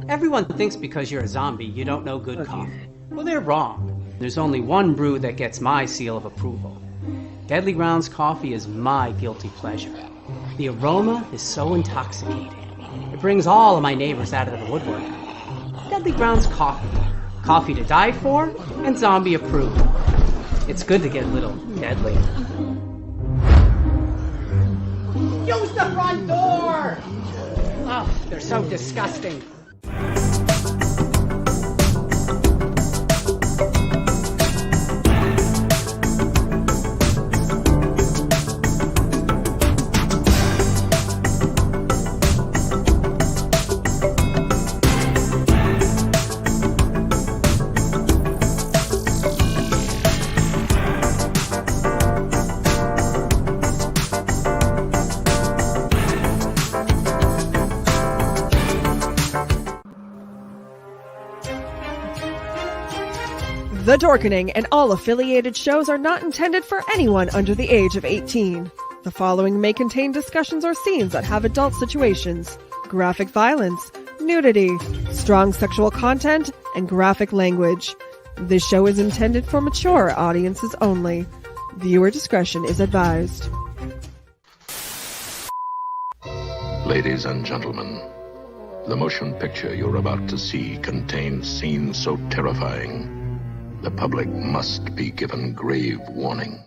Everyone thinks because you're a zombie, you don't know good coffee. Well, they're wrong. There's only one brew that gets my seal of approval. Deadly Grounds coffee is my guilty pleasure. The aroma is so intoxicating. It brings all of my neighbors out of the woodwork. Deadly Grounds coffee. Coffee to die for and zombie approved. It's good to get a little deadly. Use the front door! Oh, they're so disgusting. The Dorkening and all affiliated shows are not intended for anyone under the age of 18. The following may contain discussions or scenes that have adult situations, graphic violence, nudity, strong sexual content, and graphic language. This show is intended for mature audiences only. Viewer discretion is advised. Ladies and gentlemen, the motion picture you're about to see contains scenes so terrifying, the public must be given grave warning.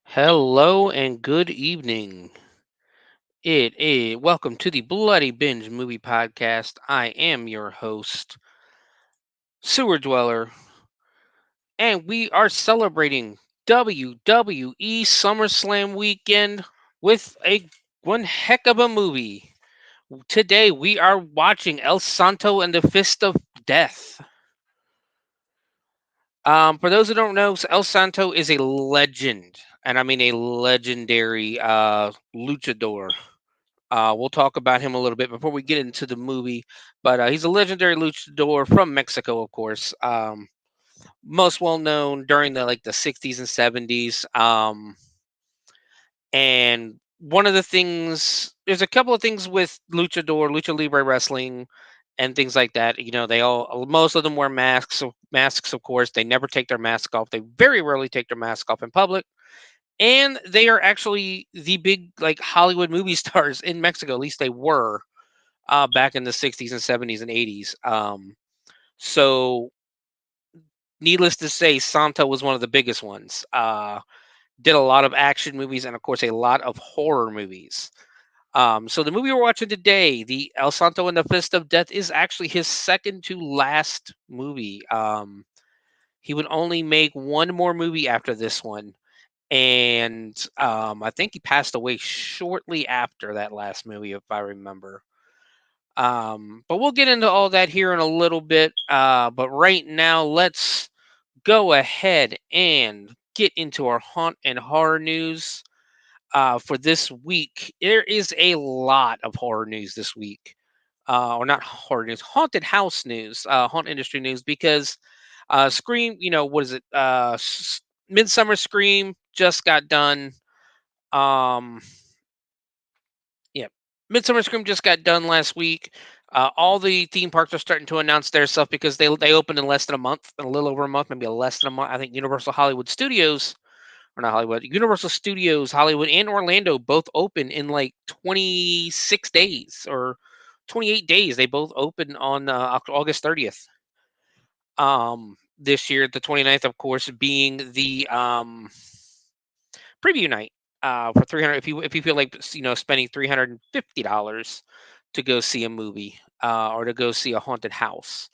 Hello and good evening. Welcome to the Bloody Binge Movie Podcast. I am your host, Sewer Dweller, and we are celebrating WWE Summerslam weekend with one heck of a movie. Today we are watching El Santo and the Fist of Death. For those who don't know, El Santo is a legend, and I mean a legendary luchador. We'll talk about him a little bit before we get into the movie, but he's a legendary luchador from Mexico, of course. Most well known during the 60s and 70s. And one of the things, there's a couple of things with Lucha Libre wrestling, and things like that. You know, most of them wear masks. So masks, of course, they never take their mask off. They very rarely take their mask off in public. And they are actually the big Hollywood movie stars in Mexico. At least they were back in the 60s and 70s and 80s. So needless to say, Santo was one of the biggest ones. Did a lot of action movies and, of course, a lot of horror movies. So the movie we're watching today, the El Santo and the Fist of Death, is actually his second to last movie. He would only make one more movie after this one. And I think he passed away shortly after that last movie, if I remember. But we'll get into all that here in a little bit. But right now, let's go ahead and get into our haunt and horror news for this week. There is a lot of horror news this week. Or not horror news, haunted house news, haunt industry news, because Scream, what is it? Midsummer Scream just got done. Yeah, Midsummer Scream just got done last week. All the theme parks are starting to announce their stuff because they opened in less than a month, in a little over a month, maybe less than a month. I think Universal Studios Hollywood and Orlando both open in 26 days or 28 days. They both open on August 30th. This year, the 29th, of course, being the preview night for 300. If you feel like spending $350 to go see a movie or to go see a haunted house,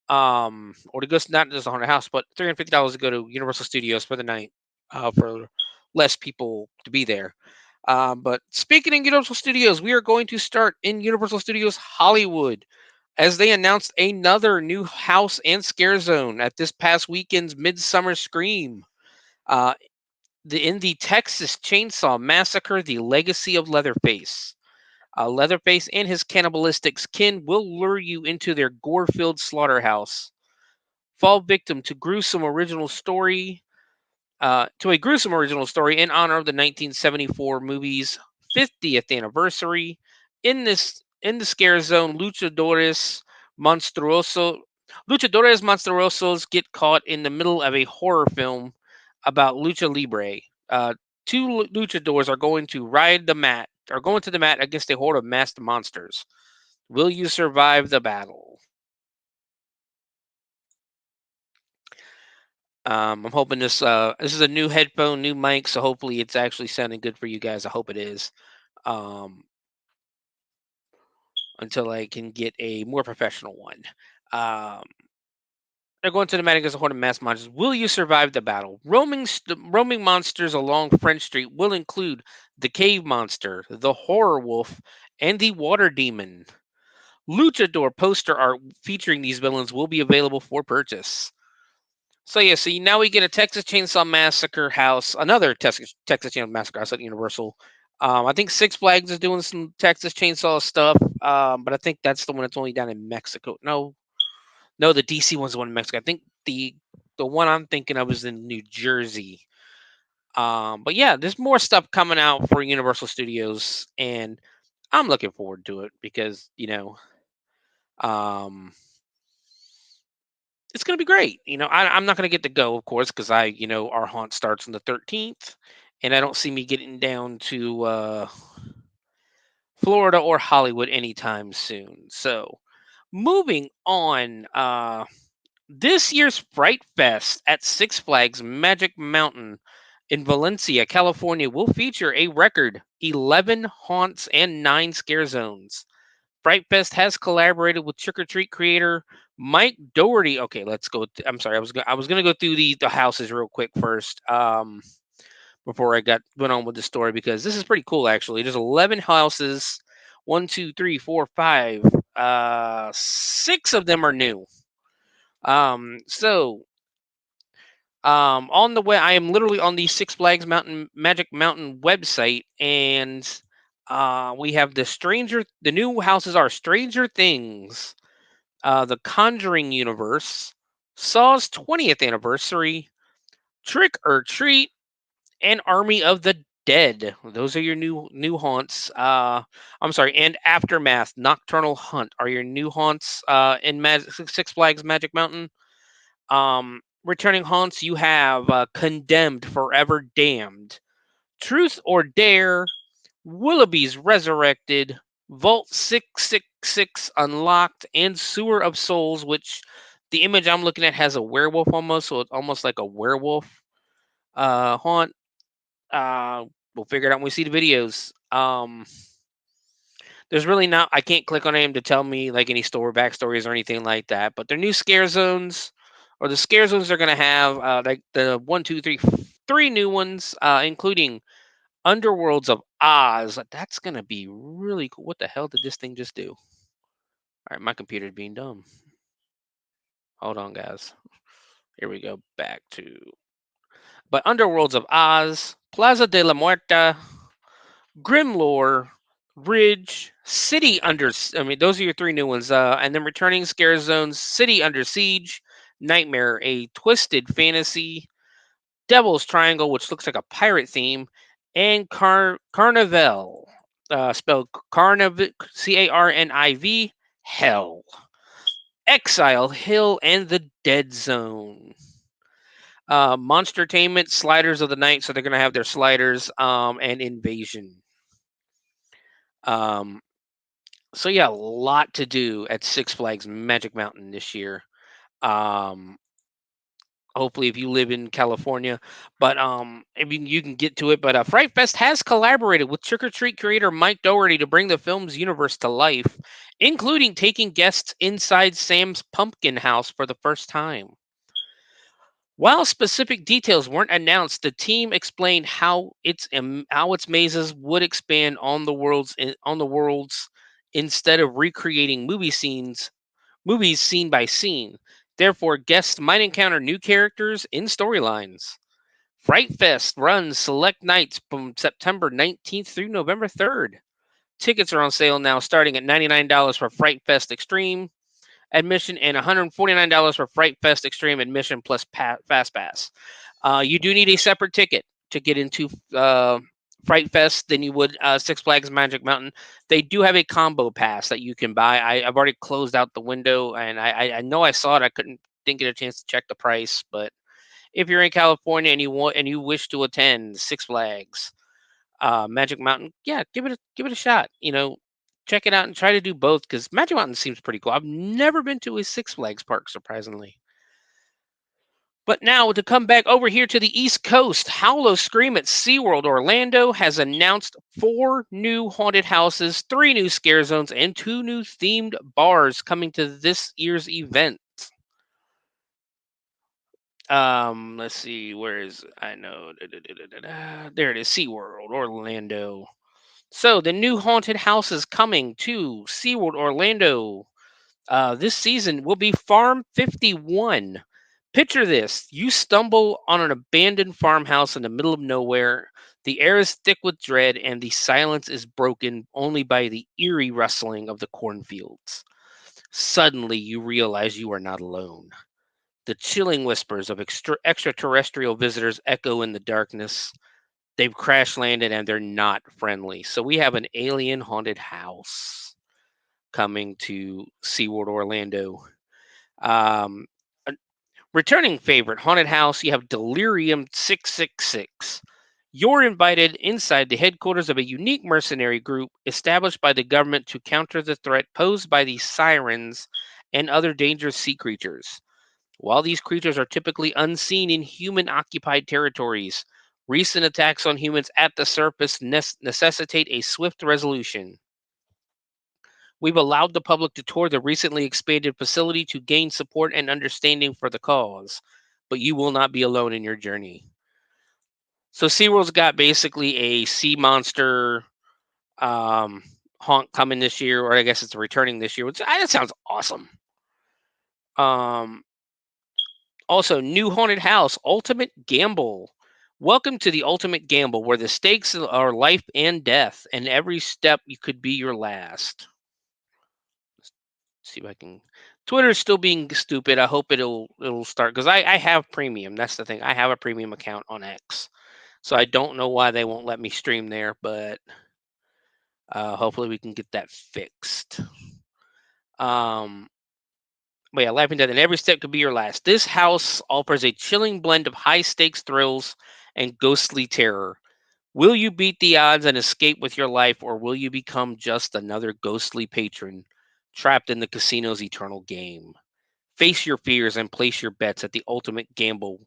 or to go not just a haunted house, but $350 to go to Universal Studios for the night for less people to be there. But speaking in Universal Studios, we are going to start in Universal Studios Hollywood, as they announced another new house and scare zone at this past weekend's Midsummer Scream. In the Texas Chainsaw Massacre, The Legacy of Leatherface. Leatherface and his cannibalistic kin will lure you into their gore-filled slaughterhouse. Fall victim to a gruesome original story in honor of the 1974 movie's 50th anniversary. In the scare zone, luchadores monstruosos get caught in the middle of a horror film about lucha libre. Two luchadors are going to the mat against a horde of masked monsters. Will you survive the battle? I'm hoping this is a new headphone, new mic, so hopefully it's actually sounding good for you guys. I hope it is. Um, until I can get a more professional one. Um, they're going to the mat against a horde of masked monsters. Will you survive the battle? Roaming monsters along French Street will include the cave monster, the horror wolf, and the water demon. Luchador poster art featuring these villains will be available for purchase. So yeah, now we get a Texas Chainsaw Massacre house, another Texas Chainsaw Massacre house at Universal. I think Six Flags is doing some Texas Chainsaw stuff, but I think that's the one that's only down in Mexico. No, the DC one's the one in Mexico. I think the one I'm thinking of is in New Jersey. But yeah, there's more stuff coming out for Universal Studios, and I'm looking forward to it because um, it's going to be great. I'm not going to get to go, of course, because our haunt starts on the 13th, and I don't see me getting down to Florida or Hollywood anytime soon. So, moving on, this year's Fright Fest at Six Flags Magic Mountain in Valencia, California, will feature a record 11 haunts and 9 scare zones. Fright Fest has collaborated with Trick or Treat creator Mike Doherty. Okay, let's go. I'm sorry, I was gonna go through the houses real quick first. Before I went on with the story because this is pretty cool actually. There's 11 houses. 1, 2, 3, 4, 5. 6 of them are new. So on the way, I am literally on the Six Flags Magic Mountain website, and we have the new houses are Stranger Things, the Conjuring universe, Saw's 20th anniversary, Trick or Treat, and Army of the Dead. Those are your new haunts. I'm sorry, and Aftermath, Nocturnal Hunt are your new haunts in Six Flags Magic Mountain. Returning haunts, you have Condemned, Forever Damned, Truth or Dare, Willoughby's Resurrected, Vault 666 Unlocked, and Sewer of Souls, which the image I'm looking at has a werewolf almost, so it's almost like a werewolf haunt. We'll figure it out when we see the videos. There's really not. I can't click on him to tell me like any story backstories or anything like that. But their new scare zones, or the scare zones they're gonna have, like the 1, 2, 3, 3 new ones, including Underworlds of Oz. That's gonna be really cool. What the hell did this thing just do? All right, my computer's being dumb. Hold on, guys. Here we go. Back to. But Underworlds of Oz, Plaza de la Muerta, Grimlore, Ridge, City Under. I mean, those are your 3 new ones. And then returning scare zones: City Under Siege, Nightmare, a twisted fantasy, Devil's Triangle, which looks like a pirate theme, and Carnival, spelled Carniv, Carniv, Hell, Exile Hill, and the Dead Zone. Monstertainment, Sliders of the Night, so they're gonna have their sliders, and Invasion. So yeah, a lot to do at Six Flags Magic Mountain this year. Hopefully, if you live in California, but I mean you can get to it. But Fright Fest has collaborated with Trick or Treat creator Mike Doherty to bring the film's universe to life, including taking guests inside Sam's pumpkin house for the first time. While specific details weren't announced, the team explained how its mazes would expand on the worlds instead of recreating movies scene by scene. Therefore, guests might encounter new characters in storylines. Fright Fest runs select nights from September 19th through November 3rd. Tickets are on sale now, starting at $99 for Fright Fest Extreme admission and $149 for Fright Fest Extreme admission plus Fast Pass. You do need a separate ticket to get into Fright Fest than you would Six Flags Magic Mountain. They do have a combo pass that you can buy. I've already closed out the window, and I know I saw it. I didn't get a chance to check the price, but if you're in California and you wish to attend Six Flags Magic Mountain, yeah, give it a shot. Check it out and try to do both because Magic Mountain seems pretty cool. I've never been to a Six Flags park, surprisingly. But now to come back over here to the East Coast, Howlo Scream at SeaWorld Orlando has announced 4 new haunted houses, 3 new scare zones, and 2 new themed bars coming to this year's event. Let's see, where is I know there it is, SeaWorld Orlando. So the new haunted house is coming to SeaWorld Orlando. This season will be Farm 51. Picture this. You stumble on an abandoned farmhouse in the middle of nowhere. The air is thick with dread, and the silence is broken only by the eerie rustling of the cornfields. Suddenly, you realize you are not alone. The chilling whispers of extraterrestrial visitors echo in the darkness. They've crash landed and they're not friendly. So we have an alien haunted house coming to SeaWorld Orlando. Um, a returning favorite haunted house, you have Delirium 666. You're invited inside the headquarters of a unique mercenary group established by the government to counter the threat posed by the sirens and other dangerous sea creatures. While these creatures are typically unseen in human-occupied territories, recent attacks on humans at the surface necessitate a swift resolution. We've allowed the public to tour the recently expanded facility to gain support and understanding for the cause, but you will not be alone in your journey. So SeaWorld's got basically a sea monster haunt coming this year, or I guess it's returning this year, which that sounds awesome. Also, new haunted house, Ultimate Gamble. Welcome to the Ultimate Gamble, where the stakes are life and death, and every step you could be your last. Let's see if I can. Twitter's still being stupid. I hope it'll start because I have premium. That's the thing. I have a premium account on X, so I don't know why they won't let me stream there, but hopefully we can get that fixed. But yeah, life and death, and every step could be your last. This house offers a chilling blend of high stakes thrills and ghostly terror. Will you beat the odds and escape with your life, or will you become just another ghostly patron trapped in the casino's eternal game? Face your fears and place your bets at the Ultimate Gamble,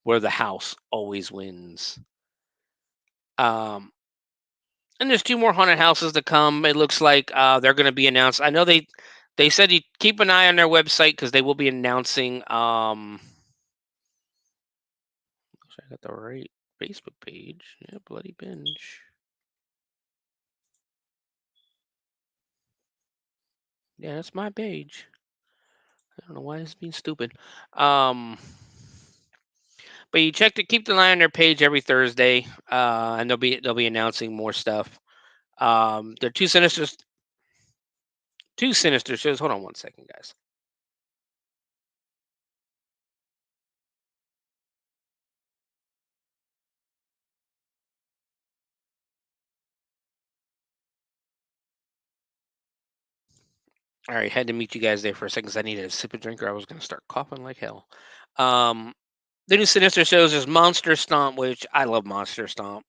where the house always wins. And there's 2 more haunted houses to come. It looks like they're going to be announced. I know they said you keep an eye on their website because they will be announcing. I got the right Facebook page. Yeah, bloody Binge. Yeah, that's my page. I don't know why it's being stupid. But you keep an eye on their page every Thursday, and they'll be announcing more stuff. There are two sinister shows. Hold on one second, guys. All right, had to meet you guys there for a second because I needed a sip of drink or I was going to start coughing like hell. The new Sinister shows is Monster Stomp, which I love Monster Stomp.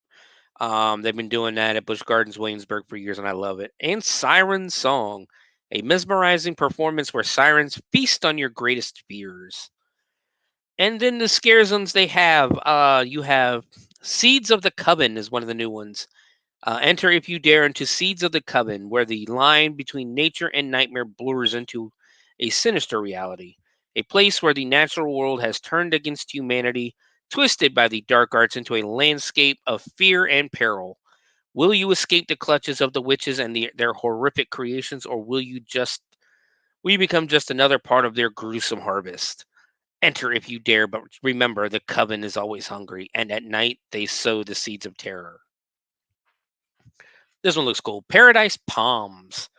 They've been doing that at Busch Gardens, Williamsburg for years, and I love it. And Siren Song, a mesmerizing performance where sirens feast on your greatest fears. And then the scare zones they have, you have Seeds of the Coven is one of the new ones. Enter if you dare into Seeds of the Coven, where the line between nature and nightmare blurs into a sinister reality. A place where the natural world has turned against humanity, twisted by the dark arts into a landscape of fear and peril. Will you escape the clutches of the witches and their horrific creations, or will you become just another part of their gruesome harvest? Enter if you dare, but remember, the coven is always hungry, and at night they sow the seeds of terror. This one looks cool. Paradise Palms.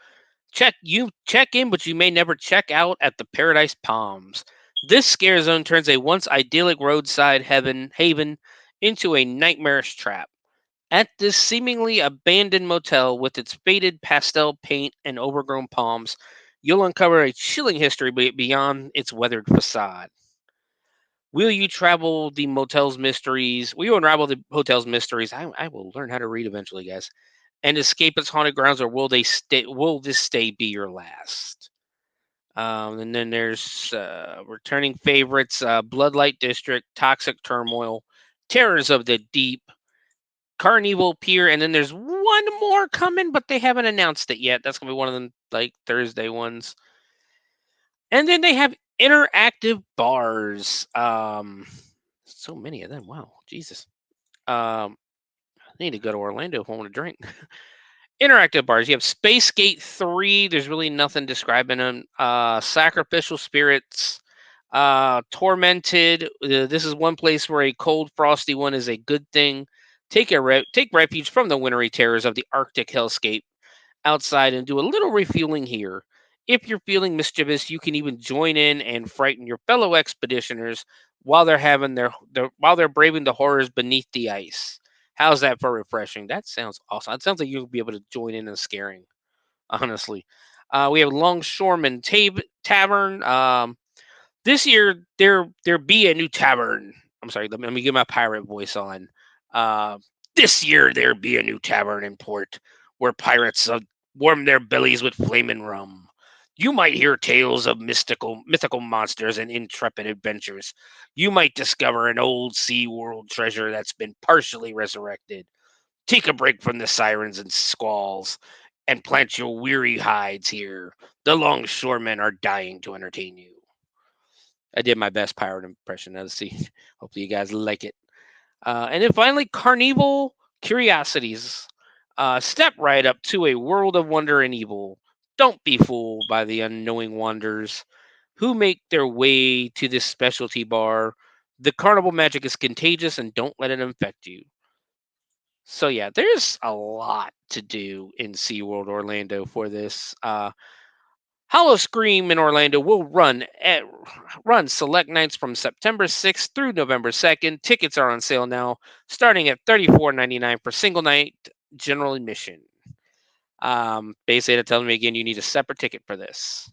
Check in, but you may never check out at the Paradise Palms. This scare zone turns a once idyllic roadside haven into a nightmarish trap. At this seemingly abandoned motel with its faded pastel paint and overgrown palms, you'll uncover a chilling history beyond its weathered facade. Will you travel the motel's mysteries? Will you unravel the hotel's mysteries? I will learn how to read eventually, guys. And escape its haunted grounds, or will they stay? Will this stay be your last? And then there's returning favorites: Bloodlight District, Toxic Turmoil, Terrors of the Deep, Carnival Pier, and then there's one more coming, but they haven't announced it yet. That's gonna be one of them, like Thursday ones. And then they have interactive bars. So many of them. Wow, Jesus. I need to go to Orlando if I want to drink. Interactive bars. You have Space Gate 3. There's really nothing describing them. Sacrificial Spirits. Tormented. This is one place where a cold, frosty one is a good thing. Take refuge from the wintry terrors of the Arctic hellscape outside and do a little refueling here. If you're feeling mischievous, you can even join in and frighten your fellow expeditioners while they're while they're braving the horrors beneath the ice. How's that for refreshing? That sounds awesome. It sounds like you'll be able to join in and scaring. Honestly, we have Longshoreman Tavern. This year there be a new tavern. I'm sorry. Let me get my pirate voice on. Uh, this year there be a new tavern in port where pirates warm their bellies with flaming rum. You might hear tales of mythical monsters and intrepid adventures. You might discover an old sea world treasure that's been partially resurrected. Take a break from the sirens and squalls and plant your weary hides here. The longshoremen are dying to entertain you. I did my best pirate impression. Let's see. Hopefully you guys like it. And then finally, Carnival Curiosities. Step right up to a world of wonder and evil. Don't be fooled by the unknowing wanderers who make their way to this specialty bar. The carnival magic is contagious and don't let it infect you. So yeah, there's a lot to do in SeaWorld Orlando for this. Hollow Scream in Orlando will run select nights from September 6th through November 2nd. Tickets are on sale now, starting at $34.99 for single night general admission. Basically, that tells me again you need a separate ticket for this.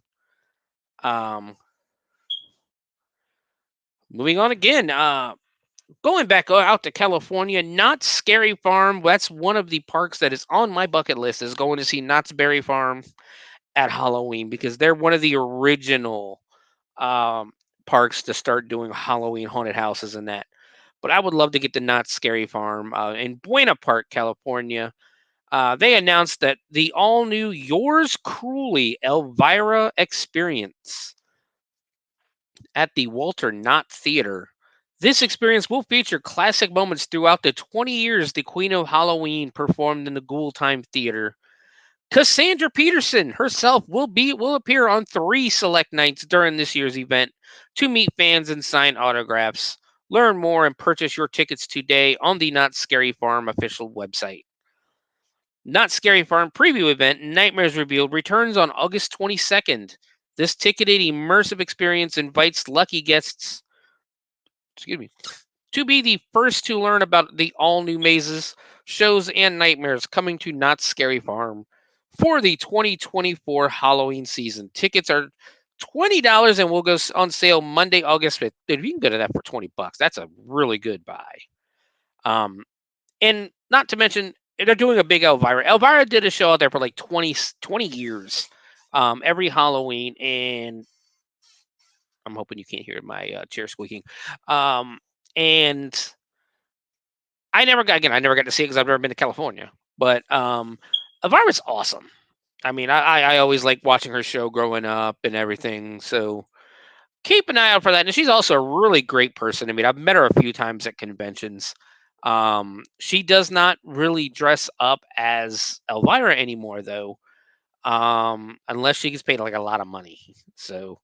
Moving on again. Going back out to California, Knott's Scary Farm. That's one of the parks that is on my bucket list. Is going to see Knott's Berry Farm at Halloween because they're one of the original parks to start doing Halloween haunted houses and that. But I would love to get to Knott's Scary Farm in Buena Park, California. They announced that the all new Yours Cruelly Elvira experience at the Walter Knott Theater. This experience will feature classic moments throughout the 20 years the Queen of Halloween performed in the Ghoul Time Theater. Cassandra Peterson herself will appear on 3 select nights during this year's event to meet fans and sign autographs. Learn more and purchase your tickets today on the Not Scary Farm official website. Not Scary Farm preview event Nightmares Revealed returns on August 22nd. This ticketed immersive experience invites lucky guests to be the first to learn about the all-new mazes, shows, and nightmares coming to Not Scary Farm for the 2024 Halloween season. Tickets are $20 and will go on sale Monday, August 5th. If you can go to that for $20, that's a really good buy. And not to mention, they're doing a big Elvira. Elvira did a show out there for like 20 years, every Halloween, and I'm hoping you can't hear my chair squeaking. And I never got to see it because I've never been to California. But Elvira's awesome. I mean, I always like watching her show growing up and everything. So keep an eye out for that. And she's also a really great person. I mean, I've met her a few times at conventions. She does not really dress up as Elvira anymore, though, unless she gets paid like a lot of money. So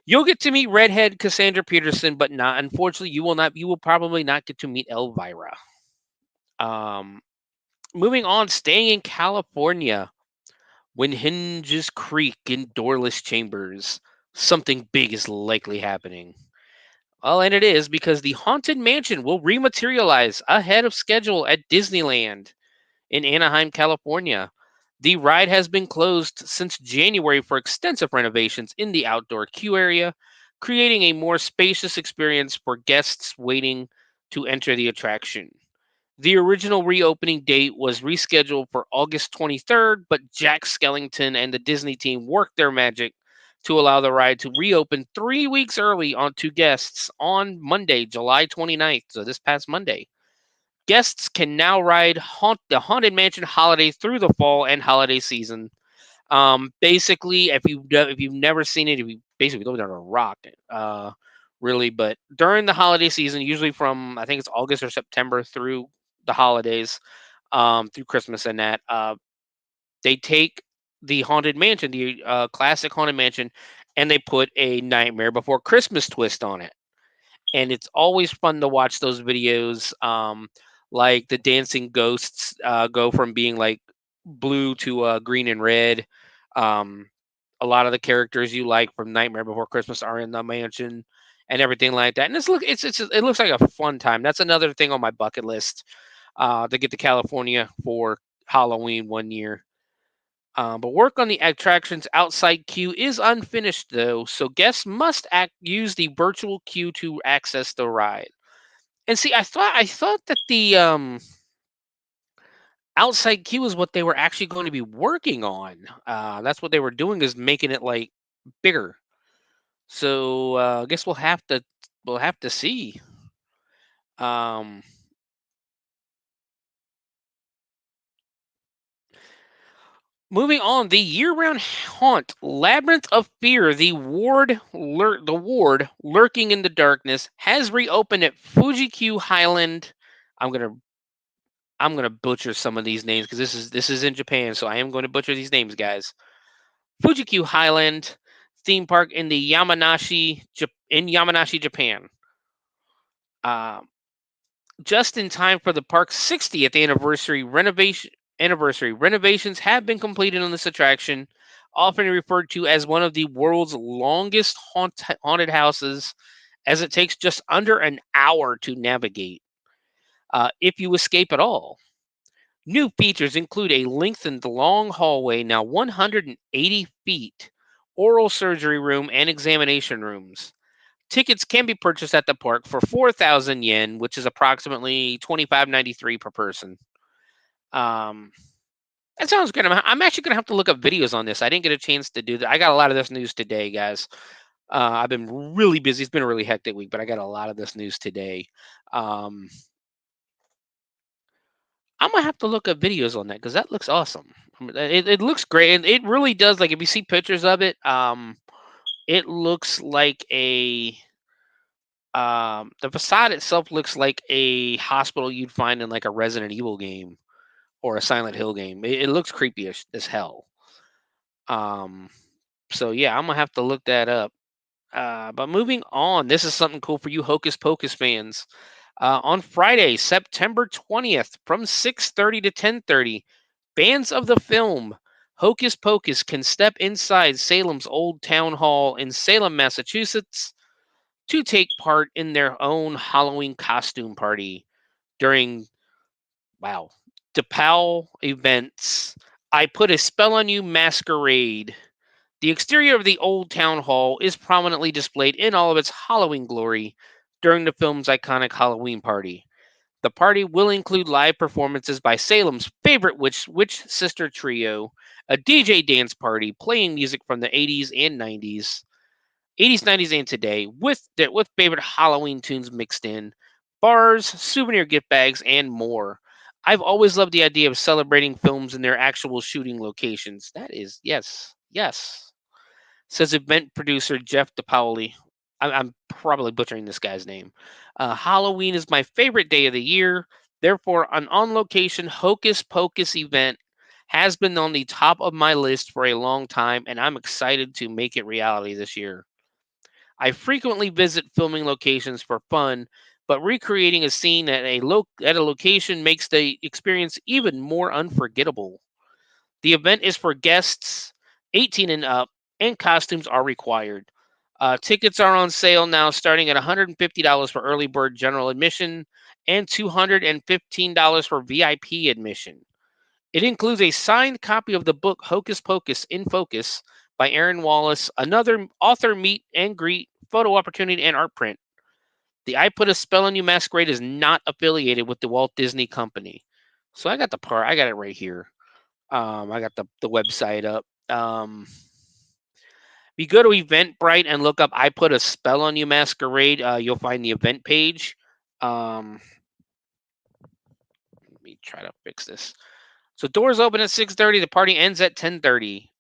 you'll get to meet redhead Cassandra Peterson, but not unfortunately, you will probably not get to meet Elvira. Moving on, staying in California. When hinges creak in doorless chambers, something big is likely happening. Well, and it is because the Haunted Mansion will rematerialize ahead of schedule at Disneyland in Anaheim, California. The ride has been closed since January for extensive renovations in the outdoor queue area, creating a more spacious experience for guests waiting to enter the attraction. The original reopening date was rescheduled for August 23rd, but Jack Skellington and the Disney team worked their magic to allow the ride to reopen 3 weeks early to guests on Monday, July 29th, so this past Monday. Guests can now ride the Haunted Mansion holiday through the fall and holiday season. Basically, if you've never seen it, if you basically lived under a rock, really. But during the holiday season, usually from I think it's August or September through the holidays, through Christmas and that, they take the Haunted Mansion, the classic Haunted Mansion, and they put a Nightmare Before Christmas twist on it, and it's always fun to watch those videos. Like the dancing ghosts go from being like blue to green and red. Um, a lot of the characters you like from Nightmare Before Christmas are in the mansion and everything like that. And it looks like a fun time. That's another thing on my bucket list to get to California for Halloween one year. But work on the attraction's outside queue is unfinished, though, so guests must use the virtual queue to access the ride. And see, I thought that the outside queue is what they were actually going to be working on. That's what they were doing, is making it like bigger. So I guess we'll have to see. Um, Moving on, the year-round haunt, Labyrinth of Fear, the ward lurking in the darkness, has reopened at Fuji-Q Highland. I'm gonna I'm gonna butcher some of these names because this is in Japan, so I am going to butcher these names, guys. Fuji-Q Highland theme park in the Yamanashi, Japan. Um, just in time for the park's 60th anniversary. Renovations have been completed on this attraction, often referred to as one of the world's longest haunted houses, as it takes just under an hour to navigate, if you escape at all. New features include a lengthened long hallway, now 180 feet, oral surgery room, and examination rooms. Tickets can be purchased at the park for 4,000 yen, which is approximately 25.93 per person. Um, that sounds good. I'm actually gonna have to look up videos on this. I didn't get a chance to do that. I got a lot of this news today, guys. I've been really busy. It's been a really hectic week, but I got a lot of this news today. Um, I'm gonna have to look up videos on that because that looks awesome. It looks great, and it really does. Like if you see pictures of it, it looks like the facade itself looks like a hospital you'd find in like a Resident Evil game or a Silent Hill game. It looks creepy as hell. Um, so yeah, I'm gonna have to look that up. But moving on, this is something cool for you Hocus Pocus fans. On Friday, September 20th, from 6:30 to 10:30, fans of the film Hocus Pocus can step inside Salem's Old Town Hall in Salem, Massachusetts, to take part in their own Halloween costume party during, wow, DePaul events. I Put a Spell on You masquerade. The exterior of the Old Town Hall is prominently displayed in all of its Halloween glory during the film's iconic Halloween party. The party will include live performances by Salem's favorite witch sister trio, a DJ dance party playing music from the 80s and 90s, 80s, 90s, and today, with favorite Halloween tunes mixed in, bars, souvenir gift bags, and more. I've always loved the idea of celebrating films in their actual shooting locations. That is, yes, yes, says event producer Jeff DePaoli. I'm probably butchering this guy's name. Halloween is my favorite day of the year. Therefore, an on location Hocus Pocus event has been on the top of my list for a long time, and I'm excited to make it reality this year. I frequently visit filming locations for fun, but recreating a scene at a location makes the experience even more unforgettable. The event is for guests 18 and up, and costumes are required. Tickets are on sale now, starting at $150 for early bird general admission and $215 for VIP admission. It includes a signed copy of the book Hocus Pocus in Focus by Aaron Wallace, another author meet and greet, photo opportunity, and art print. The I Put a Spell on You masquerade is not affiliated with the Walt Disney Company. So I got it right here. I got the website up. If you go to Eventbrite and look up I Put a Spell on You masquerade, you'll find the event page. Let me try to fix this. So doors open at 6:30. The party ends at 10:30.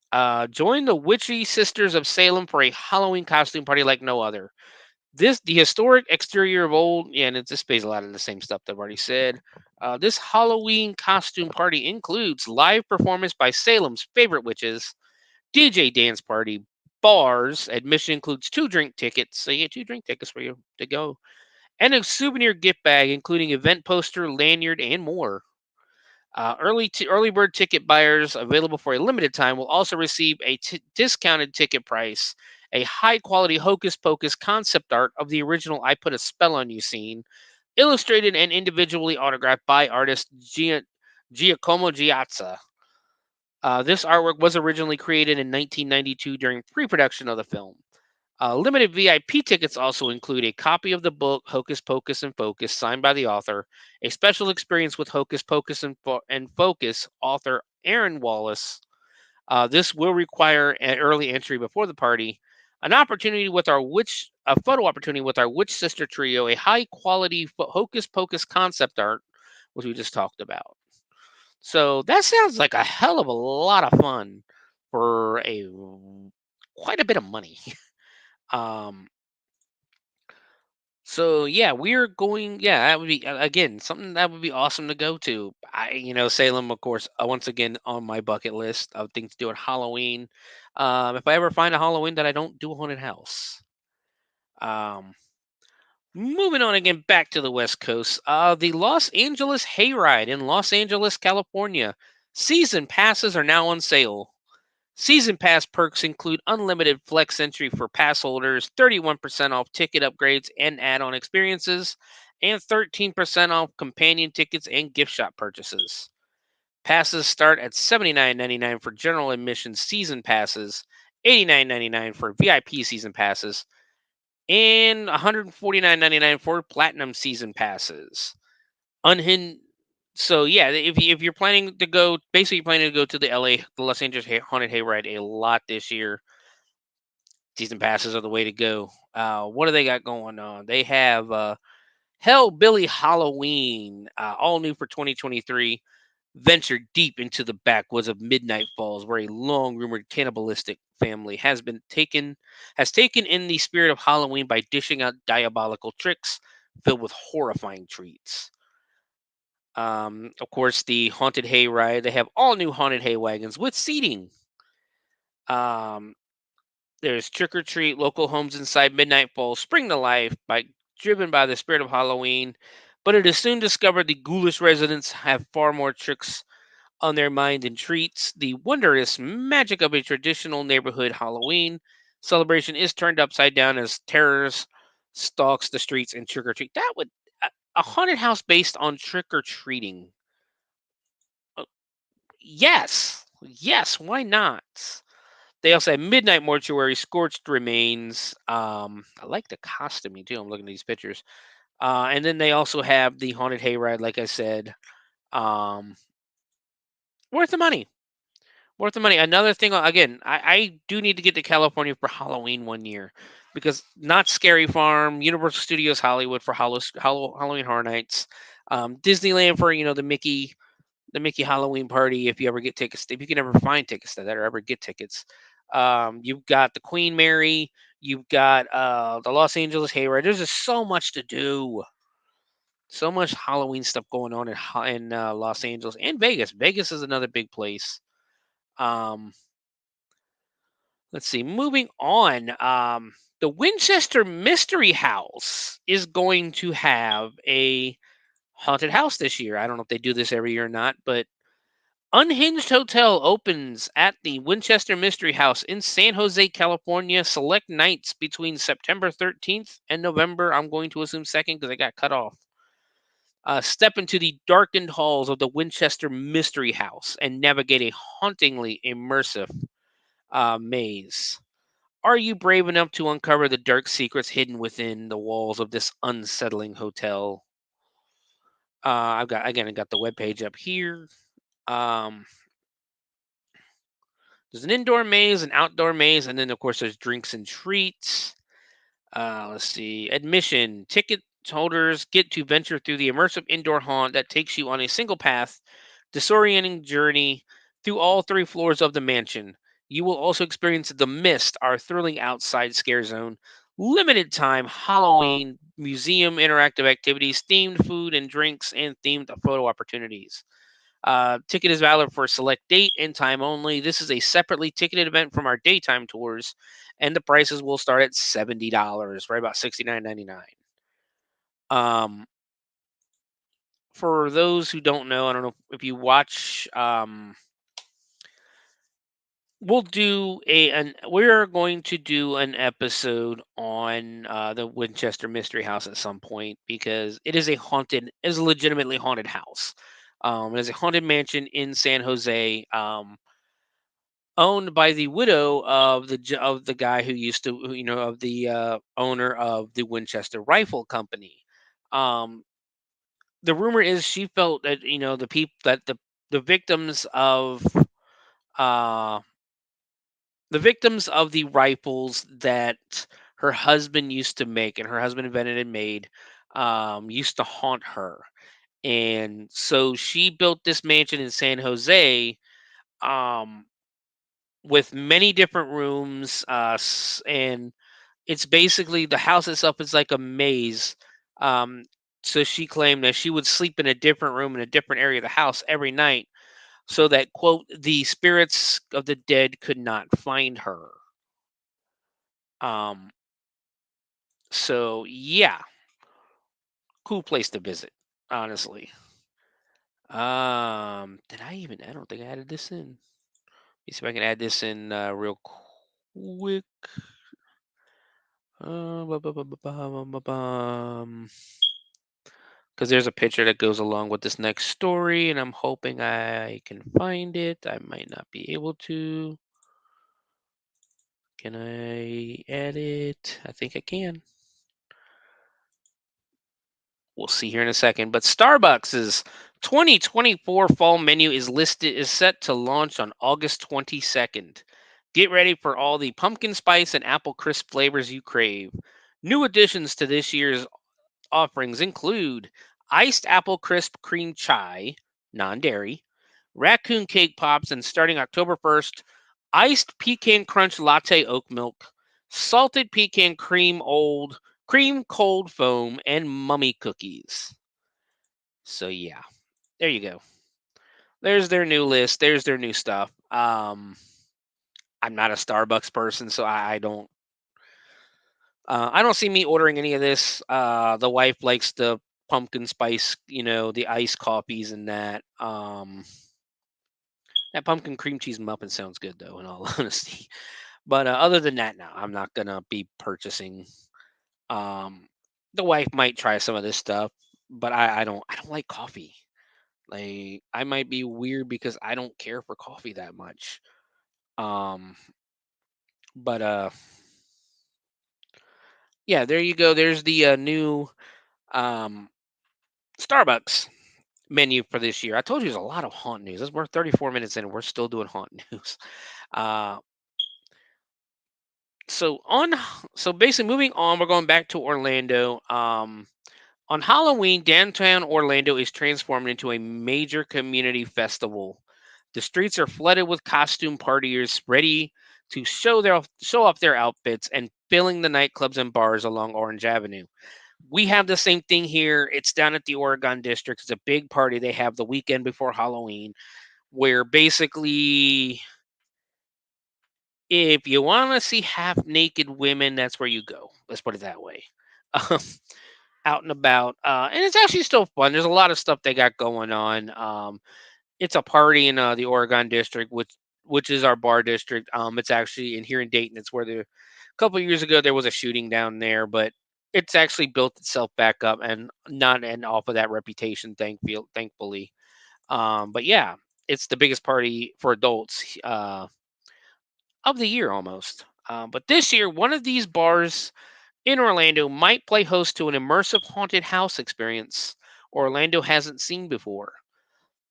Join the Witchy Sisters of Salem for a Halloween costume party like no other. The historic exterior of old, yeah, and it displays a lot of the same stuff that I've already said. This Halloween costume party includes live performance by Salem's favorite witches, DJ dance party, bars. Admission includes 2 drink tickets, so you get 2 drink tickets for you to go, and a souvenir gift bag including event poster, lanyard, and more. Early bird ticket buyers available for a limited time will also receive a discounted ticket price, a high quality Hocus Pocus concept art of the original I Put a Spell on You scene, illustrated and individually autographed by artist Giacomo Giazza. This artwork was originally created in 1992 during pre production of the film. Limited VIP tickets also include a copy of the book Hocus Pocus and Focus, signed by the author, a special experience with Hocus Pocus and Focus author Aaron Wallace. This will require an early entry before the party, a photo opportunity with our Witch Sister trio, a high quality Hocus Pocus concept art, which we just talked about. So that sounds like a hell of a lot of fun for a quite a bit of money. Um, So yeah, we're going. Yeah, that would be again something that would be awesome to go to. Salem, of course, once again on my bucket list of things to do at Halloween. If I ever find a Halloween that I don't do a haunted house. Um, Moving on again back to the West Coast. The Los Angeles Hayride in Los Angeles, California. Season passes are now on sale. Season pass perks include unlimited flex entry for pass holders, 31% off ticket upgrades and add on experiences, and 13% off companion tickets and gift shop purchases. Passes start at $79.99 for general admission season passes, $89.99 for VIP season passes, and $149.99 for platinum season passes. Unhinged. So yeah, if you're planning to go, basically you're planning to go to the Los Angeles Haunted Hayride a lot this year. Season passes are the way to go. What do they got going on? They have Hellbilly Halloween, all new for 2023. Venture deep into the backwoods of Midnight Falls, where a long rumored cannibalistic family has taken in the spirit of Halloween by dishing out diabolical tricks filled with horrifying treats. Of course, the Haunted Hayride. They have all new haunted hay wagons with seating. Um, there's Trick or Treat, local homes inside Midnight Falls spring to life driven by the spirit of Halloween. But it is soon discovered the ghoulish residents have far more tricks on their mind than treats. The wondrous magic of a traditional neighborhood Halloween celebration is turned upside down as terrors stalks the streets in Trick or Treat. That would a haunted house based on trick or treating. Yes. Yes, why not? They also have Midnight Mortuary, Scorched Remains. I like the costuming too. I'm looking at these pictures. And then they also have the Haunted Hayride, like I said. Um, Worth the money. Worth the money. Another thing, again, I do need to get to California for Halloween one year because not Scary Farm, Universal Studios Hollywood for Halloween Horror Nights, Disneyland for the Mickey Halloween party. If you ever get tickets, if you can ever find tickets to that or ever get tickets, you've got the Queen Mary, you've got the Los Angeles Hayride. There's just so much to do, so much Halloween stuff going on in Los Angeles and Vegas. Vegas is another big place. Um, let's see. Moving on. The Winchester Mystery House is going to have a haunted house this year. I don't know if they do this every year or not, but Unhinged Hotel opens at the Winchester Mystery House in San Jose, California. Select nights between September 13th and November, I'm going to assume 2nd because I got cut off. Step into the darkened halls of the Winchester Mystery House and navigate a hauntingly immersive maze. Are you brave enough to uncover the dark secrets hidden within the walls of this unsettling hotel? I got the webpage up here. Um, there's an indoor maze, an outdoor maze, and then of course there's drinks and treats. Let's see. Admission. Ticket holders get to venture through the immersive indoor haunt that takes you on a single path, disorienting journey through all 3 floors of the mansion. You will also experience The Mist, our thrilling outside scare zone, limited time Halloween museum interactive activities, themed food and drinks, and themed photo opportunities. Ticket is valid for a select date and time only. This is a separately ticketed event from our daytime tours, and the prices will start at $70, right about $69.99. For those who don't know, I don't know if you watch. We're going to do an episode on the Winchester Mystery House at some point because it is a legitimately haunted house. It is a haunted mansion in San Jose. Owned by the widow of the guy who used to, of the owner of the Winchester Rifle Company. Um, the rumor is she felt that the people that the victims of uh the victims of the rifles that her husband used to make and her husband invented and made used to haunt her, and so she built this mansion in San Jose. Um, with many different rooms, and it's basically the house itself is like a maze. Um, so she claimed that she would sleep in a different room in a different area of the house every night, so that quote the spirits of the dead could not find her. Um, so yeah, cool place to visit, honestly. Did I even? I don't think I added this in. Let me see if I can add this in real quick. Because there's a picture that goes along with this next story, and I'm hoping I can find it. I might not be able to. Can I add it? I think I can. We'll see here in a second. But Starbucks' 2024 fall menu is set to launch on August 22nd. Get ready for all the pumpkin spice and apple crisp flavors you crave. New additions to this year's offerings include iced apple crisp cream chai, non-dairy, raccoon cake pops, and starting October 1st, iced pecan crunch latte oat milk, salted pecan cream cold foam, and mummy cookies. So yeah, there you go. There's their new list. There's their new stuff. I'm not a Starbucks person, so I don't see me ordering any of this. The wife likes the pumpkin spice, the iced coffees and that. That pumpkin cream cheese muffin sounds good though, in all honesty. But other than that, now I'm not gonna be purchasing. Um, the wife might try some of this stuff, but I don't like coffee. Like I might be weird because I don't care for coffee that much. Um, but yeah, there you go. There's the new um Starbucks menu for this year. I told you there's a lot of haunt news. We're 34 minutes in and we're still doing haunt news. Uh, so basically moving on, we're going back to Orlando. On Halloween, downtown Orlando is transformed into a major community festival. The streets are flooded with costume partiers ready to show off their outfits and filling the nightclubs and bars along Orange Avenue. We have the same thing here. It's down at the Oregon District. It's a big party they have the weekend before Halloween, where basically If you want to see half naked women, that's where you go. Let's put it that way. Um, Out and about, and it's actually still fun. There's a lot of stuff they got going on. It's a party in the Oregon district, which is our bar district. It's actually in here in Dayton. It's where a couple of years ago there was a shooting down there, but it's actually built itself back up and not and off of that reputation. Thankfully. But yeah, it's the biggest party for adults of the year almost. But this year, one of these bars in Orlando might play host to an immersive haunted house experience Orlando hasn't seen before.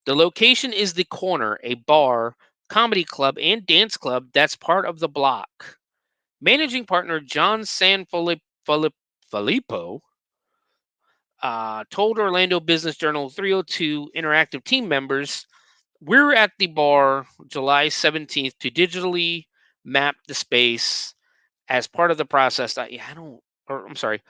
The location is the Corner, a bar, comedy club, and dance club that's part of the block. Managing partner John Filippo told Orlando Business Journal 302 interactive team members, "We're at the bar July 17th to digitally map the space as part of the process." I don't, or I'm sorry,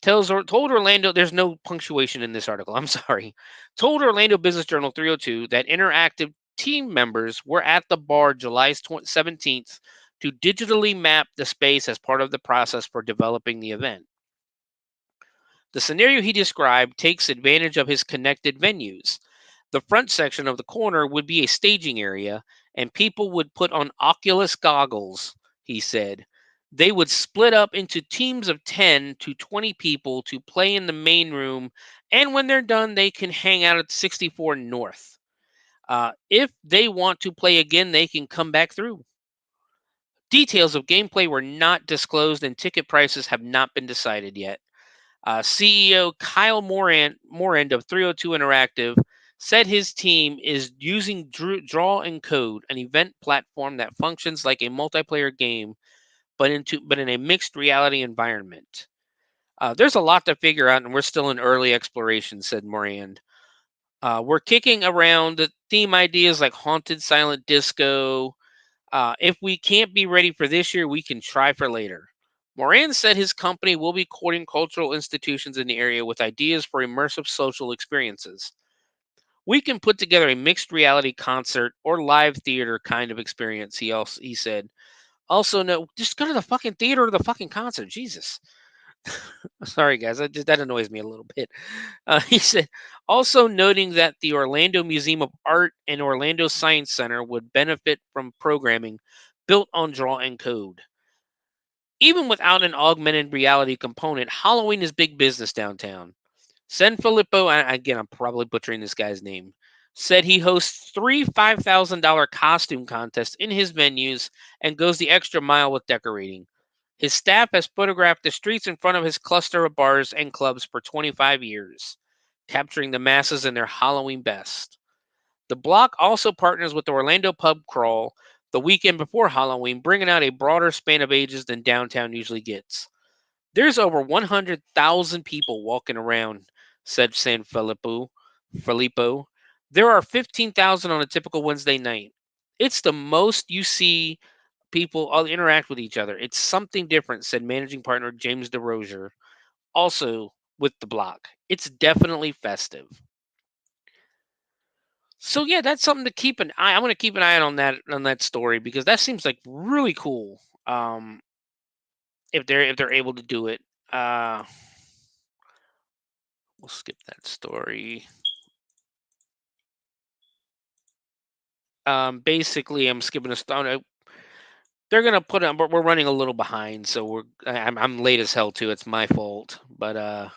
told Orlando, there's no punctuation in this article. I'm sorry. Told Orlando Business Journal 302 that interactive team members were at the bar July 17th to digitally map the space as part of the process for developing the event. The scenario he described takes advantage of his connected venues. The front section of the corner would be a staging area, and people would put on Oculus goggles, he said. They would split up into teams of 10 to 20 people to play in the main room, and when they're done, they can hang out at 64 North. If they want to play again, they can come back through. Details of gameplay were not disclosed, and ticket prices have not been decided yet. CEO Kyle Morand of 302 Interactive said his team is using Draw and Code, an event platform that functions like a multiplayer game, but in a mixed reality environment. There's a lot to figure out, and we're still in early exploration," said Morand. We're kicking around the theme ideas like haunted silent disco. If we can't be ready for this year, we can try for later. Moran said his company will be courting cultural institutions in the area with ideas for immersive social experiences. "We can put together a mixed reality concert or live theater kind of experience," he said. "Also, no, just go to the fucking theater or the fucking concert. Jesus." Sorry, guys, that annoys me a little bit. He said, also noting that the Orlando Museum of Art and Orlando Science Center would benefit from programming built on Draw and Code. Even without an augmented reality component, Halloween is big business downtown. Filippo, again, I'm probably butchering this guy's name, said he hosts 3 $5,000 costume contests in his venues and goes the extra mile with decorating. His staff has photographed the streets in front of his cluster of bars and clubs for 25 years, capturing the masses in their Halloween best. The block also partners with the Orlando Pub Crawl the weekend before Halloween, bringing out a broader span of ages than downtown usually gets. "There's over 100,000 people walking around," said Filippo. "There are 15,000 on a typical Wednesday night. It's the most you see people all interact with each other. It's something different," said managing partner James DeRozier, also with the block. "It's definitely festive." So yeah, that's something to keep an eye. I'm going to keep an eye on that story because that seems like really cool. If they're able to do it, we'll skip that story. Basically, I'm skipping a stone. They're gonna put on, but we're running a little behind, so I'm late as hell too. It's my fault, but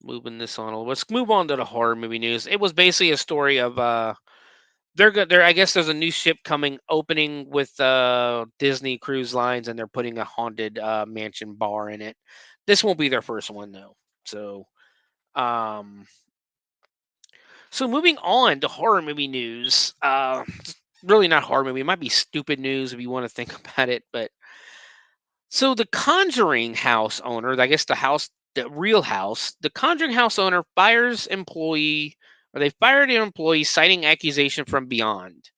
moving this on. Let's move on to the horror movie news. It was basically a story of they're good. There, I guess there's a new ship coming, opening with Disney Cruise Lines, and they're putting a haunted mansion bar in it. This won't be their first one though. Um, so moving on to horror movie news. Really not horror movie. It might be stupid news if you want to think about it, but so the Conjuring house owner, I guess the real house, the Conjuring house owner fires employee, or they fired an employee citing accusation from beyond.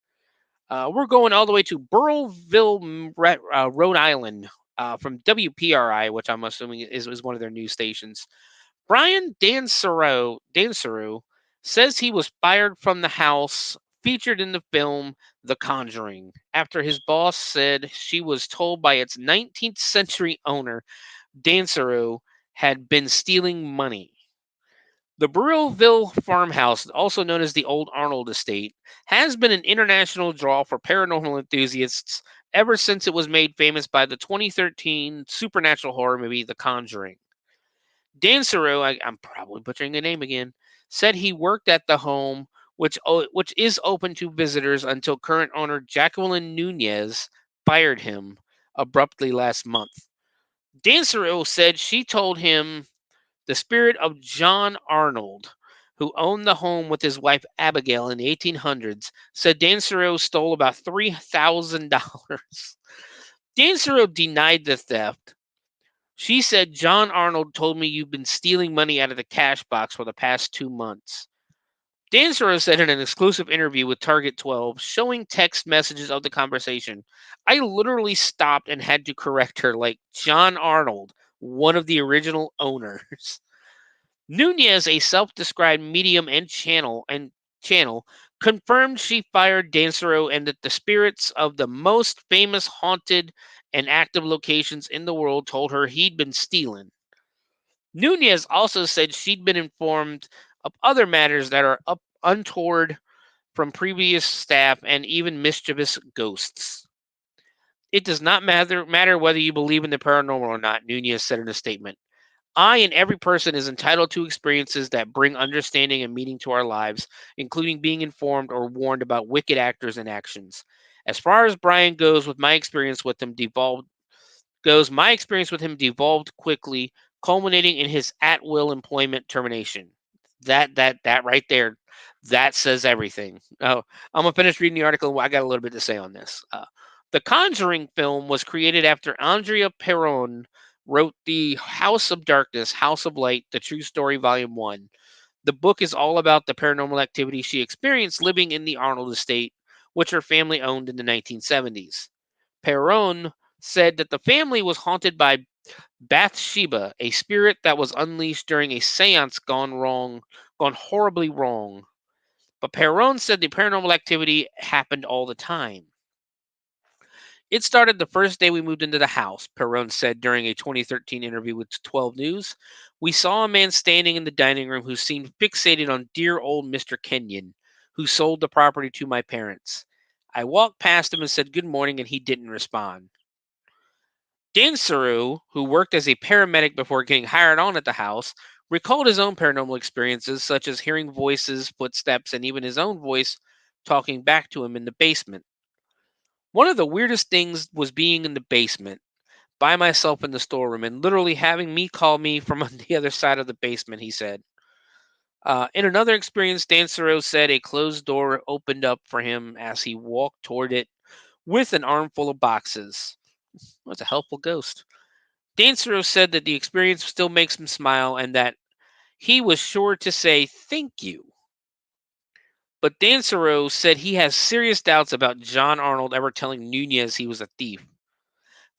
We're going all the way to Burrillville, Rhode Island, from WPRI, which I'm assuming is one of their news stations. Brian Dansereau says he was fired from the house featured in the film The Conjuring, after his boss said she was told by its 19th century owner, Dancero, had been stealing money. The Burrillville farmhouse, also known as the Old Arnold Estate, has been an international draw for paranormal enthusiasts ever since it was made famous by the 2013 supernatural horror movie The Conjuring. Dancero, I'm probably butchering the name again, said he worked at the home, which is open to visitors until current owner Jacqueline Nunez fired him abruptly last month. Dancero said she told him the spirit of John Arnold, who owned the home with his wife Abigail in the 1800s, said Dancero stole about $3,000. Dancero denied the theft. She said, John Arnold told me you've been stealing money out of the cash box for the past 2 months. Dancero said in an exclusive interview with Target 12, showing text messages of the conversation, I literally stopped and had to correct her like John Arnold, one of the original owners. Nunez, a self-described medium and channel, confirmed she fired Dancero and that the spirits of the most famous haunted and active locations in the world told her he'd been stealing. Nunez also said she'd been informed of other matters that are untoward from previous staff and even mischievous ghosts. It does not matter whether you believe in the paranormal or not, Nunez said in a statement. I and every person is entitled to experiences that bring understanding and meaning to our lives, including being informed or warned about wicked actors and actions. As far as Brian goes, my experience with him devolved quickly, culminating in his at-will employment termination. That right there, that says everything. Oh, I'm gonna finish reading the article. I got a little bit to say on this. The Conjuring film was created after Andrea Perron wrote The House of Darkness, House of Light, The True Story, Volume 1. The book is all about the paranormal activity she experienced living in the Arnold estate, which her family owned in the 1970s. Perron said that the family was haunted by Bathsheba, a spirit that was unleashed during a seance gone horribly wrong. But Perron said the paranormal activity happened all the time. It started the first day we moved into the house, Perron said during a 2013 interview with 12 News. We saw a man standing in the dining room who seemed fixated on dear old Mr. Kenyon, who sold the property to my parents. I walked past him and said good morning, and he didn't respond. Dancero, who worked as a paramedic before getting hired on at the house, recalled his own paranormal experiences, such as hearing voices, footsteps, and even his own voice talking back to him in the basement. One of the weirdest things was being in the basement by myself in the storeroom and literally having me call me from on the other side of the basement, he said. In another experience, Dancero said a closed door opened up for him as he walked toward it with an armful of boxes. That's a helpful ghost. Dancero said that the experience still makes him smile and that he was sure to say thank you. But Dancero said he has serious doubts about John Arnold ever telling Nunez he was a thief.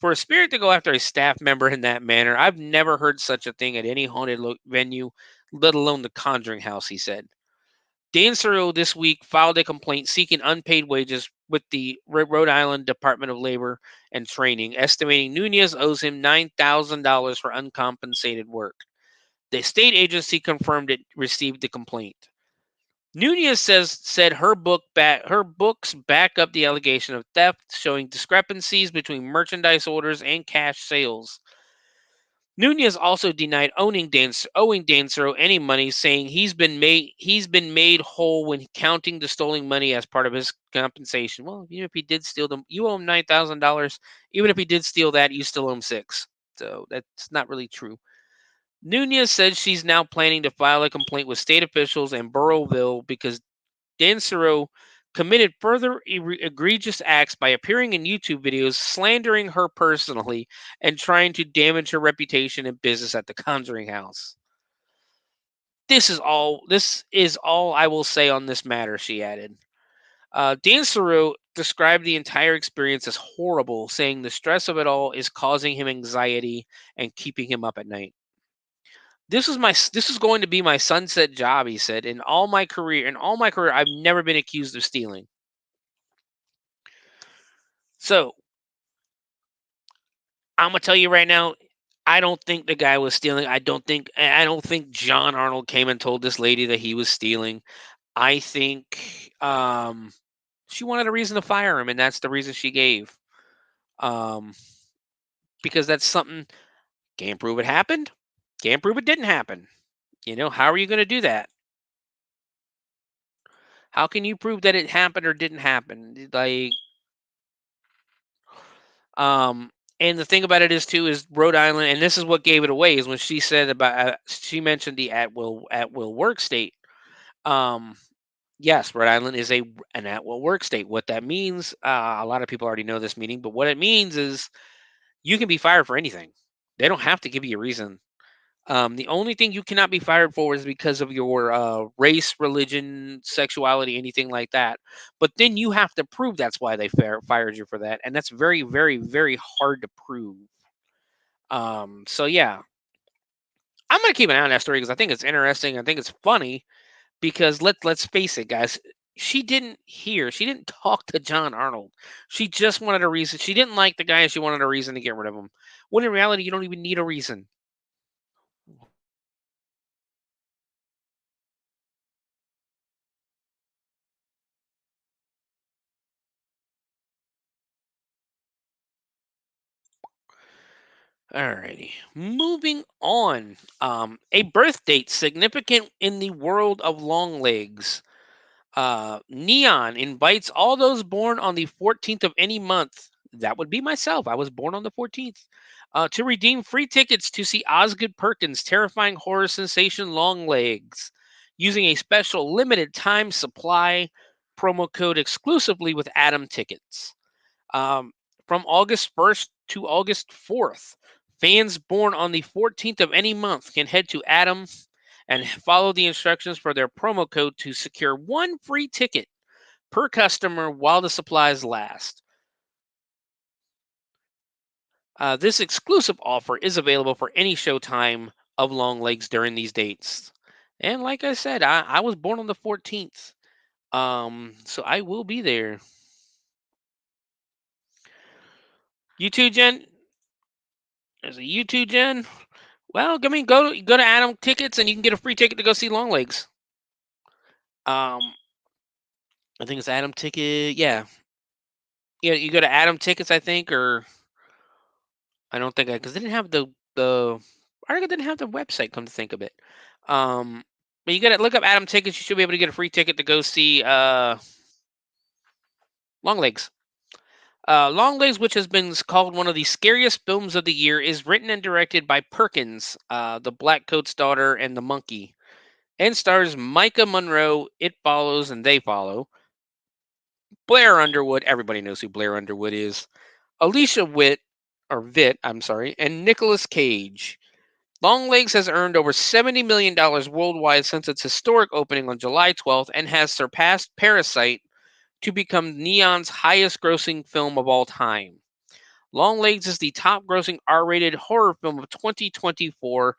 For a spirit to go after a staff member in that manner, I've never heard such a thing at any haunted venue, let alone the Conjuring House, he said. Dancero this week filed a complaint seeking unpaid wages with the Rhode Island Department of Labor and Training, estimating Nunez owes him $9,000 for uncompensated work. The state agency confirmed it received the complaint. Nunez said her books back up the allegation of theft, showing discrepancies between merchandise orders and cash sales. Nunez also denied owing Dancero any money, saying he's been made whole when counting the stolen money as part of his compensation. Well, even if he did steal them, you owe him $9,000. Even if he did steal that, you still owe him $6,000. So that's not really true. Nunez said she's now planning to file a complaint with state officials and Burrillville because Dancero committed further egregious acts by appearing in YouTube videos slandering her personally and trying to damage her reputation and business at the Conjuring House. This is all I will say on this matter, she added. Dancero described the entire experience as horrible, saying the stress of it all is causing him anxiety and keeping him up at night. This is going to be my sunset job, he said. In all my career, I've never been accused of stealing. So I'm gonna tell you right now, I don't think the guy was stealing. I don't think John Arnold came and told this lady that he was stealing. I think she wanted a reason to fire him, and that's the reason she gave. Because that's something, can't prove it happened, can't prove it didn't happen. How are you going to do that? How can you prove that it happened or didn't happen? And the thing about it is too is Rhode Island, and this is what gave it away, is when she said about she mentioned the at will work state. Yes, Rhode Island is an at will work state. What that means, a lot of people already know this meaning, but what it means is you can be fired for anything. They don't have to give you a reason. The only thing you cannot be fired for is because of your race, religion, sexuality, anything like that. But then you have to prove that's why they fired you for that, and that's very, very, very hard to prove. So yeah, I'm gonna keep an eye on that story because I think it's interesting. I think it's funny because let's face it, guys. She didn't talk to John Arnold. She just wanted a reason. She didn't like the guy, and she wanted a reason to get rid of him. When in reality, you don't even need a reason. Alrighty, moving on. A birth date significant in the world of long legs. Neon invites all those born on the 14th of any month. That would be myself. I was born on the 14th. To redeem free tickets to see Osgood Perkins' terrifying horror sensation Long Legs, using a special limited time supply promo code exclusively with Atom tickets. From August 1st to August 4th, fans born on the 14th of any month can head to Atom and follow the instructions for their promo code to secure one free ticket per customer while the supplies last. This exclusive offer is available for any showtime of Long Legs during these dates. And like I said, I was born on the 14th. So I will be there. You too, Jen? There's a you too, Jen? Well, I mean, go to Atom Tickets and you can get a free ticket to go see Long Legs. I think it's Atom Ticket. Yeah, you go to Atom Tickets, I think, or I don't think because they didn't have the article didn't have the website. Come to think of it, but you got to look up Atom Tickets. You should be able to get a free ticket to go see Long Legs. Long Legs, which has been called one of the scariest films of the year, is written and directed by Perkins, the Black Coat's daughter, and the monkey, and stars Micah Monroe. It follows and they follow Blair Underwood. Everybody knows who Blair Underwood is. Alicia Vitt, I'm sorry, and Nicolas Cage. Longlegs has earned over $70 million worldwide since its historic opening on July 12th and has surpassed Parasite to become Neon's highest grossing film of all time. Longlegs is the top grossing R-rated horror film of 2024.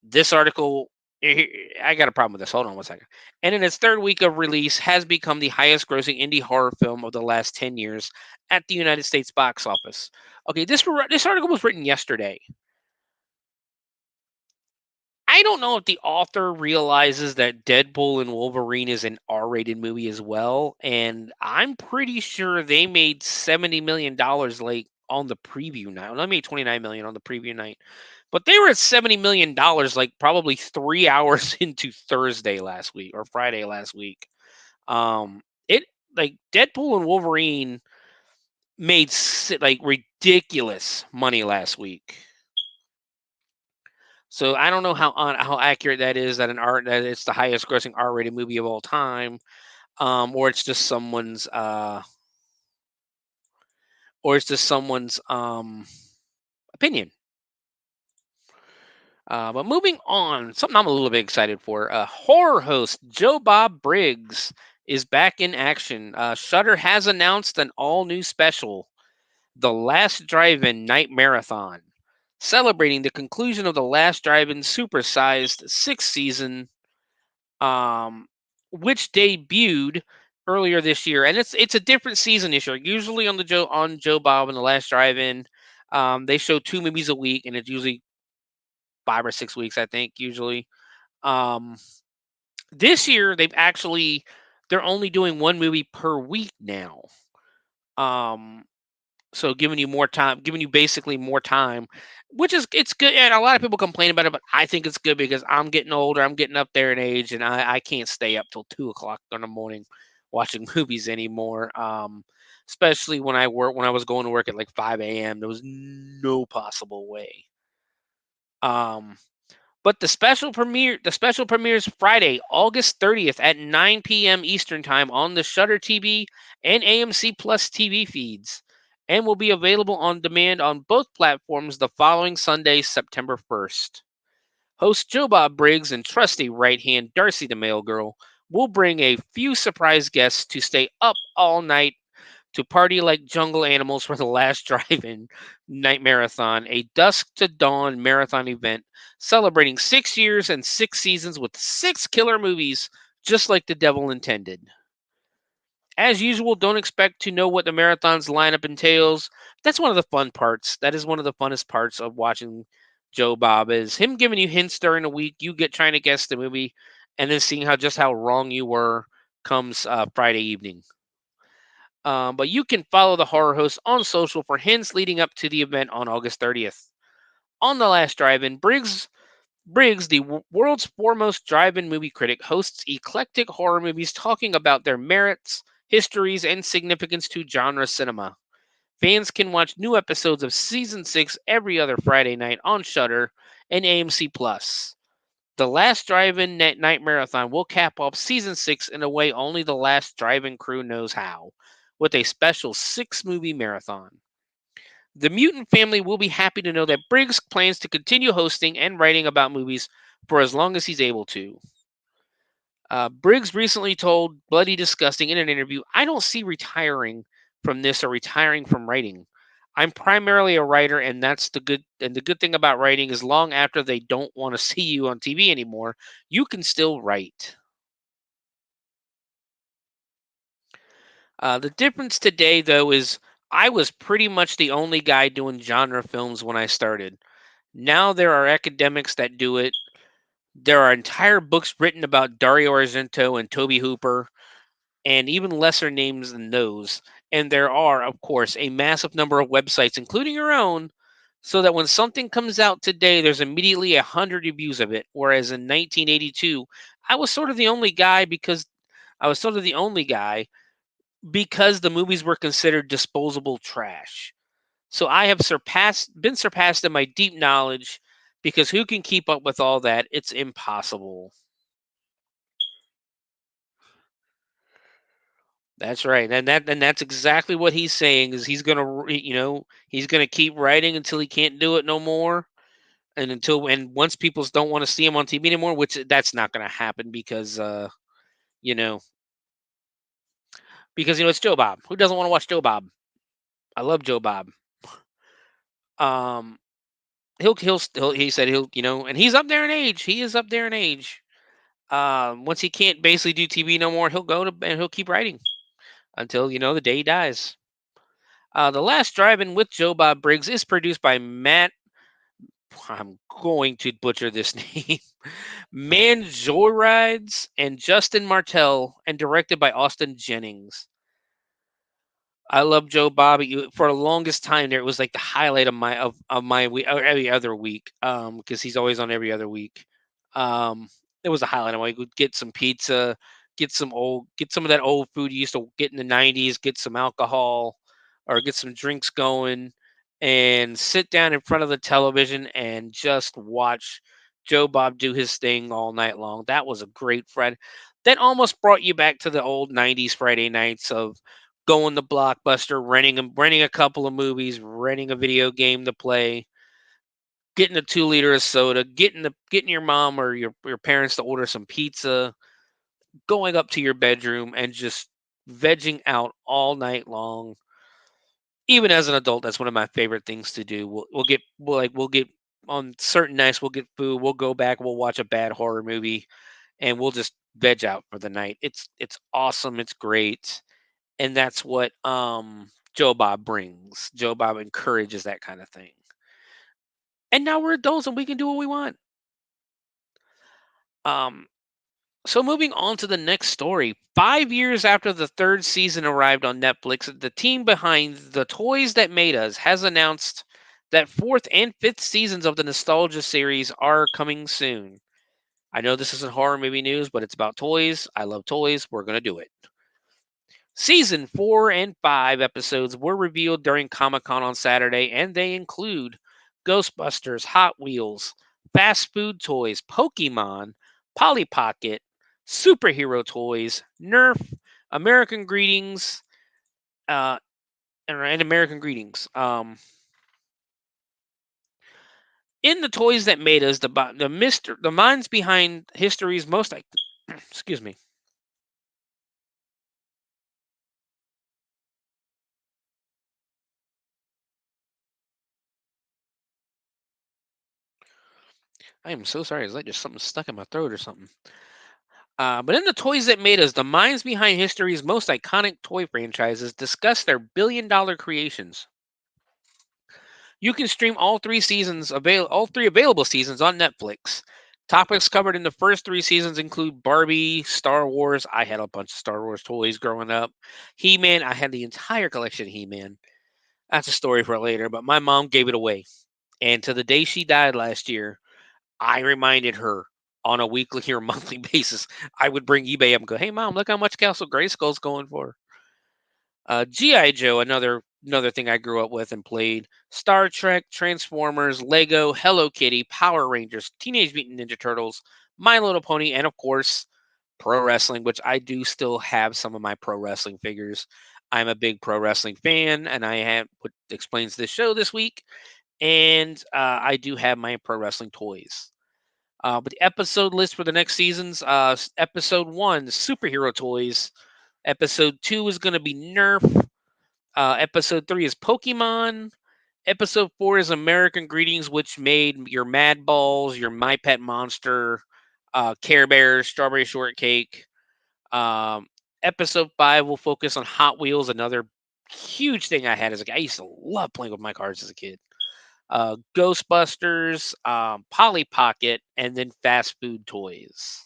This article, I got a problem with this. Hold on one second. And in its third week of release, has become the highest grossing indie horror film of the last 10 years at the United States box office. Okay, this article was written yesterday. I don't know if the author realizes that Deadpool and Wolverine is an R-rated movie as well, and I'm pretty sure they made $70 million like on the preview night. Well, they made $29 million on the preview night, but they were at $70 million like probably 3 hours into Thursday last week or Friday last week. It like Deadpool and Wolverine made like ridiculous money last week. So I don't know how accurate that is that that it's the highest grossing R-rated movie of all time, or it's just someone's opinion. But moving on, something I'm a little bit excited for. Horror host Joe Bob Briggs is back in action. Shudder has announced an all-new special, The Last Drive-In Night Marathon. celebrating the conclusion of the last drive-in supersized sixth season, um, which debuted earlier this year, and it's a different season this year. Usually on Joe Bob and the Last Drive-In, they show 2 movies a week, and it's usually 5 or 6 weeks, I think, usually. Um, this year they're only doing 1 movie per week now. Um, so giving you basically more time, which is it's good. And a lot of people complain about it, but I think it's good because I'm getting older, I'm getting up there in age, and I can't stay up till 2 o'clock in the morning watching movies anymore. Especially when I was going to work at like 5 a.m. There was no possible way. Um, but the special premieres Friday, August 30th at 9 p.m. Eastern Time on the Shutter TV and AMC Plus TV feeds, and will be available on demand on both platforms the following Sunday, September 1st. Host Joe Bob Briggs and trusty right hand Darcy the Mail Girl will bring a few surprise guests to stay up all night to party like jungle animals for the last drive-in night marathon, a dusk to dawn marathon event celebrating 6 years and 6 seasons with 6 killer movies, just like the devil intended. As usual, don't expect to know what the marathon's lineup entails. That's one of the fun parts. That is one of the funnest parts of watching Joe Bob is him giving you hints during the week. You get trying to guess the movie, and then seeing how wrong you were comes Friday evening. But you can follow the horror host on social for hints leading up to the event on August 30th. On the last drive-in, Briggs, the world's foremost drive-in movie critic, hosts eclectic horror movies talking about their merits, histories, and significance to genre cinema. Fans can watch new episodes of season 6 every other Friday night on Shudder and AMC Plus. The last drive-in night marathon will cap off season 6 in a way only the last drive-in crew knows how, with a special 6-movie marathon. The Mutant family will be happy to know that Briggs plans to continue hosting and writing about movies for as long as he's able to. Briggs recently told Bloody Disgusting in an interview, "I don't see retiring from this or retiring from writing. I'm primarily a writer, and the good thing about writing is long after they don't want to see you on TV anymore, you can still write." The difference today, though, is I was pretty much the only guy doing genre films when I started. Now there are academics that do it. There are entire books written about Dario Argento and Toby Hooper, and even lesser names than those. And there are, of course, a massive number of websites, including your own, so that when something comes out today, there's immediately 100 reviews of it. Whereas in 1982, I was sort of the only guy because I was sort of the only guy because the movies were considered disposable trash. So I have been surpassed in my deep knowledge because who can keep up with all that? It's impossible. That's right. And that's exactly what he's saying is he's going to keep writing until he can't do it no more and once people don't want to see him on TV anymore, which that's not going to happen you know, because it's Joe Bob. Who doesn't want to watch Joe Bob? I love Joe Bob. Um he'll still he said and he's up there in age. He is up there in age. Once he can't basically do TV no more, he'll go to and he'll keep writing until the day he dies. The Last Drive-In with Joe Bob Briggs is produced by Matt. I'm going to butcher this name. Man Joyrides and Justin Martell, and directed by Austin Jennings. I love Joe Bobby. For the longest time there, it was like the highlight of my week, or every other week, because he's always on every other week. It was a highlight of my week. We'd get some pizza, get some of that old food you used to get in the '90s, get some alcohol, or get some drinks going, and sit down in front of the television and just watch Joe Bob do his thing all night long. That was a great Friday. That almost brought you back to the old '90s Friday nights of going to Blockbuster, renting a couple of movies, renting a video game to play, getting a 2 liter of soda, getting your mom or your parents to order some pizza, going up to your bedroom and just vegging out all night long. Even as an adult, that's one of my favorite things to do. We'll get on certain nights, we'll get food, we'll go back, we'll watch a bad horror movie, and we'll just veg out for the night. It's awesome, it's great, and that's what Joe Bob brings. Joe Bob encourages that kind of thing. And now we're adults and we can do what we want. Um, so moving on to the next story. 5 years after the third season arrived on Netflix, the team behind The Toys That Made Us has announced that fourth and fifth seasons of the nostalgia series are coming soon. I know this isn't horror movie news, but it's about toys. I love toys. We're going to do it. Season 4 and 5 episodes were revealed during Comic Con on Saturday, and they include Ghostbusters, Hot Wheels, fast food toys, Pokemon, Polly Pocket, superhero toys, Nerf, American Greetings, uh, and American Greetings. In the toys that made us, the minds behind history's most excuse me. I am so sorry. Is that just something stuck in my throat or something? But in the toys that made us, the minds behind history's most iconic toy franchises discuss their billion-dollar creations. You can stream all three available seasons on Netflix. Topics covered in the first three seasons include Barbie, Star Wars. I had a bunch of Star Wars toys growing up. He-Man. I had the entire collection of He-Man. That's a story for later. But my mom gave it away, and to the day she died last year, I reminded her on a weekly or monthly basis. I would bring eBay up and go, "Hey, mom, look how much Castle Grayskull's going for." GI Joe, another thing I grew up with and played. Star Trek, Transformers, Lego, Hello Kitty, Power Rangers, Teenage Mutant Ninja Turtles, My Little Pony, and of course, pro wrestling, which I do still have some of my pro wrestling figures. I'm a big pro wrestling fan, and I have what explains this show this week. And I do have my pro wrestling toys. But the episode list for the next seasons, episode 1, superhero toys. Episode 2 is going to be Nerf. Episode 3 is Pokemon. Episode 4 is American Greetings, which made your Mad Balls, your My Pet Monster, Care Bears, Strawberry Shortcake. Episode 5 will focus on Hot Wheels, another huge thing I had as a kid. I used to love playing with my cars as a kid. Ghostbusters, Polly Pocket, and then fast food toys.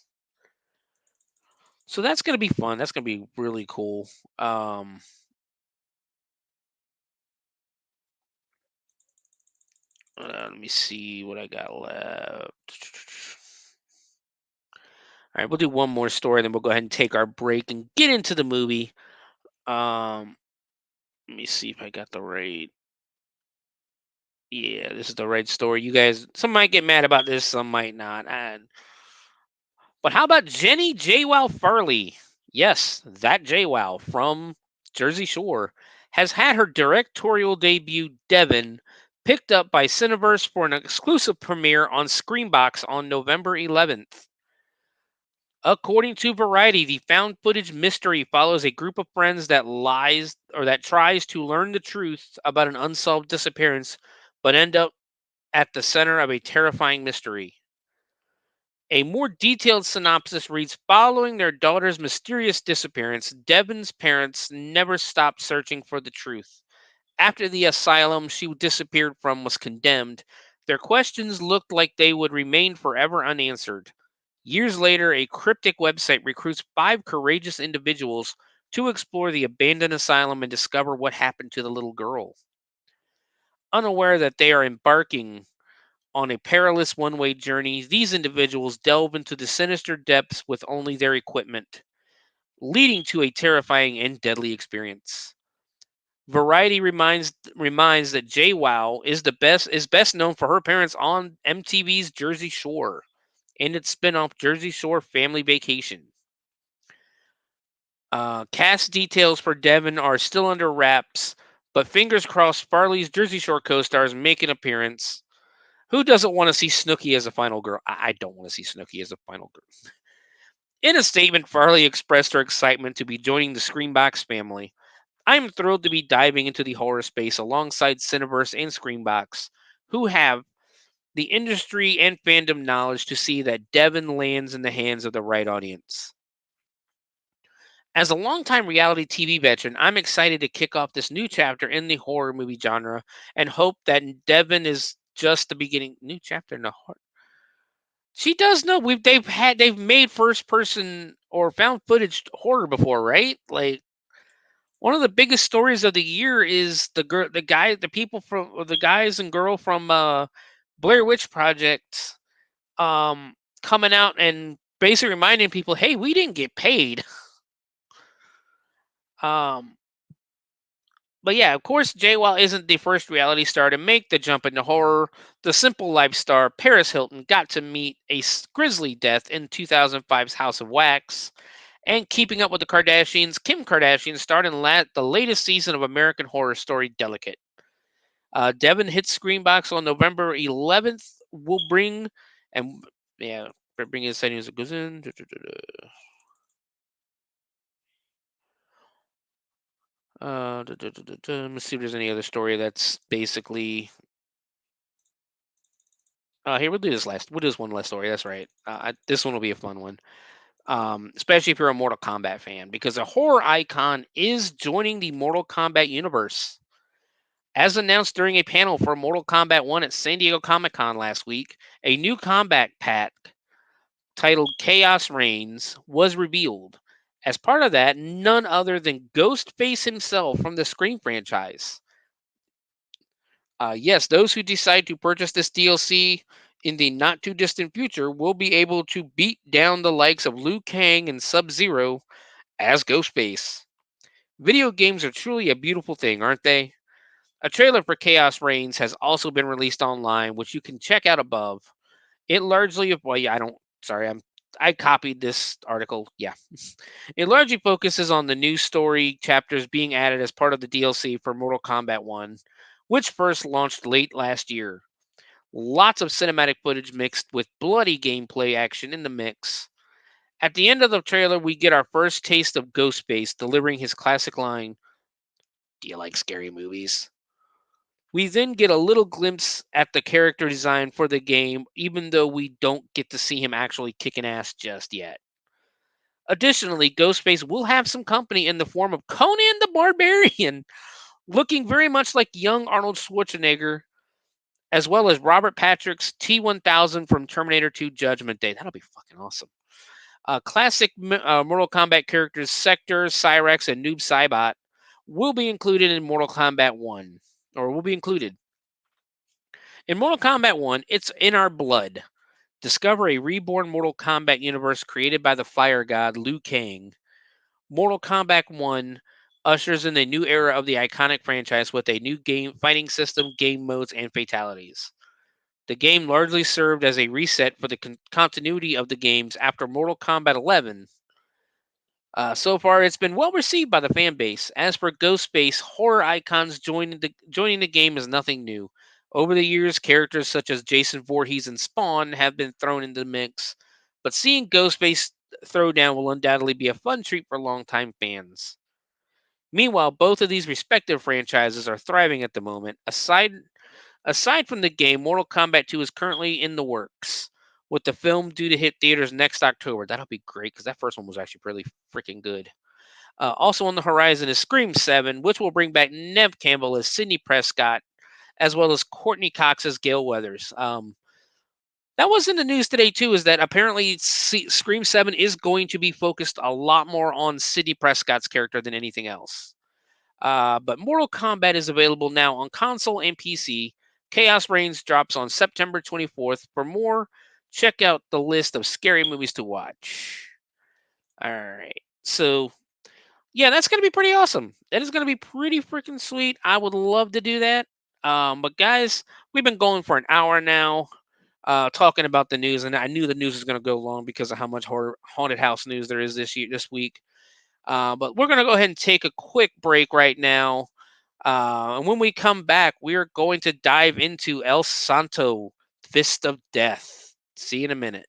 So that's going to be fun. That's going to be really cool. Let me see what I got left. All right, we'll do one more story, then we'll go ahead and take our break and get into the movie. Let me see if I got the right. Yeah, this is the right story. You guys, some might get mad about this, some might not. But how about Jenny JWoww Farley? Yes, that JWoww from Jersey Shore has had her directorial debut, Devon, picked up by Cineverse for an exclusive premiere on Screenbox on November 11th. According to Variety, the found footage mystery follows a group of friends that tries to learn the truth about an unsolved disappearance, but end up at the center of a terrifying mystery. A more detailed synopsis reads: following their daughter's mysterious disappearance, Devon's parents never stopped searching for the truth. After the asylum she disappeared from was condemned, their questions looked like they would remain forever unanswered. Years later, a cryptic website recruits 5 courageous individuals to explore the abandoned asylum and discover what happened to the little girl. Unaware that they are embarking on a perilous one-way journey, these individuals delve into the sinister depths with only their equipment, leading to a terrifying and deadly experience. Variety reminds that JWoww is best known for her appearance on MTV's Jersey Shore and its spin-off Jersey Shore Family Vacation. Cast details for Devon are still under wraps, but fingers crossed Farley's Jersey Shore co-stars make an appearance. Who doesn't want to see Snooki as a final girl? I don't want to see Snooki as a final girl. In a statement, Farley expressed her excitement to be joining the Screenbox family. I'm thrilled to be diving into the horror space alongside Cineverse and Screenbox, who have the industry and fandom knowledge to see that Devin lands in the hands of the right audience. As a longtime reality TV veteran, I'm excited to kick off this new chapter in the horror movie genre and hope that Devin is just the beginning. New chapter in the horror. She does know they've made first person or found footage horror before, right? Like one of the biggest stories of the year is the guys and girl from Blair Witch Project coming out and basically reminding people, hey, we didn't get paid. Um but yeah, of course, JWoww isn't the first reality star to make the jump into horror. The Simple Life star Paris Hilton got to meet a grisly death in 2005's House of Wax. And keeping up with the Kardashians, Kim Kardashian starred in the latest season of American Horror Story Delicate. Devin hits Screenbox on November 11th. We'll bring, and yeah, we're bringing the news that goes in. Let me see if there's any other story that's basically. Here, we'll do this last. We'll do this one last story. That's right. This one will be a fun one. Especially if you're a Mortal Kombat fan, because a horror icon is joining the Mortal Kombat universe. As announced during a panel for Mortal Kombat 1 at San Diego Comic-Con last week, a new combat pack titled Chaos Reigns was revealed. As part of that, none other than Ghostface himself from the Scream franchise. Yes, those who decide to purchase this DLC in the not too distant future will be able to beat down the likes of Liu Kang and Sub-Zero as Ghostface. Video games are truly a beautiful thing, aren't they? A trailer for Chaos Reigns has also been released online, which you can check out above. It largely, well, yeah, I copied this article. Yeah, it largely focuses on the new story chapters being added as part of the DLC for Mortal Kombat 1, which first launched late last year. Lots of cinematic footage mixed with bloody gameplay action in the mix. At the end of the trailer, we get our first taste of Ghostface delivering his classic line, "Do you like scary movies?" We then get a little glimpse at the character design for the game, even though we don't get to see him actually kicking ass just yet. Additionally, Ghostface will have some company in the form of Conan the Barbarian, looking very much like young Arnold Schwarzenegger, as well as Robert Patrick's T-1000 from Terminator 2 Judgment Day. That'll be fucking awesome. Classic Mortal Kombat characters Sector, Cyrex, and Noob Saibot will be included in Mortal Kombat 1, or will be included. In Mortal Kombat 1, it's in our blood. Discover a reborn Mortal Kombat universe created by the fire god Liu Kang. Mortal Kombat 1 ushers in a new era of the iconic franchise with a new game fighting system, game modes, and fatalities. The game largely served as a reset for the continuity of the games after Mortal Kombat 11. So far, it's been well received by the fan base. As for Ghostface, horror icons joining the game is nothing new. Over the years, characters such as Jason Voorhees and Spawn have been thrown into the mix, but seeing Ghostface throwdown will undoubtedly be a fun treat for longtime fans. Meanwhile, both of these respective franchises are thriving at the moment. Aside from the game, Mortal Kombat 2 is currently in the works, with the film due to hit theaters next October. That'll be great because that first one was actually really freaking good. Also on the horizon is Scream 7, which will bring back Nev Campbell as Sidney Prescott, as well as Courtney Cox as Gail Weathers. That was in the news today, too, is that apparently Scream 7 is going to be focused a lot more on Sidney Prescott's character than anything else. But Mortal Kombat is available now on console and PC. Chaos Reigns drops on September 24th. For more, check out the list of scary movies to watch. All right. So, yeah, that's going to be pretty awesome. That is going to be pretty freaking sweet. I would love to do that. But, guys, we've been going for an hour now talking about the news, and I knew the news was going to go long because of how much haunted house news there is this week. But we're going to go ahead and take a quick break right now. And when we come back, we're going to dive into El Santo, Fist of Death. See you in a minute.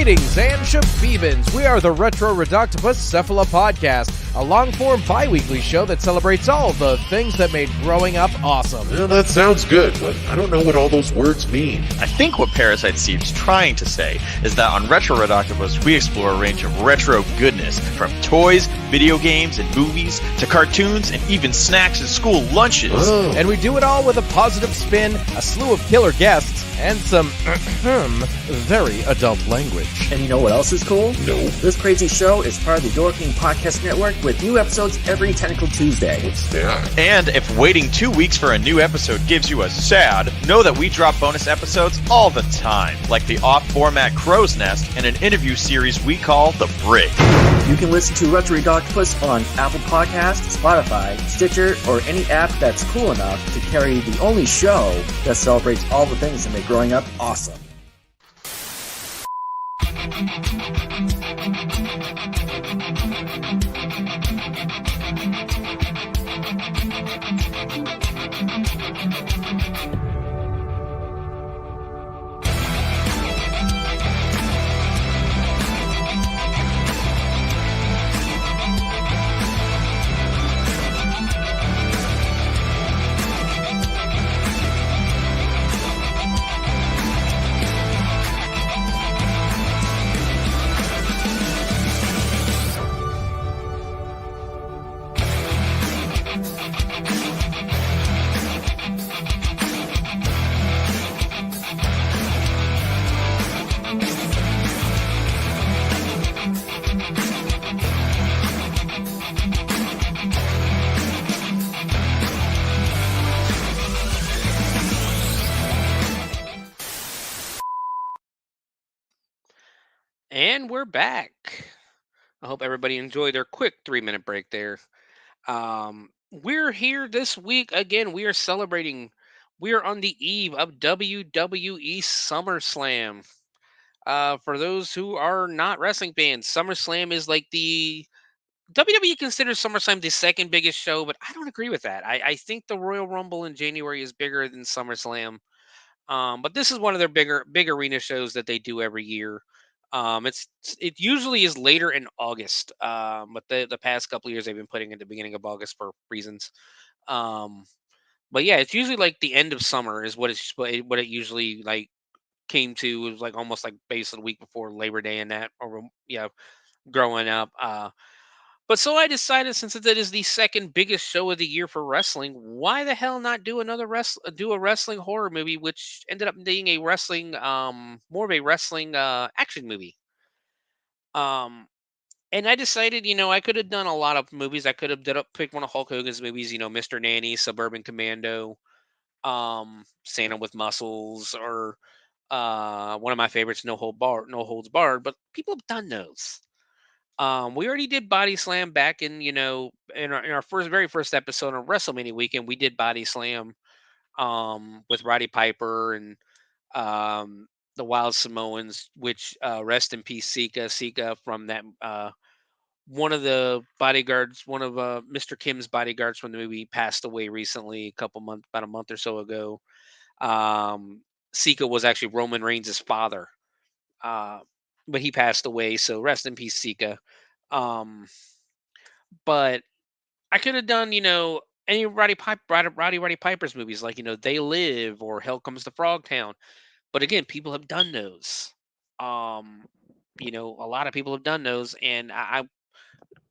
Greetings and shabibans. We are the Retro Reductopus Cephala Podcast, a long-form bi-weekly show that celebrates all the things that made growing up awesome. Yeah, that sounds good, but I don't know what all those words mean. I think what Parasite seems trying to say is that on Retro Reductopus, we explore a range of retro goodness, from toys, video games, and movies, to cartoons, and even snacks and school lunches. Oh. And we do it all with a positive spin, a slew of killer guests, and some very adult language. And you know what else is cool? No. This crazy show is part of the Door King Podcast Network with new episodes every Tentacle Tuesday. What's that? And if waiting 2 weeks for a new episode gives you a sad, know that we drop bonus episodes all the time, like the off-format Crow's Nest and an interview series we call The Brig. You can listen to Retro Reductopus on Apple Podcasts, Spotify, Stitcher, or any app that's cool enough to carry the only show that celebrates all the things that make growing up awesome. And we're back. I hope everybody enjoyed their quick 3-minute break there. We're here this week again. We are celebrating. We are on the eve of WWE SummerSlam. For those who are not wrestling fans, SummerSlam is like the WWE considers SummerSlam the second biggest show, but I don't agree with that. I think the Royal Rumble in January is bigger than SummerSlam. But this is one of their big arena shows that they do every year. It usually is later in August. But the past couple of years they've been putting it at the beginning of August for reasons. But yeah, it's usually like the end of summer is what it usually like came to. It was like almost like basically the week before Labor Day and that, or yeah, growing up. But so I decided, since it is the second biggest show of the year for wrestling, why the hell not do do a wrestling horror movie, which ended up being a wrestling, more of a wrestling action movie. Um, and I decided, I could have done a lot of movies. I could have picked one of Hulk Hogan's movies, Mr. Nanny, Suburban Commando, Santa with Muscles, or one of my favorites, No Holds Barred. But people have done those. We already did Body Slam back in, in our very first episode on WrestleMania weekend. We did Body Slam with Roddy Piper and the Wild Samoans, which rest in peace, Sika. Sika from that one of the bodyguards, one of Mr. Kim's bodyguards from the movie, passed away recently, about a month or so ago. Sika was actually Roman Reigns' father. But he passed away, so rest in peace, Sika. But I could have done, any Roddy Piper's movies, like They Live or Hell Comes to Frogtown. But again, people have done those. A lot of people have done those, and I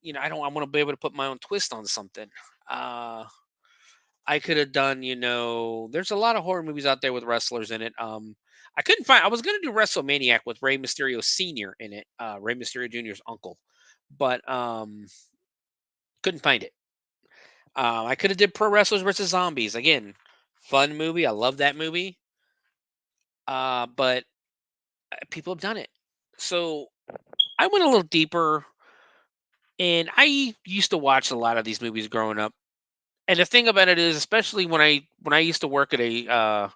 want to be able to put my own twist on something. I could have done, there's a lot of horror movies out there with wrestlers in it. I was going to do WrestleManiac with Rey Mysterio Sr. in it, Rey Mysterio Jr.'s uncle, but couldn't find it. I could have did Pro Wrestlers versus Zombies. Again, fun movie. I love that movie. But people have done it. So I went a little deeper, and I used to watch a lot of these movies growing up. And the thing about it is, especially when I used to work at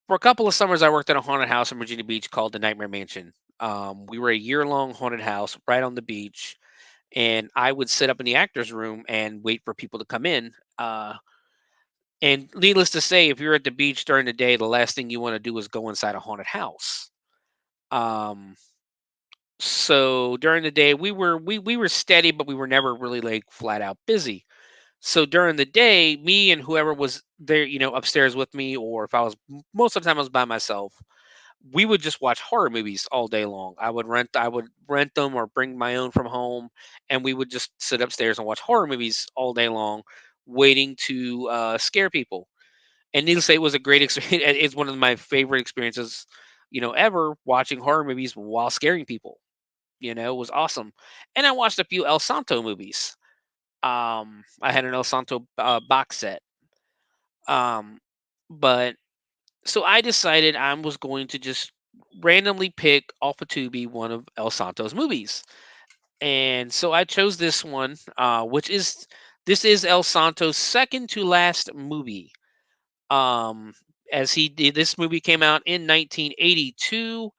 for a couple of summers, I worked at a haunted house in Virginia Beach called the Nightmare Mansion. We were a year-long haunted house right on the beach, and I would sit up in the actors' room and wait for people to come in. And needless to say, if you're at the beach during the day, the last thing you want to do is go inside a haunted house. So during the day we were steady, but we were never really like flat out busy. So during the day, me and whoever was there, upstairs with me, or if I was most of the time I was by myself, we would just watch horror movies all day long. I would rent them or bring my own from home, and we would just sit upstairs and watch horror movies all day long, waiting to scare people. And needless to say, it was a great experience. It's one of my favorite experiences, ever, watching horror movies while scaring people. It was awesome. And I watched a few El Santo movies. I had an El Santo box set. Um, but so I decided I was going to just randomly pick off a Tubi one of El Santo's movies. And so I chose this one, this is El Santo's second to last movie. Um, as he did, this movie came out in 1982,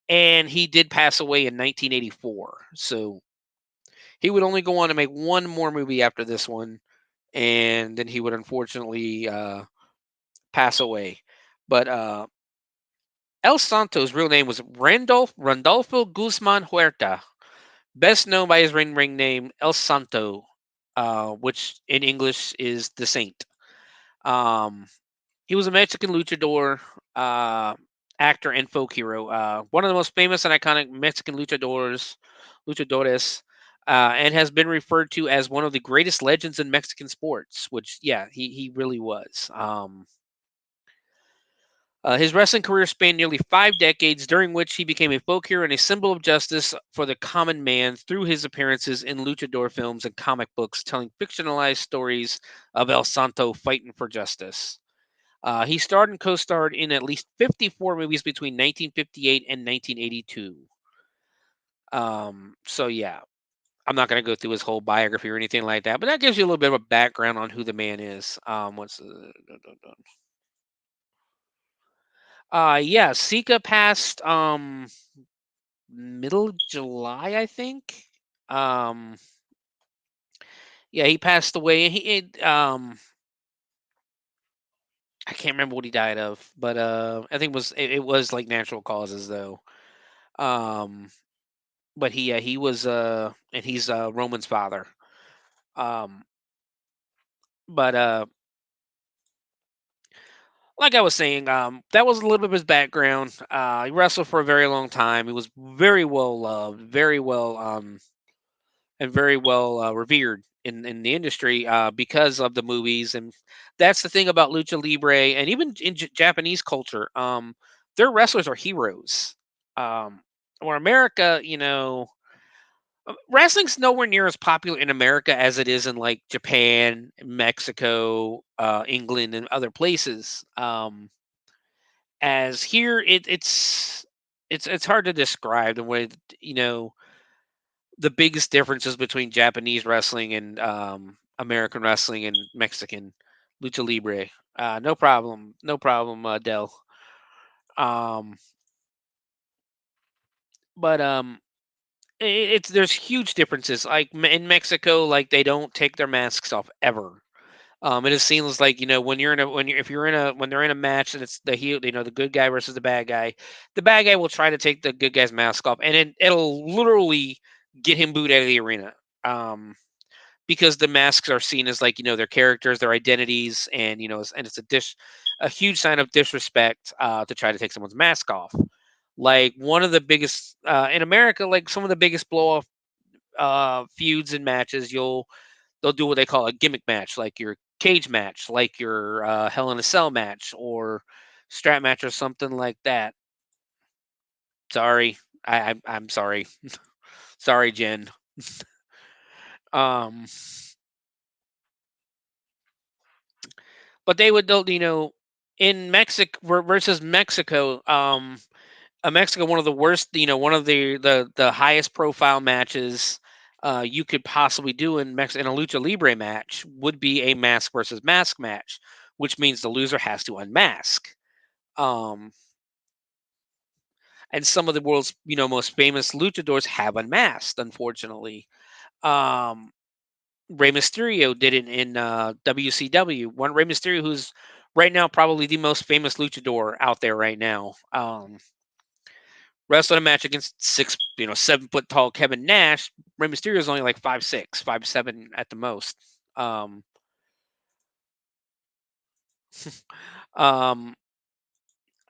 and he did pass away in 1984. So he would only go on to make one more movie after this one, and then he would unfortunately pass away. But El Santo's real name was Randolfo Guzman Huerta, best known by his ring name El Santo, which in English is the Saint. Um, he was a Mexican luchador, uh, actor, and folk hero. One of the most famous and iconic Mexican luchadores, and has been referred to as one of the greatest legends in Mexican sports. Which, yeah, he really was. His wrestling career spanned nearly 5 decades, during which he became a folk hero and a symbol of justice for the common man through his appearances in luchador films and comic books, telling fictionalized stories of El Santo fighting for justice. He starred and co-starred in at least 54 movies between 1958 and 1982. So yeah, I'm not going to go through his whole biography or anything like that, but that gives you a little bit of a background on who the man is. Yeah, Sika passed middle July, I think. Um, yeah, he passed away, and I can't remember what he died of, but I think it was like natural causes though. Um, but he was and he's Roman's father. Um, but like I was saying, that was a little bit of his background. He wrestled for a very long time. He was very well loved, very well and very well revered in the industry because of the movies. And that's the thing about Lucha Libre, and even in Japanese culture, their wrestlers are heroes. Or America, wrestling's nowhere near as popular in America as it is in like Japan, Mexico, England, and other places. As here, it's hard to describe the way the biggest differences between Japanese wrestling and American wrestling and Mexican lucha libre. No problem, Dell. Um, but it's there's huge differences. Like in Mexico, like they don't take their masks off ever. It just seems like when you're in a when you're if you're in a when they're in a match and it's the heel, the good guy versus the bad guy will try to take the good guy's mask off, and it'll literally get him booed out of the arena. Because the masks are seen as like their characters, their identities, and and it's a huge sign of disrespect to try to take someone's mask off. Like one of the biggest in America, like some of the biggest blow off feuds and matches, they'll do what they call a gimmick match, like your cage match, like your Hell in a Cell match, or strap match, or something like that. Sorry, I'm sorry, sorry, Jen. Um, but they would, in Mexico versus Mexico, Mexico, one of the worst, one of the highest profile matches you could possibly do in in a lucha libre match would be a mask versus mask match, which means the loser has to unmask. Um, and some of the world's most famous luchadors have unmasked, unfortunately. Um, Rey Mysterio did it in WCW. One Rey Mysterio, who's right now probably the most famous luchador out there right now. wrestled a match against 7 foot tall Kevin Nash. Rey Mysterio is only like 5'6", 5'7" at the most. Um,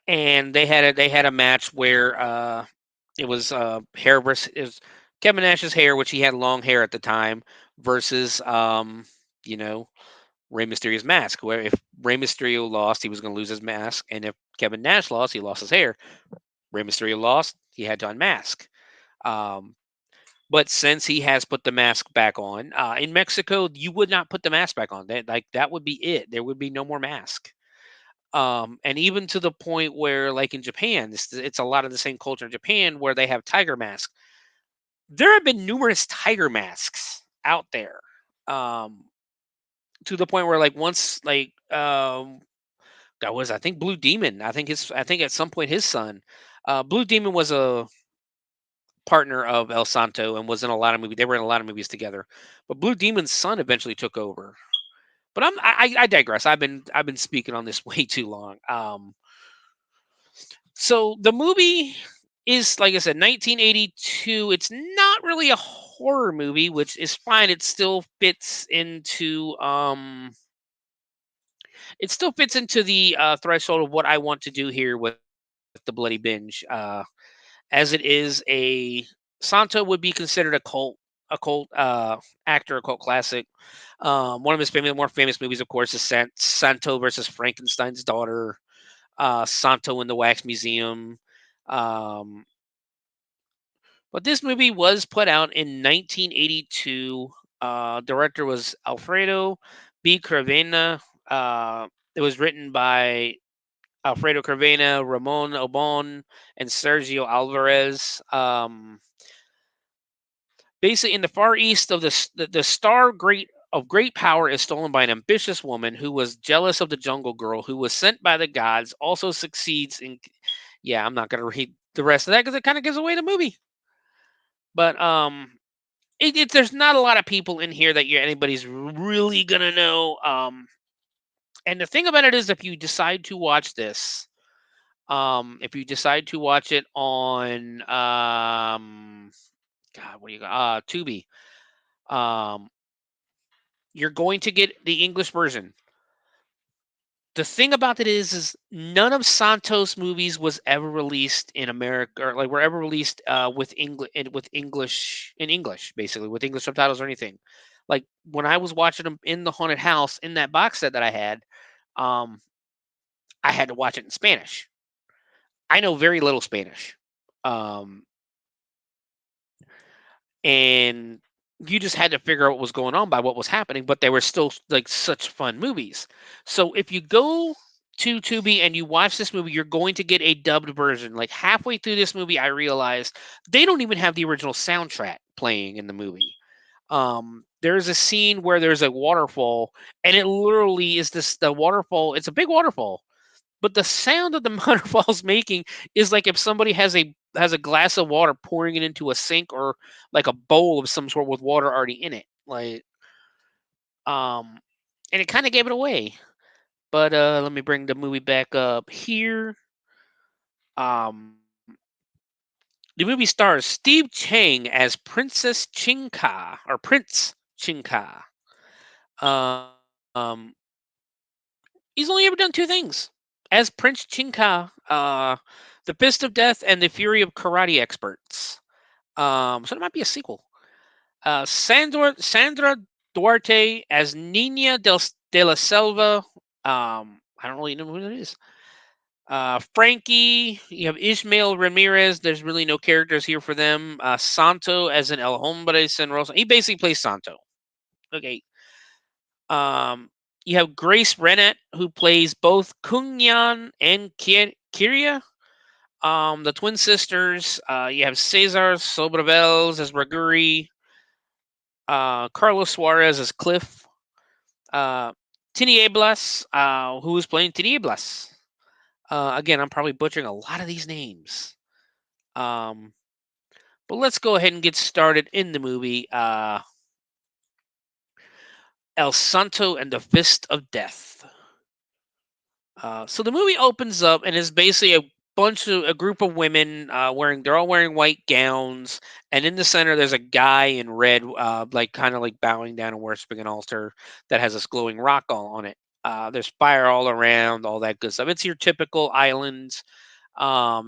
and they had a match where it was hair versus it was Kevin Nash's hair, which he had long hair at the time, versus Rey Mysterio's mask. Where if Rey Mysterio lost, he was going to lose his mask, and if Kevin Nash lost, he lost his hair. Rey Mysterio lost, he had to unmask. But since he has put the mask back on, in Mexico, you would not put the mask back on. That would be it. There would be no more mask. And even to the point where, like in Japan, it's a lot of the same culture in Japan where they have tiger masks. There have been numerous tiger masks out there, to the point where, like, once, like, that was, I think, Blue Demon. I think at some point his son, Blue Demon was a partner of El Santo and was in a lot of movies. They were in a lot of movies together. But Blue Demon's son eventually took over. But I digress. I've been speaking on this way too long. So the movie is, like I said, 1982. It's not really a horror movie, which is fine. It still fits into the threshold of what I want to do here with the Bloody Binge. As it is Santo would be considered a cult actor, a cult classic. One of his more famous movies, of course, is Santo versus Frankenstein's daughter, Santo in the Wax Museum. But this movie was put out in 1982. Director was Alfredo B. Cravena. It was written by Alfredo Cravena, Ramon Obon, and Sergio Alvarez. Basically, in the Far East of the star of great power is stolen by an ambitious woman who was jealous of the jungle girl who was sent by the gods. Also succeeds in. Yeah, I'm not going to read the rest of that because it kind of gives away the movie. But there's not a lot of people in here that anybody's really gonna know. And the thing about it is, if you decide to watch this, if you decide to watch it on God, what do you got? Tubi. You're going to get the English version. The thing about it is none of Santos' movies was ever released in America, or like were ever released with English, basically with English subtitles or anything. Like when I was watching them in the haunted house in that box set that I had to watch it in Spanish. I know very little Spanish. And you just had to figure out what was going on by what was happening, but they were still like such fun movies. So if you go to Tubi and you watch this movie, you're going to get a dubbed version. Like halfway through this movie, I realized they don't even have the original soundtrack playing in the movie. There's a scene where there's a waterfall, and it literally is the waterfall. It's a big waterfall, but the sound that the waterfall's making is like if somebody has a glass of water pouring it into a sink or like a bowl of some sort with water already in it. Like, and it kind of gave it away. But let me bring the movie back up here. The movie stars Steve Chang as Princess Chinka, or Prince Chinka. He's only ever done two things. As Prince Chinka, The Fist of Death and The Fury of Karate Experts. So it might be a sequel. Sandra Duarte as Nina de la Selva. I don't really know who that is. Frankie, you have Ishmael Ramirez. There's really no characters here for them. Santo as an El Hombre Sin Rosa. He basically plays Santo. Okay. You have Grace Rennet, who plays both Kungyan and Kiria. The twin sisters. You have Cesar Sobrevels as Raguri. Carlos Suarez as Cliff. Tinieblas, who is playing Tinieblas. Again, I'm probably butchering a lot of these names. But let's go ahead and get started in the movie. El Santo and the Fist of Death. So the movie opens up and is basically a group of women they're all wearing white gowns, and in the center there's a guy in red, like kind of like bowing down and worshiping an altar that has this glowing rock all on it. There's fire all around, all that good stuff. It's your typical island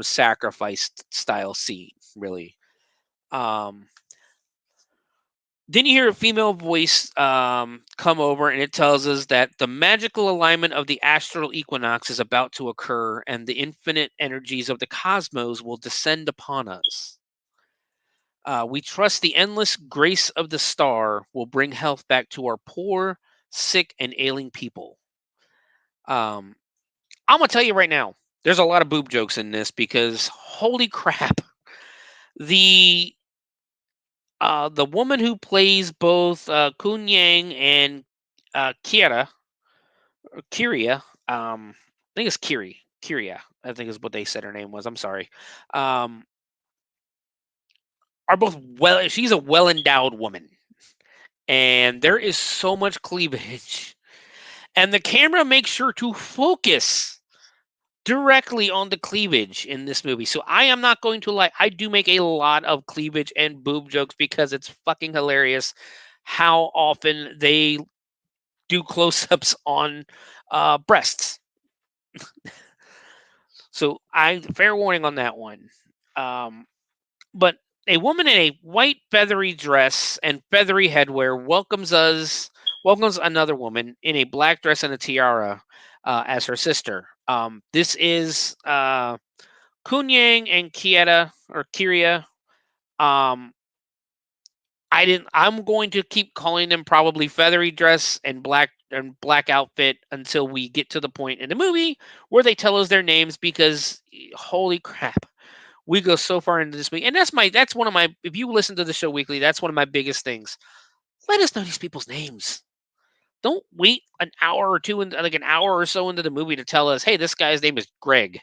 sacrifice style scene, really. Um, then you hear a female voice come over, and it tells us that the magical alignment of the astral equinox is about to occur, and the infinite energies of the cosmos will descend upon us. We trust the endless grace of the star will bring health back to our poor, sick, and ailing people. Um, I'm gonna tell you right now, there's a lot of boob jokes in this because holy crap, the the woman who plays both Kun Yang and Kiera, or Kiria, I think it's Kiria, I think is what they said her name was. I'm sorry. Um, are both well. She's a well endowed woman, and there is so much cleavage, and the camera makes sure to focus directly on the cleavage in this movie. So I am not going to lie. I do make a lot of cleavage and boob jokes because it's fucking hilarious how often they do close-ups on breasts. So fair warning on that one. But a woman in a white feathery dress and feathery headwear welcomes another woman in a black dress and a tiara as her sister. This is Kunyang and Kiria. Um, I'm going to keep calling them probably feathery dress and black outfit until we get to the point in the movie where they tell us their names, because holy crap, we go so far into this movie. And that's one of my, if you listen to the show weekly, that's one of my biggest things. Let us know these people's names. Don't wait an hour or two, like an hour or so into the movie to tell us, hey, this guy's name is Greg.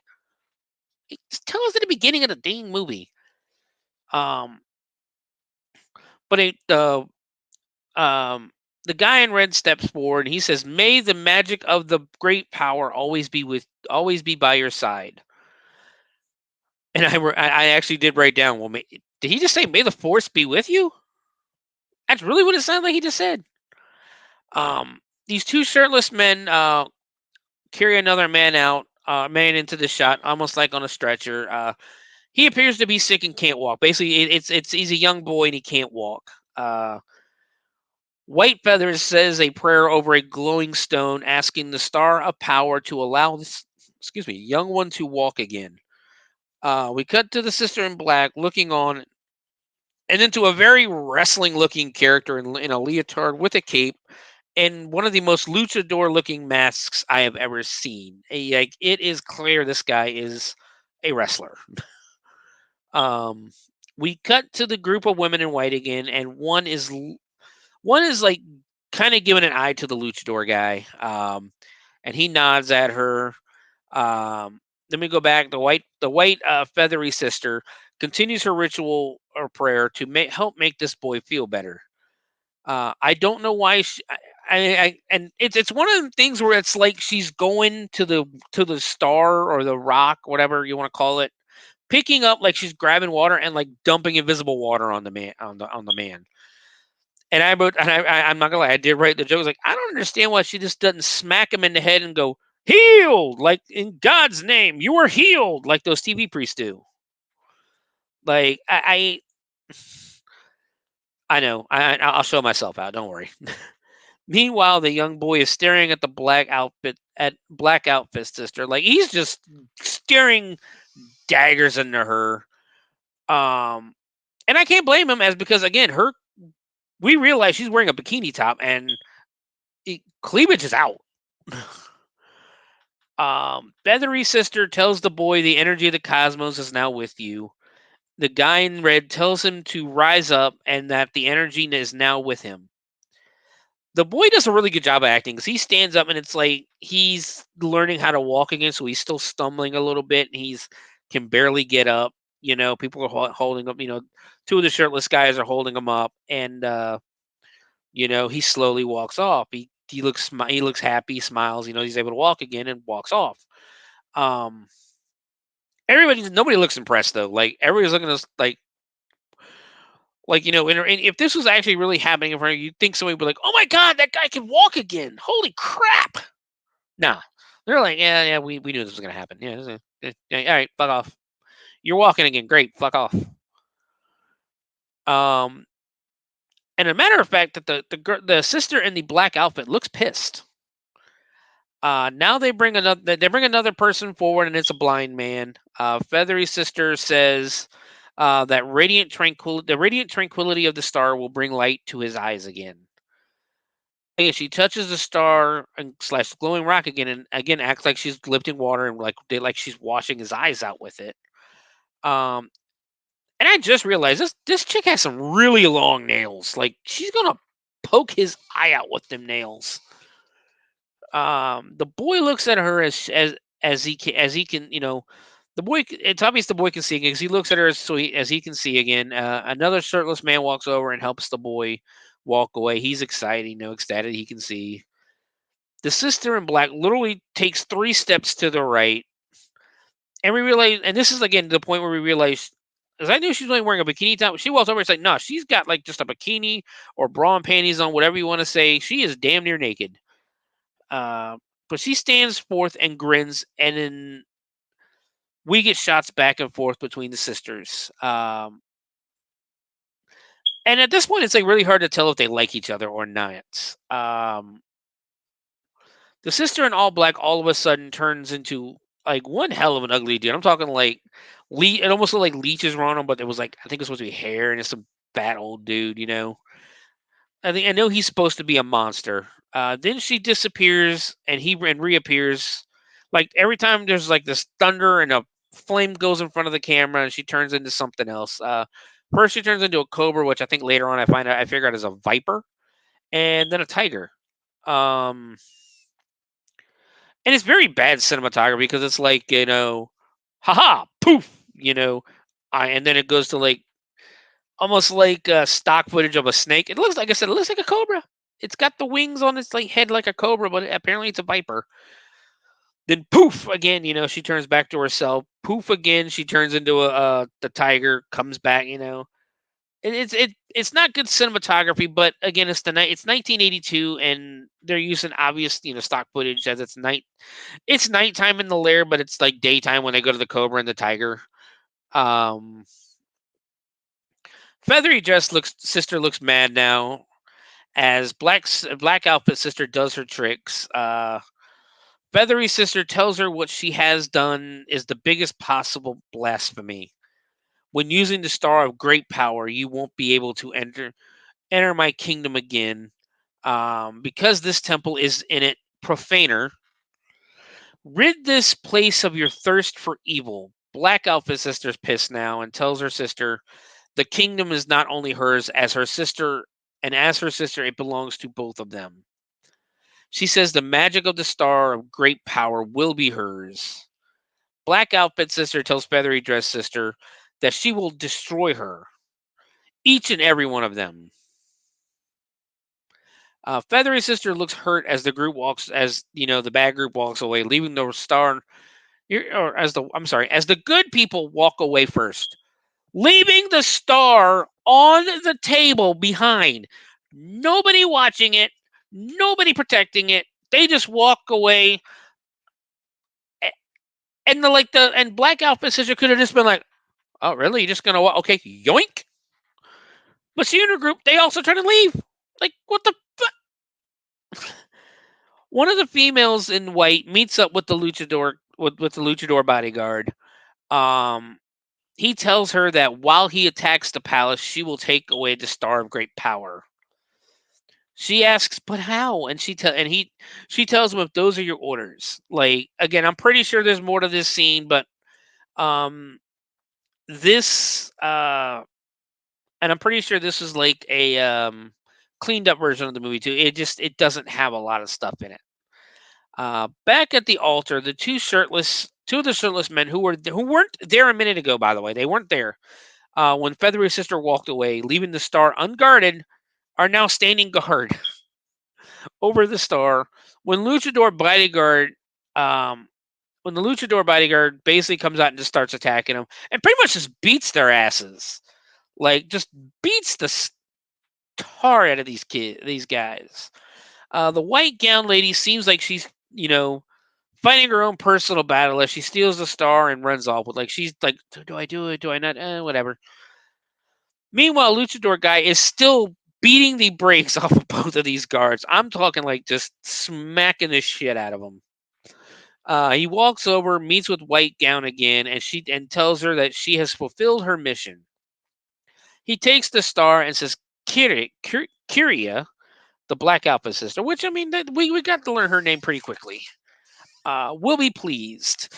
Just tell us at the beginning of the dang movie. Um, but um, the guy in red steps forward and he says, "May the magic of the great power always be by your side." And I actually did write down, well, did he just say, "May the force be with you"? That's really what it sounded like he just said. These two shirtless men carry another man into the shot, almost like on a stretcher. He appears to be sick and can't walk. Basically, he's a young boy and he can't walk. White Feathers says a prayer over a glowing stone, asking the star of power to allow this, young one to walk again. We cut to the sister in black looking on, and then to a very wrestling-looking character in a leotard with a cape and one of the most luchador-looking masks I have ever seen. It is clear this guy is a wrestler. We cut to the group of women in white again, and one is like kind of giving an eye to the luchador guy, and he nods at her. Then we go back. The white feathery sister continues her ritual or prayer to help make this boy feel better. I don't know why and it's one of the things where it's like she's going to the star or the rock, whatever you want to call it, picking up, like she's grabbing water and like dumping invisible water on the man. And I'm not gonna lie, I did write the joke. I was like, I don't understand why she just doesn't smack him in the head and go, healed, like in God's name, you are healed, like those TV priests do. Like I know, I'll show myself out. Don't worry. Meanwhile, the young boy is staring at the black outfit sister, like he's just staring daggers into her. And I can't blame him, as because again, we realize she's wearing a bikini top and cleavage is out. Feathery sister tells the boy the energy of the cosmos is now with you. The guy in red tells him to rise up and that the energy is now with him. The boy does a really good job of acting because he stands up and it's like he's learning how to walk again, so he's still stumbling a little bit and he's can barely get up. People are holding up. Two of the shirtless guys are holding him up, and he slowly walks off. He looks happy, smiles. He's able to walk again and walks off. nobody looks impressed though. Like everybody's looking at us like and if this was actually really happening in front of you, you'd think somebody would be like, "Oh my god, that guy can walk again! Holy crap!" Nah, they're like, "Yeah, we knew this was gonna happen. Yeah, all right, fuck off. You're walking again. Great, fuck off." And a matter of fact, that the sister in the black outfit looks pissed. Now they bring another person forward, and it's a blind man. Feathery Sister says that the radiant tranquility of the star will bring light to his eyes again. Hey, she touches the star and slash glowing rock again, and again acts like she's lifting water and like she's washing his eyes out with it. Um, and I just realized this chick has some really long nails. Like she's gonna poke his eye out with them nails. The boy looks at her as he can the boy, it's obvious the boy can see because he looks at her as he can see again. Another shirtless man walks over and helps the boy walk away. He's excited, ecstatic he can see. The sister in black literally takes 3 steps to the right, and we realize, and this is again the point where we realize, because I knew she was only wearing a bikini top. She walks over, it's like, no, she's got like just a bikini or bra and panties on, whatever you want to say. She is damn near naked. But she stands forth and grins, and then we get shots back and forth between the sisters. And at this point, it's like really hard to tell if they like each other or not. The sister in all black all of a sudden turns into like one hell of an ugly dude. I'm talking like it almost looked like leeches were on him, but it was like, I think it was supposed to be hair, and it's some fat old dude. I know he's supposed to be a monster. Then she disappears, and he reappears. Like every time there's like this thunder and a flame goes in front of the camera, and she turns into something else. First she turns into a cobra, which I think later on I figure out is a viper, and then a tiger. And it's very bad cinematography because it's like, haha, poof, and then it goes to like almost like stock footage of a snake. It looks, like I said, it looks like a cobra. It's got the wings on its like head like a cobra, but apparently it's a viper. Then poof again, she turns back to herself. Poof again, she turns into the tiger, comes back, And it's not good cinematography, but again, it's 1982, and they're using obvious stock footage as it's night. It's nighttime in the lair, but it's like daytime when they go to the cobra and the tiger. Feathery sister looks mad now as black outfit sister does her tricks. Feathery sister tells her what she has done is the biggest possible blasphemy. When using the star of great power, you won't be able to enter my kingdom again, because this temple is in it profaner. Rid this place of your thirst for evil. Black outfit sister's pissed now and tells her sister the kingdom is not only hers as her sister, and as her sister, it belongs to both of them. She says the magic of the star of great power will be hers. Black outfit sister tells feathery dress sister that she will destroy her, each and every one of them. Feathery sister looks hurt as the bad group walks away, leaving the star, as the good people walk away first, leaving the star on the table behind. Nobody watching it, nobody protecting it. They just walk away. And and black outfit sister could have just been like, "Oh, really? You're just gonna walk? Okay, yoink." But she and her group, they also try to leave. Like, what the fuck? One of the females in white meets up with the luchador with the luchador bodyguard. He tells her that while he attacks the palace, she will take away the star of great power. She asks, "But how?" And she tells him, "If those are your orders." Like, again, I'm pretty sure there's more to this scene, but this and I'm pretty sure this is like a cleaned up version of the movie too. It doesn't have a lot of stuff in it. Back at the altar, two of the shirtless men who weren't there a minute ago, by the way, they weren't there when Feathery sister walked away, leaving the star unguarded, are now standing guard over the star. When Luchador bodyguard when the luchador bodyguard basically comes out and just starts attacking them and pretty much just beats their asses. Like, just beats the tar out of these guys. The white gown lady seems like she's, fighting her own personal battle as she steals the star and runs off with, like, she's like, do I do it? Do I not? Whatever. Meanwhile, luchador guy is still beating the brakes off of both of these guards. I'm talking like just smacking the shit out of them. He walks over, meets with White Gown again, and tells her that she has fulfilled her mission. He takes the star and says, Kyria, the Black Alpha sister, which, I mean, we got to learn her name pretty quickly. Will be pleased.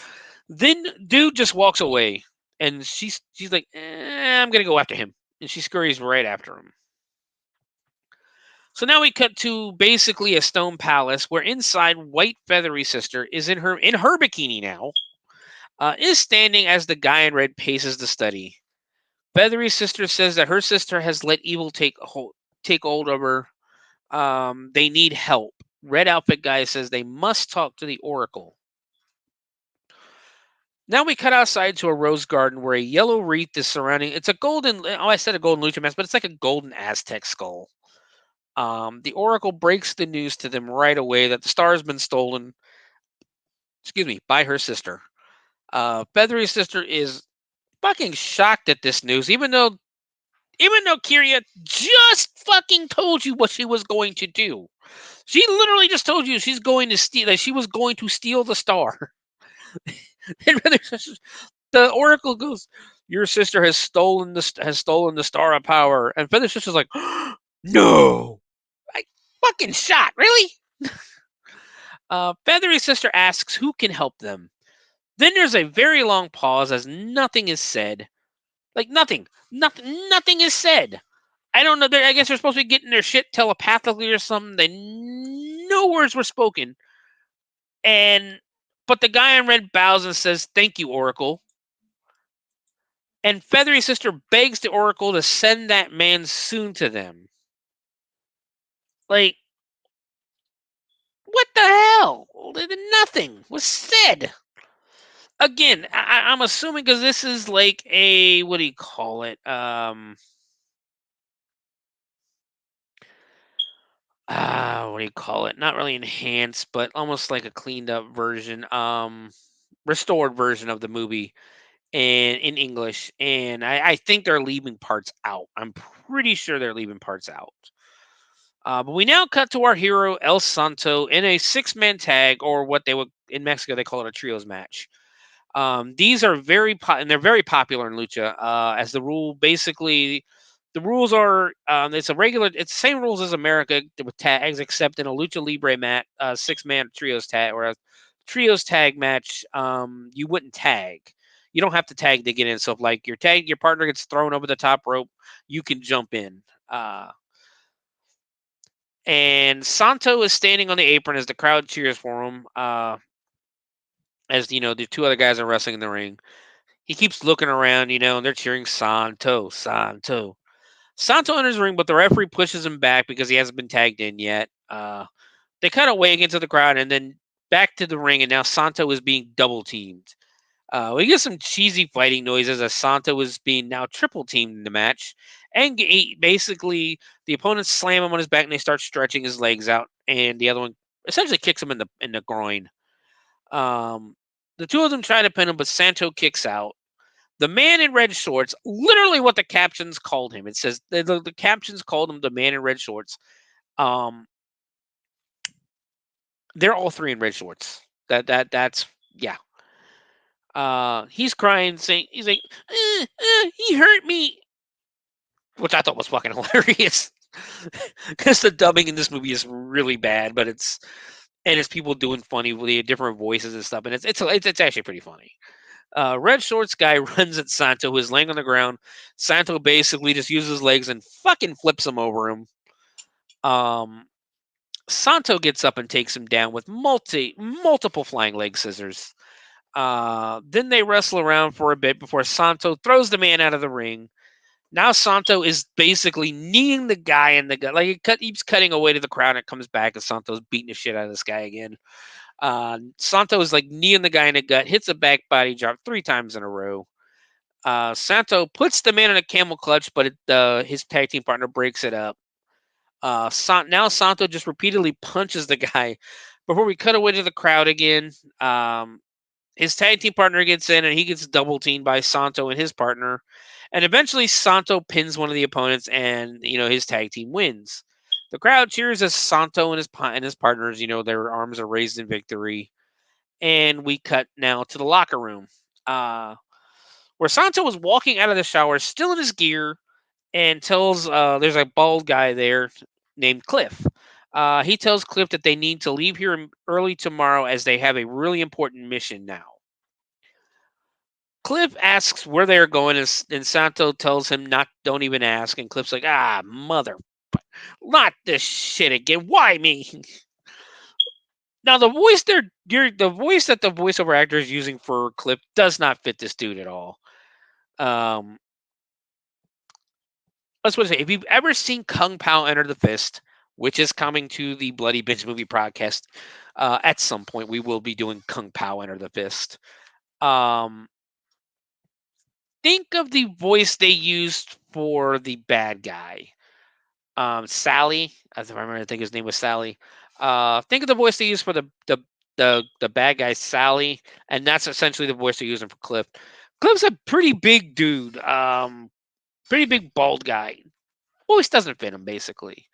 Then dude just walks away, and she's like, I'm gonna go after him, and she scurries right after him. So now we cut to basically a stone palace where inside White Feathery Sister is in her bikini now, is standing as the guy in red paces the study. Feathery Sister says that her sister has let evil take hold of her. They need help. Red Outfit guy says they must talk to the Oracle. Now we cut outside to a rose garden where a yellow wreath is surrounding. It's a golden. Oh, I said a golden lucha mask, but it's like a golden Aztec skull. The Oracle breaks the news to them right away that the star has been stolen. By her sister. Feathery Sister is fucking shocked at this news, even though Kyria just fucking told you what she was going to do. She literally just told you she's going to steal. That she was going to steal the star. And the Oracle goes, "Your sister has stolen the star of power." And Feather Sister's like, "No, I fucking shot. Really?" Feathery Sister asks who can help them. Then there's a very long pause as nothing is said. Like nothing is said. I don't know. I guess they're supposed to be getting their shit telepathically or something. No words were spoken. But the guy in red bows and says, "Thank you, Oracle." And Feathery Sister begs the Oracle to send that man soon to them. Like, what the hell? Nothing was said. Again, I'm assuming because this is like a, what do you call it? What do you call it? Not really enhanced, but almost like a cleaned up version, restored version of the movie in English. And I think they're leaving parts out. I'm pretty sure they're leaving parts out. But we now cut to our hero El Santo in a 6-man tag, or what they would in Mexico they call it a trios match. These are and they're very popular in lucha. As the rules are it's the same rules as America with tags, except in a Lucha Libre match, 6-man trios tag or a trios tag match, you wouldn't tag. You don't have to tag to get in. So if like your partner gets thrown over the top rope, you can jump in. And Santo is standing on the apron as the crowd cheers for him. As the two other guys are wrestling in the ring. He keeps looking around, and they're cheering Santo, Santo. Santo enters the ring, but the referee pushes him back because he hasn't been tagged in yet. They cut away into the crowd and then back to the ring, and now Santo is being double teamed. We get some cheesy fighting noises as Santo is being now triple teamed in the match. And basically, the opponents slam him on his back and they start stretching his legs out, and the other one essentially kicks him in the groin. The two of them try to pin him, but Santo kicks out. The man in red shorts, literally what the captions called him. It says the captions called him the man in red shorts. They're all three in red shorts. That's yeah. He's crying, saying he's like, he hurt me, which I thought was fucking hilarious. Because the dubbing in this movie is really bad, but it's people doing funny with different voices and stuff, and it's actually pretty funny. Red shorts guy runs at Santo, who is laying on the ground. Santo basically just uses his legs and fucking flips him over him. Santo gets up and takes him down with multiple flying leg scissors. Then they wrestle around for a bit before Santo throws the man out of the ring. Now Santo is basically kneeing the guy in the gut. Like he keeps cutting away to the crowd and it comes back and Santo's beating the shit out of this guy again. Santo is like kneeing the guy in the gut, hits a back body drop 3 times in a row. Santo puts the man in a camel clutch, but his tag team partner breaks it up. Now Santo just repeatedly punches the guy before we cut away to the crowd again. His tag team partner gets in and he gets double teamed by Santo and his partner. And eventually Santo pins one of the opponents and, his tag team wins. The crowd cheers as Santo and his partners, their arms are raised in victory. And we cut now to the locker room, where Santo was walking out of the shower, still in his gear, and tells there's a bald guy there named Cliff. He tells Cliff that they need to leave here early tomorrow as they have a really important mission now. Cliff asks where they're going, and Santo tells him don't even ask. And Cliff's like, mother, not this shit again. Why me? Now the voice that the voiceover actor is using for Cliff does not fit this dude at all. Let's say, if you've ever seen Kung Pao Enter the Fist, which is coming to the Bloody Binge movie podcast, at some point we will be doing Kung Pao Enter the Fist. Think of the voice they used for the bad guy, Sally. I think his name was Sally. Think of the voice they used for the bad guy, Sally, and that's essentially the voice they're using for Cliff. Cliff's a pretty big dude, pretty big bald guy. Voice doesn't fit him, basically.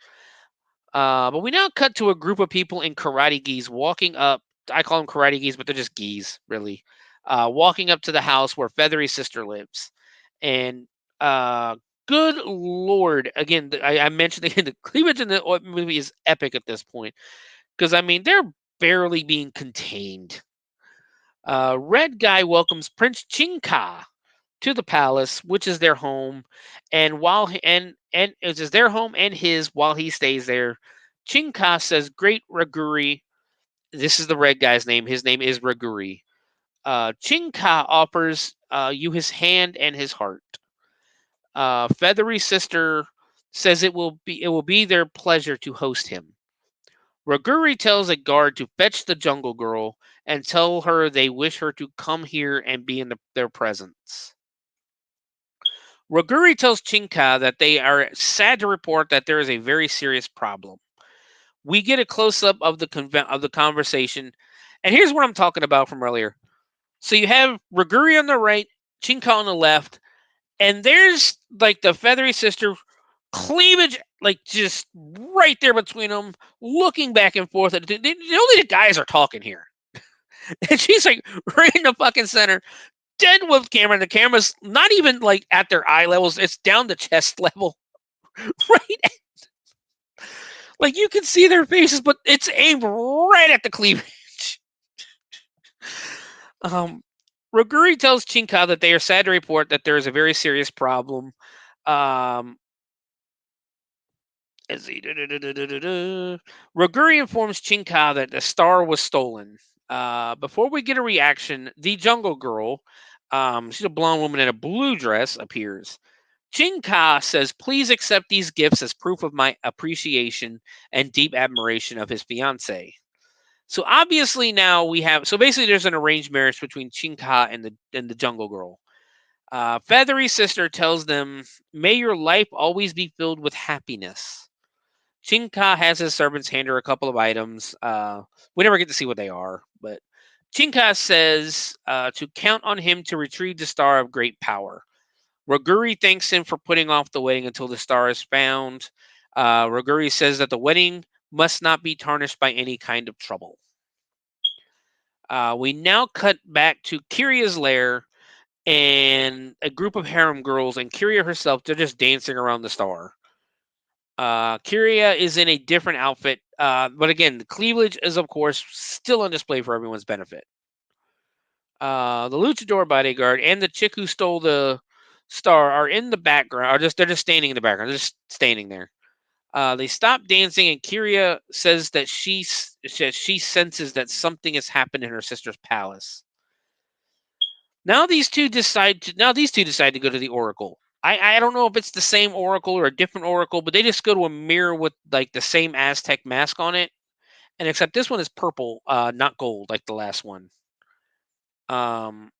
But we now cut to a group of people in karate gis walking up. I call them karate gis, but they're just gis, really. Walking up to the house where Feathery's sister lives. And good Lord, again, I mentioned the cleavage in the movie is epic at this point. Because, they're barely being contained. Red Guy welcomes Prince Chinka to the palace, which is their home, and it is their home and his while he stays there. Chinka says, "Great Raguri." This is the red guy's name. His name is Raguri. Chinka offers you his hand and his heart. Feathery Sister says it will be their pleasure to host him. Raguri tells a guard to fetch the Jungle Girl and tell her they wish her to come here and be in their presence. Raguri tells Chinka that they are sad to report that there is a very serious problem. We get a close-up of the conversation, and here's what I'm talking about from earlier. So you have Raguri on the right, Chinka on the left, and there's like the Feathery Sister cleavage, like just right there between them, looking back and forth. Only the guys are talking here, and she's like right in the fucking center. Dead with camera. The camera's not even like at their eye levels. It's down to chest level. Right. Like you can see their faces, but it's aimed right at the cleavage. Raguri tells Chinka that they are sad to report that there is a very serious problem. Raguri informs Chinka that the star was stolen. Before we get a reaction, the Jungle Girl, she's a blonde woman in a blue dress, appears. Chinka says, "Please accept these gifts as proof of my appreciation and deep admiration of his fiancée." So obviously now basically there's an arranged marriage between Chinka and the Jungle Girl. Feathery Sister tells them, "May your life always be filled with happiness." Chinka has his servants hand her a couple of items. We never get to see what they are, but Chinka says to count on him to retrieve the Star of Great Power. Raguri thanks him for putting off the wedding until the star is found. Raguri says that the wedding must not be tarnished by any kind of trouble. We now cut back to Kiria's lair and a group of harem girls, and Kiria herself, they're just dancing around the star. Kiria is in a different outfit, but again, the cleavage is, of course, still on display for everyone's benefit. The luchador bodyguard and the chick who stole the star are in the background. They're just standing in the background. They're just standing there. They stop dancing, and Kiria says that she senses that something has happened in her sister's palace. Now these two decide to go to the Oracle. I don't know if it's the same Oracle or a different Oracle, but they just go to a mirror with like the same Aztec mask on it, and except this one is purple, not gold like the last one. Um,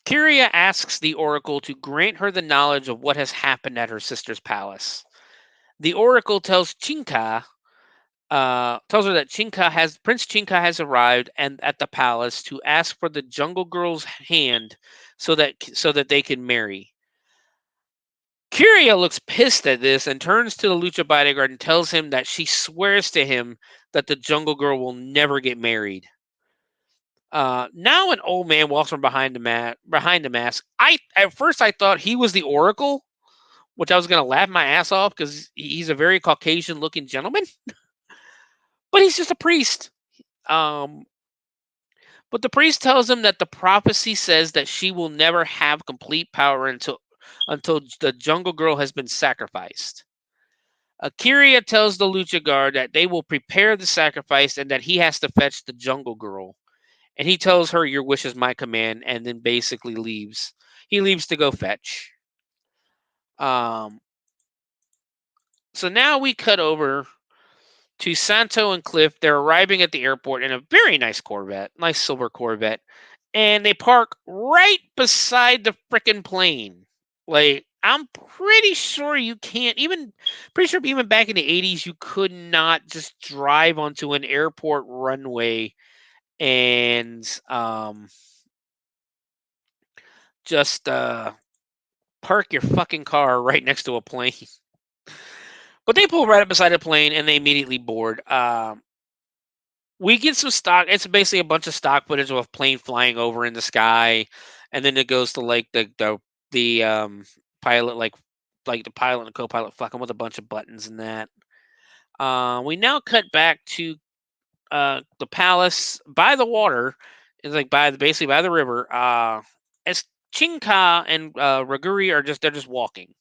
Kyria asks the Oracle to grant her the knowledge of what has happened at her sister's palace. The Oracle tells tells her that Prince Chinka has arrived and at the palace to ask for the Jungle Girl's hand so that they can marry. Kyria looks pissed at this and turns to the Lucha bodyguard and tells him that she swears to him that the Jungle Girl will never get married. Now an old man walks from behind the mask. At first I thought he was the Oracle, which I was gonna laugh my ass off because he's a very Caucasian looking gentleman, but he's just a priest. Um, but the priest tells him that the prophecy says that she will never have complete power until the Jungle Girl has been sacrificed. Kyria tells the Lucha guard that they will prepare the sacrifice and that he has to fetch the Jungle Girl. And he tells her, "Your wish is my command," and then basically leaves. He leaves to go fetch. Um, so now we cut over to Santo and Cliff. They're arriving at the airport in a very nice Corvette, nice silver Corvette, and they park right beside the frickin' plane. Like, I'm pretty sure even back in the 80s, you could not just drive onto an airport runway and just park your fucking car right next to a plane. But they pull right up beside the plane and they immediately board. We get some stock. It's basically a bunch of stock footage of a plane flying over in the sky, and then it goes to like the pilot, like the pilot and co-pilot fucking with a bunch of buttons and that. We now cut back to the palace by the water. It's like basically by the river. As Chinka and Raguri they're just walking.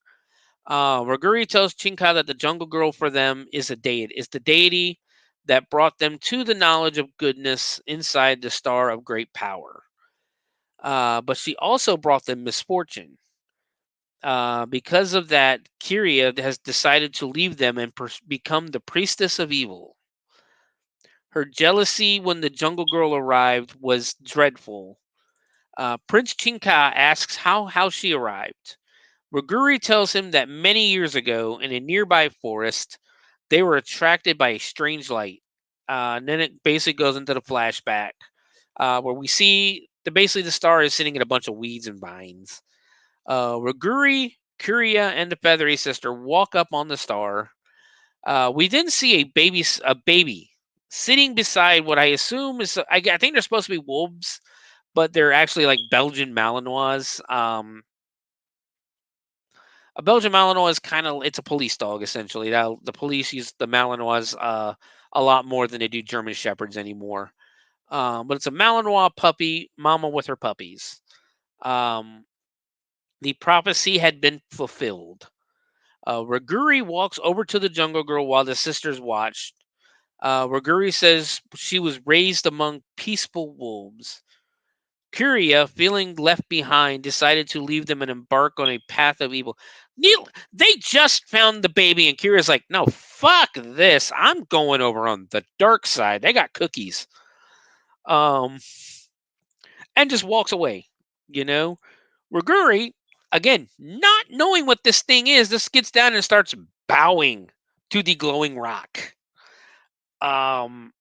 Raguri tells Chinka that the Jungle Girl for them is the deity that brought them to the knowledge of goodness inside the Star of Great Power. But she also brought them misfortune. Because of that, Kyria has decided to leave them and become the priestess of evil. Her jealousy when the Jungle Girl arrived was dreadful. Prince Chinka asks how she arrived. Raguri tells him that many years ago in a nearby forest, they were attracted by a strange light. And then it basically goes into the flashback where we see the star is sitting in a bunch of weeds and vines. Raguri, Kyria, and the feathery sister walk up on the star. We then see a baby sitting beside what I assume is I think they're supposed to be wolves, but they're actually like Belgian Malinois. A Belgian Malinois is it's a police dog essentially. Now, the police use the Malinois a lot more than they do German Shepherds anymore. But it's a Malinois puppy, mama with her puppies. The prophecy had been fulfilled. Raguri walks over to the Jungle Girl while the sisters watched. Raguri says she was raised among peaceful wolves. Kyria, feeling left behind, decided to leave them and embark on a path of evil. They just found the baby, and Kyria's like, "No, fuck this. I'm going over on the dark side. They got cookies." And just walks away. Raguri, again, not knowing what this thing is, just gets down and starts bowing to the glowing rock. Raguri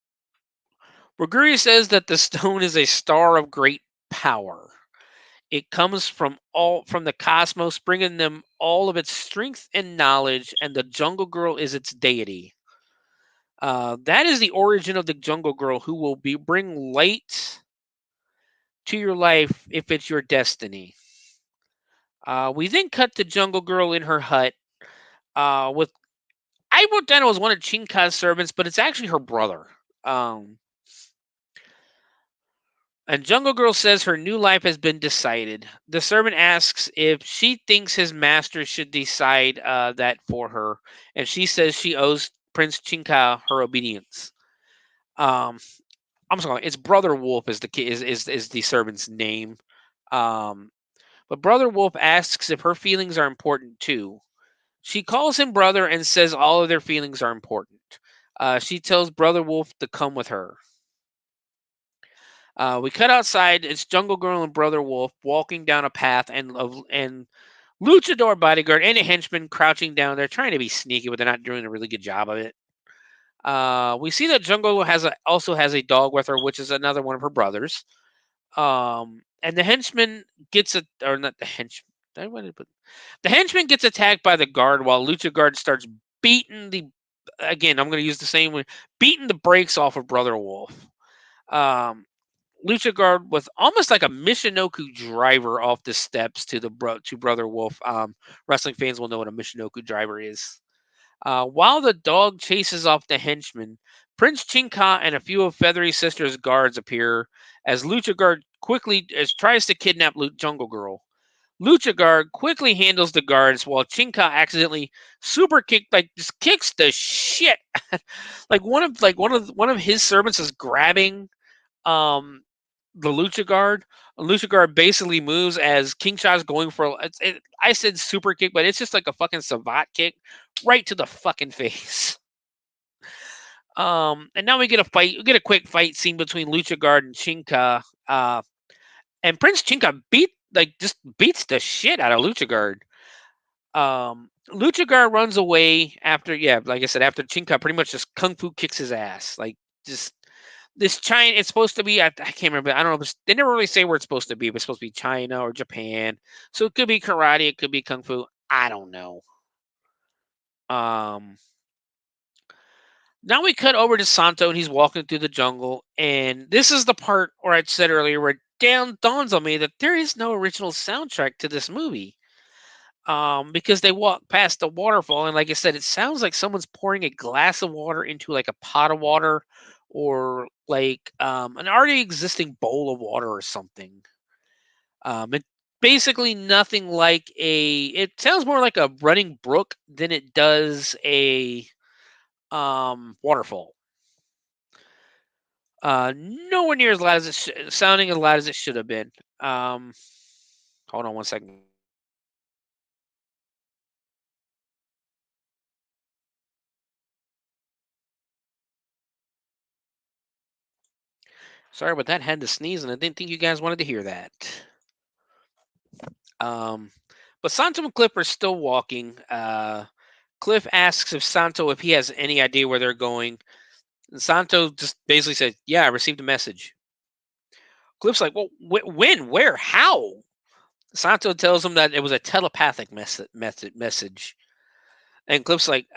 says that the stone is a star of great power. It comes from the cosmos, bringing them all of its strength and knowledge, and the Jungle Girl is its deity. That is the origin of the Jungle Girl, who will bring light to your life if it's your destiny. We then cut to Jungle Girl in her hut. I wrote down it was one of Chinka's servants, but it's actually her brother. And Jungle Girl says her new life has been decided. The servant asks if she thinks his master should decide that for her, and she says she owes Prince Chinka her obedience. I'm sorry, it's Brother Wolf is the servant's name. But Brother Wolf asks if her feelings are important too. She calls him brother and says all of their feelings are important. She tells Brother Wolf to come with her. We cut outside. It's Jungle Girl and Brother Wolf walking down a path, and Luchador bodyguard and a henchman crouching down there, trying to be sneaky, but they're not doing a really good job of it. We see that Jungle also has a dog with her, which is another one of her brothers. And the henchman gets the henchman gets attacked by the guard while Lucha Guard starts beating I'm going to use the same one, beating the brakes off of Brother Wolf. Lucha Guard with almost like a Michinoku driver off the steps to Brother Wolf. Wrestling fans will know what a Michinoku driver is. While the dog chases off the henchman, Prince Chinka and a few of Feathery Sister's guards appear as Lucha Guard quickly tries to kidnap Jungle Girl. Lucha Guard quickly handles the guards while Chinka accidentally super just kicks the shit. one of his servants is grabbing the Lucha Guard. Lucha Guard basically moves as King Shot's going for I said super kick, but it's just like a fucking savate kick right to the fucking face. And now we get a quick fight scene between Lucha Guard and Chinka. And Prince Chinka beats the shit out of Lucha Guard. Lucha Guard runs away after Chinka pretty much just kung fu kicks his ass. This China, it's supposed to be, I can't remember. I don't know. They never really say where it's supposed to be. But it's supposed to be China or Japan. So it could be karate. It could be kung fu. I don't know. Now we cut over to Santo and he's walking through the jungle. And this is the part where I said earlier where it dawns on me that there is no original soundtrack to this movie. Because they walk past the waterfall. And like I said, it sounds like someone's pouring a glass of water into like a pot of water or like an already existing bowl of water or something. It basically nothing like it sounds more like a running brook than it does a waterfall. Nowhere near as loud as sounding as loud as it should have been. Hold on one second. Sorry, but that had to sneeze, and I didn't think you guys wanted to hear that. But Santo and Cliff are still walking. Cliff asks if Santo if he has any idea where they're going. And Santo just basically said, "Yeah, I received a message." Cliff's like, "Well, when, where, how?" Santo tells him that it was a telepathic message. And Cliff's like,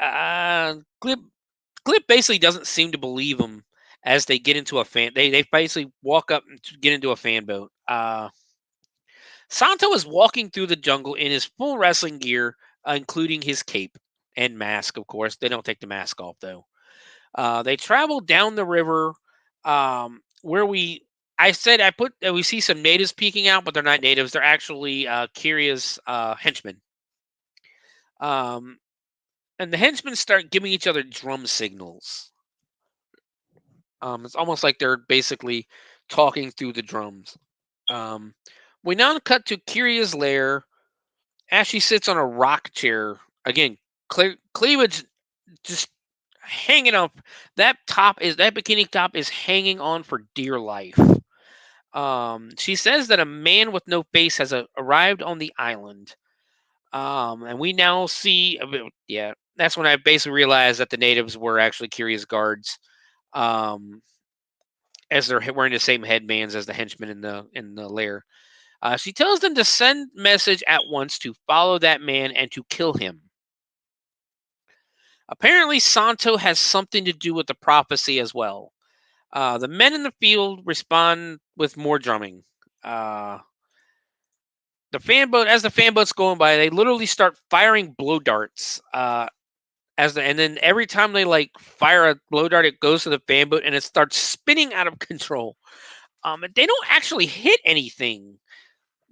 Cliff basically doesn't seem to believe him as they get into a fan. They basically walk up and get into a fan boat. Santo is walking through the jungle in his full wrestling gear, including his cape and mask, of course. They don't take the mask off, though. They travel down the river where we see some natives peeking out, but they're not natives. They're actually Kiria's henchmen. And the henchmen start giving each other drum signals. It's almost like they're basically talking through the drums. We now cut to Kiria's lair as she sits on a rock chair. Again, cleavage just hanging up. That bikini top is hanging on for dear life. She says that a man with no face has arrived on the island. And we now see, that's when I basically realized that the natives were actually Kiria's guards. As they're wearing the same headbands as the henchmen in the lair. She tells them to send message at once to follow that man and to kill him. Apparently, Santo has something to do with the prophecy as well. The men in the field respond with more drumming. As the fan boat's going by, they literally start firing blow darts. And then every time they fire a blow dart, it goes to the fan boat and it starts spinning out of control. They don't actually hit anything,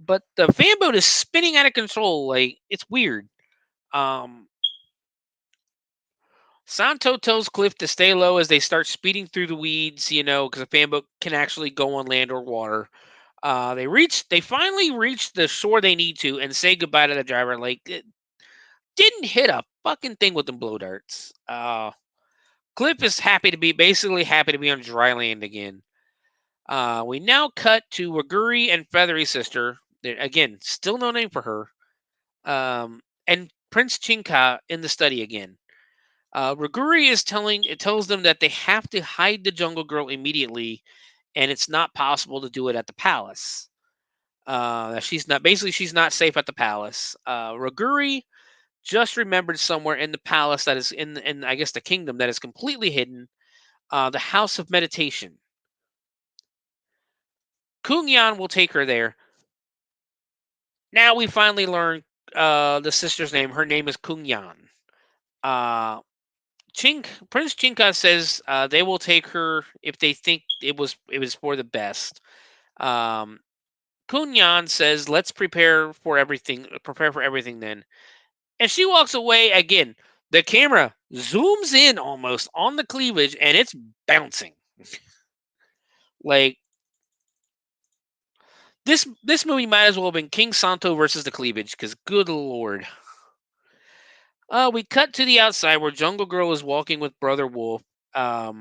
but the fan boat is spinning out of control. It's weird. Santo tells Cliff to stay low as they start speeding through the weeds, because the fan boat can actually go on land or water. They finally reach the shore they need to and say goodbye to the driver. didn't hit a fucking thing with them blow darts. Cliff is basically happy to be on dry land again. We now cut to Waguri and Feathery Sister. Again, still no name for her. And Prince Chinka in the study again. Waguri tells them that they have to hide the Jungle Girl immediately, and it's not possible to do it at the palace. She's not safe at the palace. Waguri just remembered somewhere in the palace that is in I guess the kingdom that is completely hidden. The House of Meditation. Kungyan will take her there. Now we finally learn the sister's name. Her name is Kungyan. Prince Chinka says they will take her if they think it was for the best. Kunyan says, "Let's prepare for everything. Prepare for everything then." And she walks away again. The camera zooms in almost on the cleavage, and it's bouncing. Like this movie might as well have been King Santo versus the cleavage, because good lord. We cut to the outside where Jungle Girl is walking with Brother Wolf. I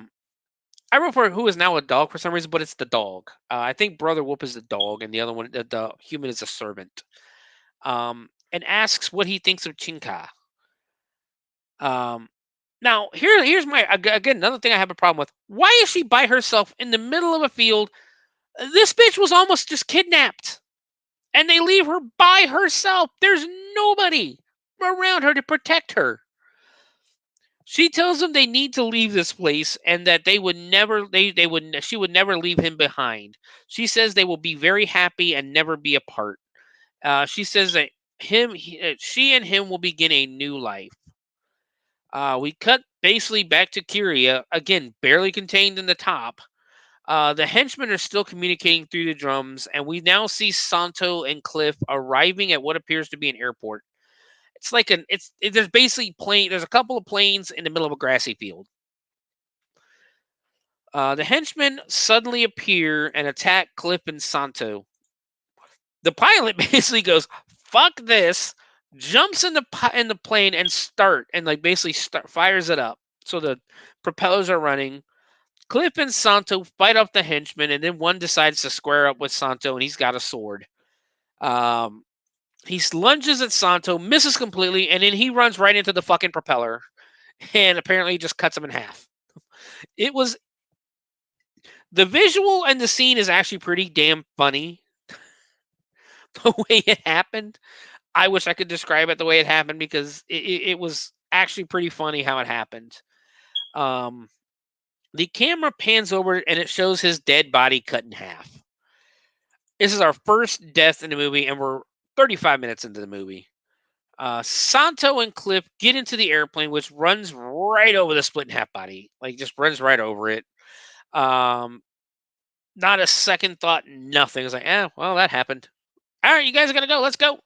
wrote for who is now a dog for some reason, but it's the dog. I think Brother Wolf is the dog, and the other one, the human, is a servant. And asks what he thinks of Chinka. Now here's my again another thing I have a problem with. Why is she by herself in the middle of a field? This bitch was almost just kidnapped, and they leave her by herself. There's nobody around her to protect her. She tells them they need to leave this place and that she would never leave him behind. She says they will be very happy and never be apart. She says that she and him will begin a new life. We cut basically back to Kyria, again, barely contained in the top. The henchmen are still communicating through the drums, and we now see Santo and Cliff arriving at what appears to be an airport. It's like there's basically there's a couple of planes in the middle of a grassy field. The henchmen suddenly appear and attack Cliff and Santo. The pilot basically goes, "Fuck this," jumps in the plane and fires it up. So the propellers are running. Cliff and Santo fight off the henchmen, and then one decides to square up with Santo, and he's got a sword. He lunges at Santo, misses completely, and then he runs right into the fucking propeller, and apparently just cuts him in half. The visual and the scene is actually pretty damn funny. The way it happened. I wish I could describe it the way it happened, because it was actually pretty funny how it happened. The camera pans over and it shows his dead body cut in half. This is our first death in the movie, and we're 35 minutes into the movie. Santo and Cliff get into the airplane, which runs right over the split in half body. Like, just runs right over it. Not a second thought, nothing. It's like, well, that happened. All right, you guys are going to go. Let's go.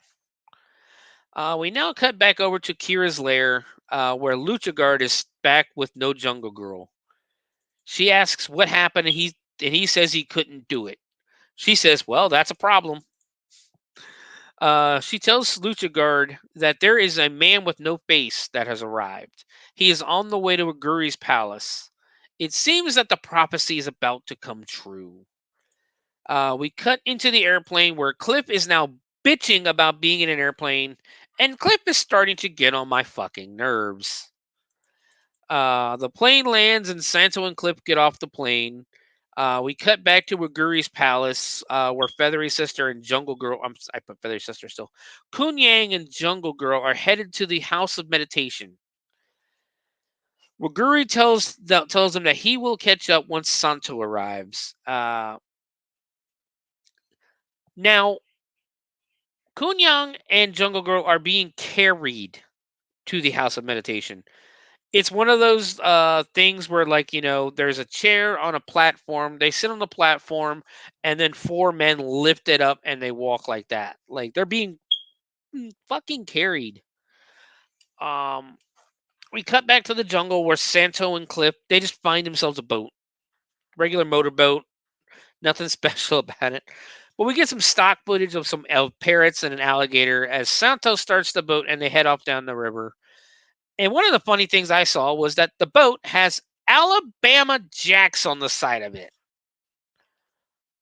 We now cut back over to Kira's lair, where Lucha Guard is back with no Jungle Girl. She asks what happened, and he says he couldn't do it. She says, well, that's a problem. She tells Lucha Guard that there is a man with no face that has arrived. He is on the way to Aguri's palace. It seems that the prophecy is about to come true. We cut into the airplane where Cliff is now bitching about being in an airplane, and Cliff is starting to get on my fucking nerves. The plane lands, and Santo and Cliff get off the plane. We cut back to Waguri's palace, where Feathery Sister and Jungle Girl, I put Feathery Sister still, Kunyang and Jungle Girl are headed to the House of Meditation. Waguri tells them that he will catch up once Santo arrives. Now, Kunyang and Jungle Girl are being carried to the House of Meditation. It's one of those things where, like, there's a chair on a platform. They sit on the platform, and then four men lift it up, and they walk like that. Like, they're being fucking carried. We cut back to the jungle where Santo and Cliff, they just find themselves a boat. Regular motorboat. Nothing special about it. But we get some stock footage of some parrots and an alligator as Santo starts the boat and they head off down the river. And one of the funny things I saw was that the boat has Alabama Jacks on the side of it.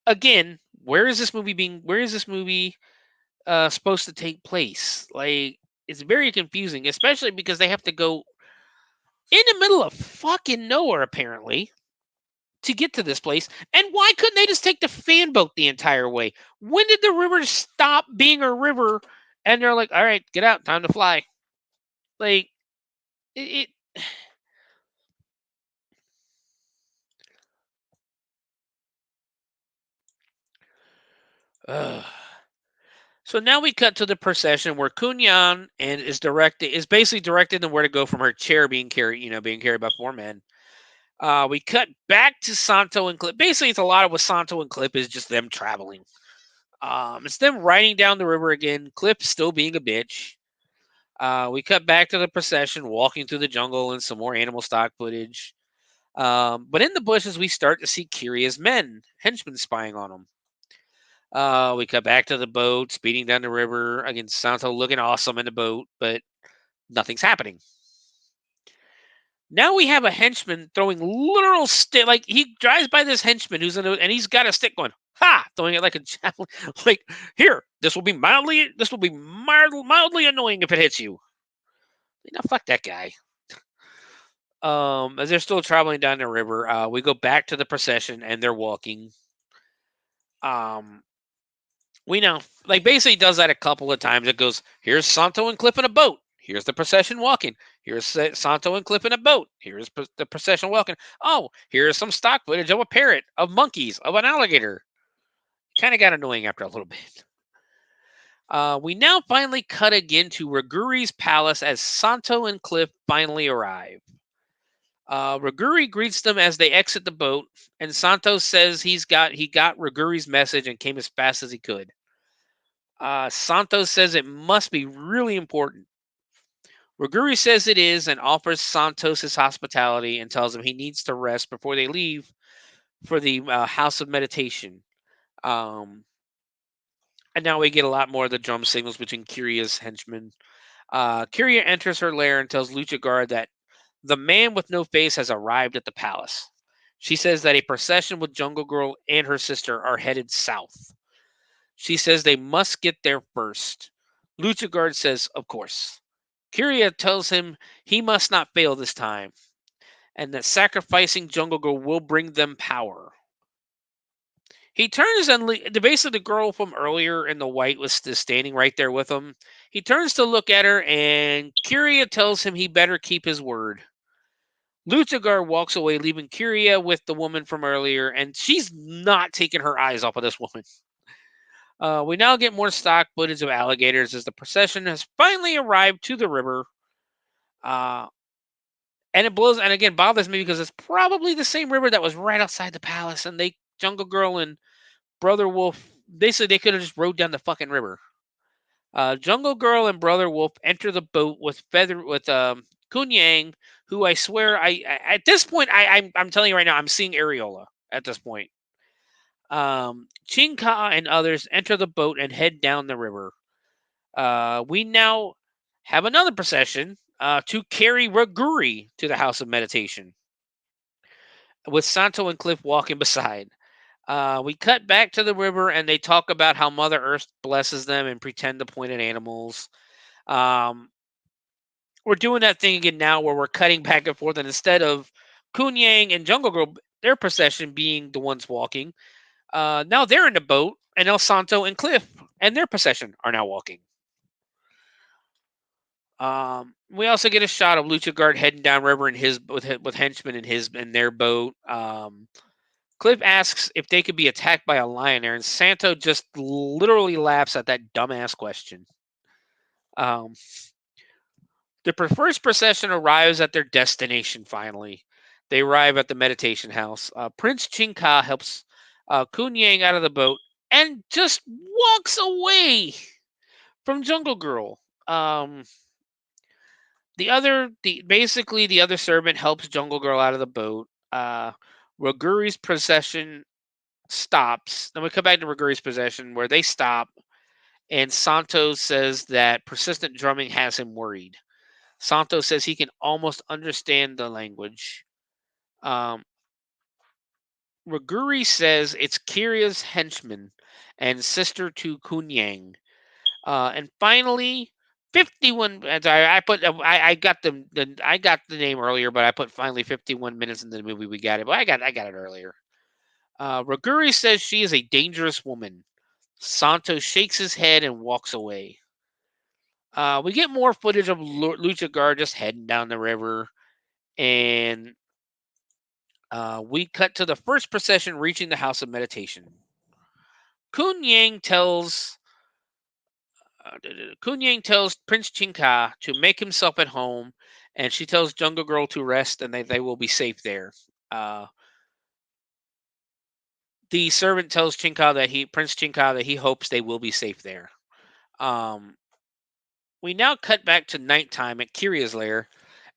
Again, where is this movie supposed to take place? Like, it's very confusing, especially because they have to go in the middle of fucking nowhere, apparently, to get to this place. And why couldn't they just take the fan boat the entire way? When did the river stop being a river and they're like, all right, get out, time to fly? Like, it ugh. So now we cut to the procession where Kunyan and is basically directing them where to go from her chair being carried by four men. We cut back to Santo and Clip. Basically, it's a lot of what Santo and Clip is just them traveling. It's them riding down the river again. Clip still being a bitch. We cut back to the procession, walking through the jungle and some more animal stock footage. But in the bushes, we start to see Kiria's henchmen spying on them. We cut back to the boat, speeding down the river. Again, Santo looking awesome in the boat, but nothing's happening. Now we have a henchman throwing literal stick. Like, he drives by this henchman and he's got a stick going, ha! Throwing it like a javelin. Like, here, this will be mildly annoying if it hits you. Now, fuck that guy. As they're still traveling down the river, we go back to the procession and they're walking. We now, like, basically does that a couple of times. It goes, here's Santo and Clip in a boat. Here's the procession walking. Here's Santo and Clip in a boat. Here's the procession walking. Oh, here's some stock footage of a parrot, of monkeys, of an alligator. Kind of got annoying after a little bit. We now finally cut again to Raguri's palace as Santo and Cliff finally arrive. Raguri greets them as they exit the boat, and Santos says he got Raguri's message and came as fast as he could. Santos says it must be really important. Raguri says it is and offers Santos his hospitality and tells him he needs to rest before they leave for the house of meditation. And now we get a lot more of the drum signals between Kiria's henchmen. Kiria enters her lair and tells Luchagard that the man with no face has arrived at the palace. She says that a procession with Jungle Girl and her sister are headed south. She says they must get there first. Luchagard says, of course. Kiria tells him he must not fail this time, and that sacrificing Jungle Girl will bring them power. He turns and basically the girl from earlier in the white was standing right there with him. He turns to look at her, and Kiria tells him he better keep his word. Luchagard walks away, leaving Kiria with the woman from earlier, and she's not taking her eyes off of this woman. We now get more stock footage of alligators as the procession has finally arrived to the river. And it bothers me because it's probably the same river that was right outside the palace, and Jungle Girl and Brother Wolf, basically they could have just rode down the fucking river. Jungle Girl and Brother Wolf enter the boat with Kunyang, who I swear at this point I'm telling you right now, I'm seeing Areola at this point. Chinka and others enter the boat and head down the river. We now have another procession to carry Raguri to the house of meditation, with Santo and Cliff walking beside. We cut back to the river and they talk about how Mother Earth blesses them and pretend to point at animals. We're doing that thing again now where we're cutting back and forth, and instead of Kunyang and Jungle Girl, their procession being the ones walking, now they're in the boat, and El Santo and Cliff and their procession are now walking. We also get a shot of Luchagard heading downriver with henchmen in their boat. Cliff asks if they could be attacked by a lion there, and Santo just literally laughs at that dumbass question. The first procession arrives at their destination finally. They arrive at the meditation house. Prince Chinka helps Kunyang out of the boat and just walks away from Jungle Girl. The other servant helps Jungle Girl out of the boat. Raguri's procession stops. Then we come back to Raguri's possession where they stop, and Santo says that persistent drumming has him worried. Santo says he can almost understand the language. Raguri says it's Kiria's henchman and sister to Kunyang. And finally, 51. I got the name earlier, but I put finally 51 minutes into the movie. We got it, but I got it earlier. Raguri says she is a dangerous woman. Santo shakes his head and walks away. We get more footage of Luchagar just heading down the river, and we cut to the first procession reaching the house of meditation. Kunyang tells Prince Chinka to make himself at home, and she tells Jungle Girl to rest, and they will be safe there. The servant tells Prince Chinka that he hopes they will be safe there. We now cut back to nighttime at Kiria's lair,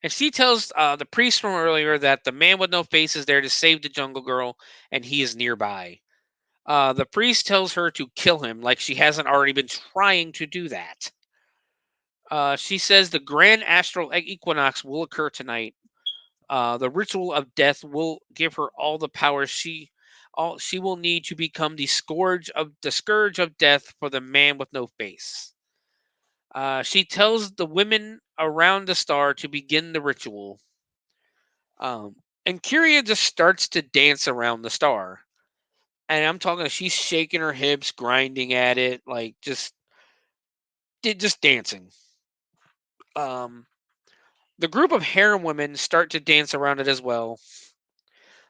and she tells the priest from earlier that the man with no face is there to save the Jungle Girl, and he is nearby. The priest tells her to kill him, like she hasn't already been trying to do that. She says the grand astral equinox will occur tonight. The ritual of death will give her all the power she will need to become the scourge of death for the man with no face. She tells the women around the star to begin the ritual. And Kyria just starts to dance around the star. And I'm talking, she's shaking her hips, grinding at it, like just dancing. The group of harem women start to dance around it as well.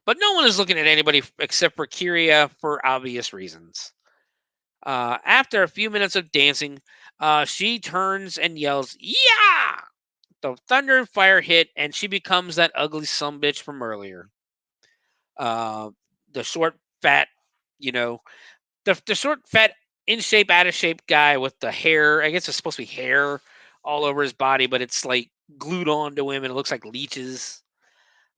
But no one is looking at anybody except for Kyria for obvious reasons. After a few minutes of dancing, she turns and yells, "Yeah!" The thunder and fire hit, and she becomes that ugly sumbitch from earlier. The short, fat, the short, fat, in shape, out of shape guy with the hair. I guess it's supposed to be hair all over his body, but it's like glued onto him, and it looks like leeches.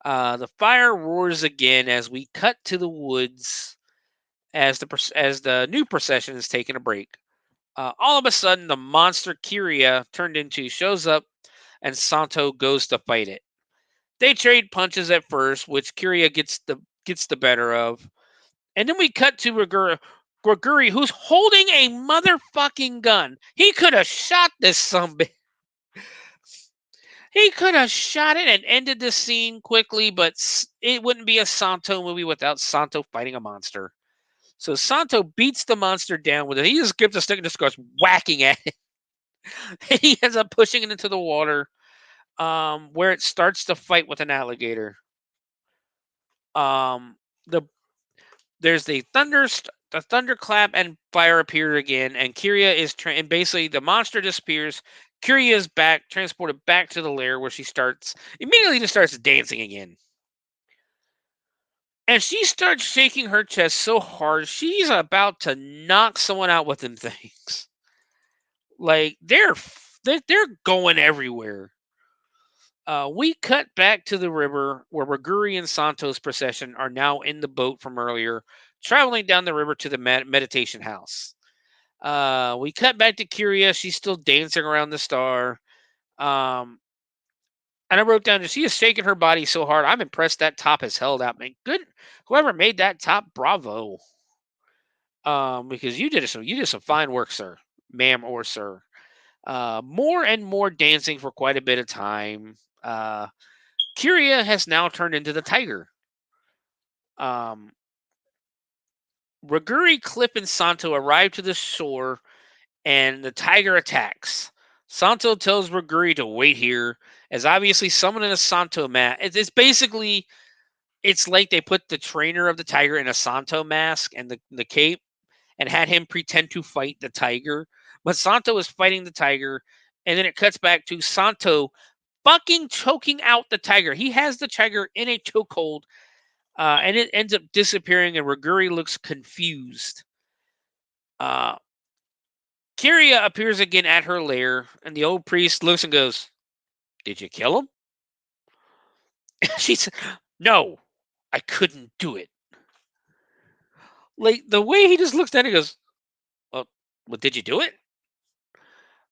The fire roars again as we cut to the woods as the new procession is taking a break. All of a sudden, the monster Kyria turned into shows up, and Santo goes to fight it. They trade punches at first, which Kyria gets the better of, and then we cut to Grigori, who's holding a motherfucking gun. He could have shot this sumbitch. He could have shot it and ended the scene quickly, but it wouldn't be a Santo movie without Santo fighting a monster. So Santo beats the monster down with it. He just gives a stick and just starts whacking at it. He ends up pushing it into the water, where it starts to fight with an alligator. There's the thunderclap, and fire appears again, and Kyria is and basically the monster disappears. Kyria is transported back to the lair, where she immediately starts dancing again. And she starts shaking her chest so hard, she's about to knock someone out with them things. Like, they're going everywhere. We cut back to the river, where Raguri and Santo's procession are now in the boat from earlier, traveling down the river to the meditation house. We cut back to Kyria. She's still dancing around the star. And I wrote down that she is shaking her body so hard. I'm impressed that top has held out. Man, good. Whoever made that top, bravo. Because you did some fine work, sir, ma'am, or sir. More and more dancing for quite a bit of time. Kyria has now turned into the tiger. Raguri, Clip, and Santo arrive to the shore, and the tiger attacks. Santo tells Raguri to wait here, as obviously someone in a Santo mask. It's basically, it's like they put the trainer of the tiger in a Santo mask and the cape, and had him pretend to fight the tiger. But Santo is fighting the tiger, and then it cuts back to Santo fucking choking out the tiger. He has the tiger in a chokehold, and it ends up disappearing, and Raguri looks confused. Kyria appears again at her lair, and the old priest looks and goes, "Did you kill him?" She said, "No, I couldn't do it." Like the way he just looks at it, he goes, well, did you do it?"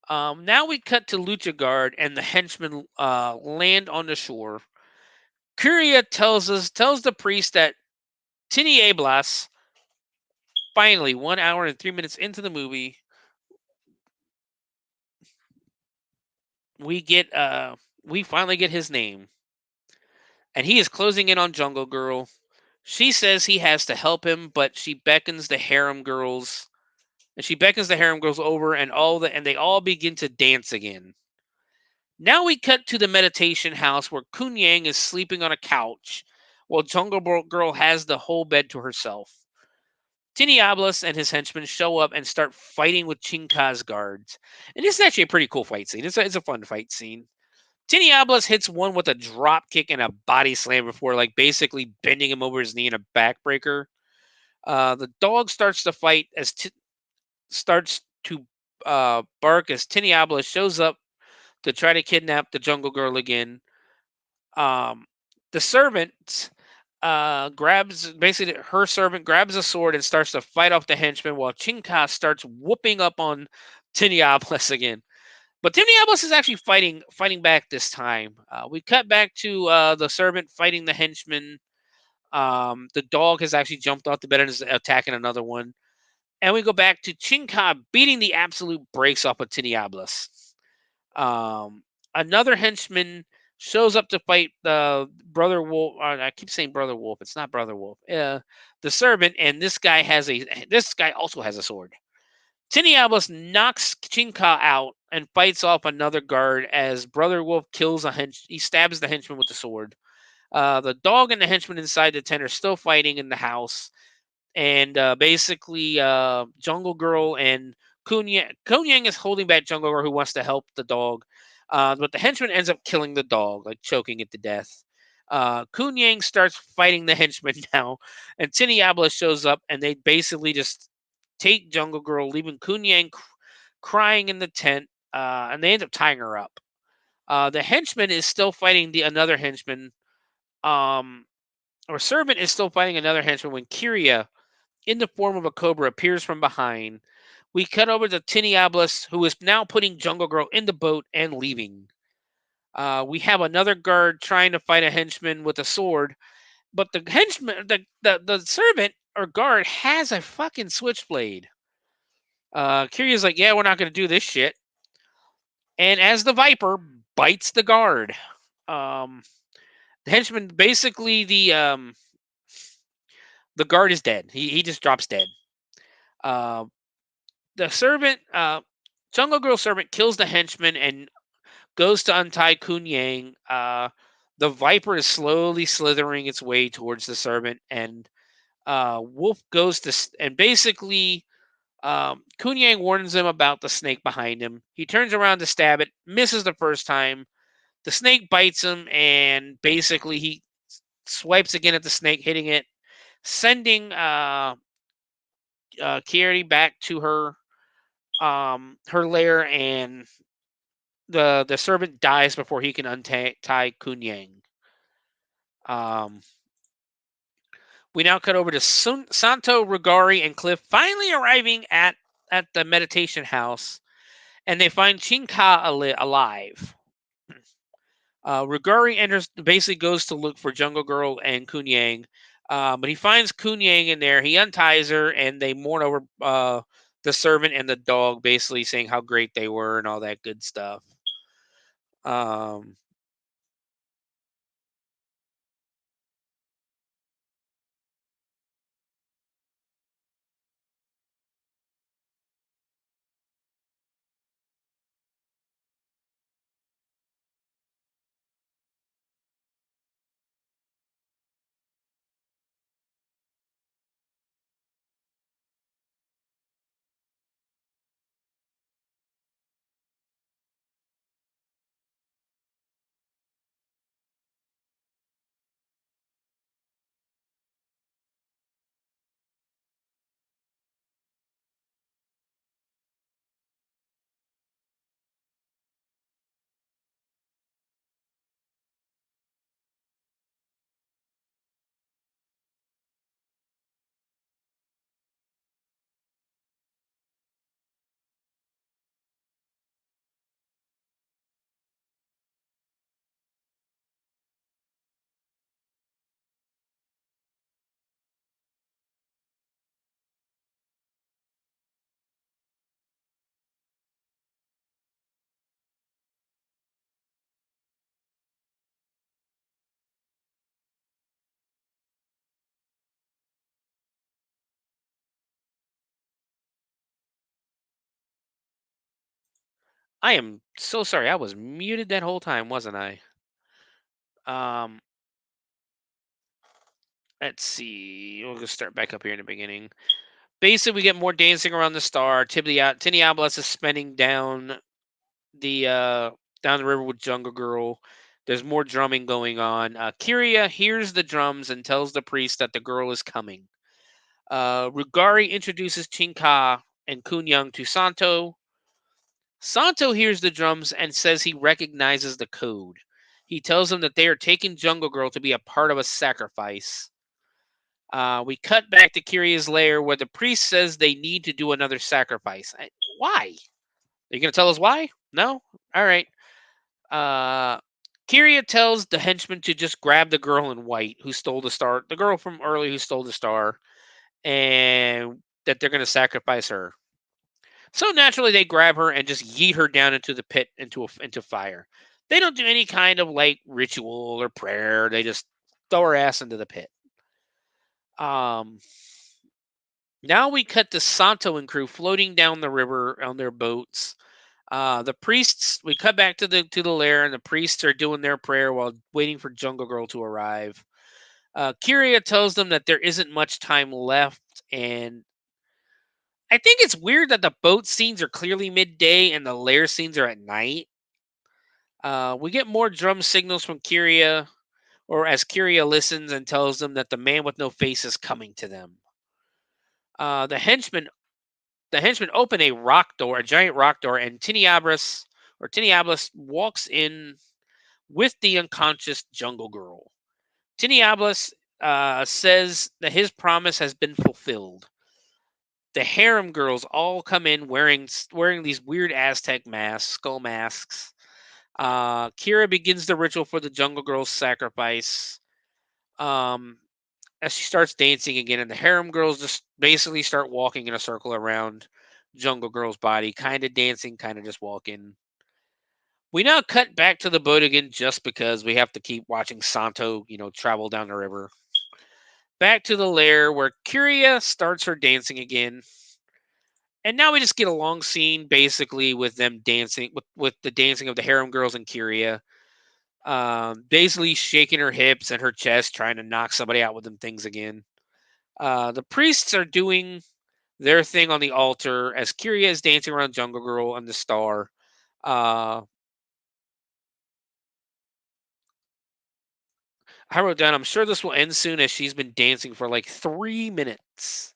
Now we cut to Lucha Guard and the henchmen land on the shore. Curia tells the priest that Tinieblas, finally 1 hour and 3 minutes into the movie, we get we finally get his name, and he is closing in on Jungle Girl. She says he has to help him, but she beckons the harem girls, over, and they all begin to dance again. Now we cut to the meditation house where Kun Yang is sleeping on a couch, while Jungle Girl has the whole bed to herself. Tiniablas and his henchmen show up and start fighting with Chinka's guards. And this is actually a pretty cool fight scene. It's a fun fight scene. Tiniablas hits one with a drop kick and a body slam before, like, basically bending him over his knee in a backbreaker. The dog starts to fight starts to bark as Tiniablas shows up to try to kidnap the Jungle Girl again. The servant her servant grabs a sword and starts to fight off the henchman while Chinka starts whooping up on Tiniablas again. But Tiniablas is actually fighting back this time. We cut back to the servant fighting the henchman. The dog has actually jumped off the bed and is attacking another one. And we go back to Chinka beating the absolute brakes off of Tiniablas. Another henchman shows up to fight the Brother Wolf. I keep saying Brother Wolf. It's not Brother Wolf. The servant, and this guy also has a sword. Tiniablas knocks Chinka out and fights off another guard as Brother Wolf he stabs the henchman with the sword. The dog and the henchman inside the tent are still fighting in the house. And basically, Jungle Girl and Kun Yang is holding back Jungle Girl, who wants to help the dog. But the henchman ends up killing the dog, like choking it to death. Kun Yang starts fighting the henchman now, and Tiniabla shows up, and they basically just take Jungle Girl, leaving Kun Yang crying in the tent, and they end up tying her up. The henchman is still fighting another henchman, or servant is still fighting another henchman when Kyria, in the form of a cobra, appears from behind. We cut over to Tiniablas, who is now putting Jungle Girl in the boat and leaving. We have another guard trying to fight a henchman with a sword, but the henchman, the servant or guard, has a fucking switchblade. Kyria's like, yeah, we're not going to do this shit. And as the Viper bites the guard, the henchman, basically the guard is dead. He just drops dead. The servant, Jungle Girl servant, kills the henchman and goes to untie Kun Yang. The Viper is slowly slithering its way towards the servant, and Wolf goes to and basically Kun Yang warns him about the snake behind him. He turns around to stab it, misses the first time. The snake bites him, and basically he swipes again at the snake, hitting it, sending Kieri back to her lair, and the servant dies before he can untie Kun Yang. We now cut over to Santo, Rugari, and Cliff finally arriving at the meditation house, and they find Chinka alive. Rugari basically goes to look for Jungle Girl and Kun Yang, but he finds Kun Yang in there. He unties her, and they mourn over the servant and the dog, basically saying how great they were and all that good stuff. I am so sorry. I was muted that whole time, wasn't I? Um, let's see. We'll just start back up here in the beginning. Basically, we get more dancing around the star. Tiniablas is spinning down the river with Jungle Girl. There's more drumming going on. Kiria hears the drums and tells the priest that the girl is coming. Rugari introduces Chinka and Kunyang to Santo. Santo hears the drums and says he recognizes the code. He tells them that they are taking Jungle Girl to be a part of a sacrifice. We cut back to Kiria's lair where the priest says they need to do another sacrifice. Why? Are you going to tell us why? No? All right. Kiria tells the henchman to just grab the girl in white who stole the star, the girl from early who stole the star, and that they're going to sacrifice her. So naturally, they grab her and just yeet her down into the pit, into fire. They don't do any kind of like ritual or prayer. They just throw her ass into the pit. Now we cut to Santo and crew floating down the river on their boats. The priests. We cut back to the lair, and the priests are doing their prayer while waiting for Jungle Girl to arrive. Kiria tells them that there isn't much time left, and I think it's weird that the boat scenes are clearly midday and the lair scenes are at night. We get more drum signals from Kiria, or as Kiria listens and tells them that the man with no face is coming to them. The henchmen open a rock door, a giant rock door, and Tiniablas walks in with the unconscious Jungle Girl. Tiniablas says that his promise has been fulfilled. The harem girls all come in wearing these weird Aztec masks, skull masks. Kira begins the ritual for the Jungle Girl's sacrifice. As she starts dancing again, and the harem girls just basically start walking in a circle around Jungle Girl's body, kind of dancing, kind of just walking. We now cut back to the boat again just because we have to keep watching Santo, travel down the river. Back to the lair where Kiria starts her dancing again. And now we just get a long scene basically with them dancing, with the dancing of the harem girls and Kiria. Basically shaking her hips and her chest, trying to knock somebody out with them things again. The priests are doing their thing on the altar as Kiria is dancing around Jungle Girl and the star. I wrote down, I'm sure this will end soon as she's been dancing for like 3 minutes.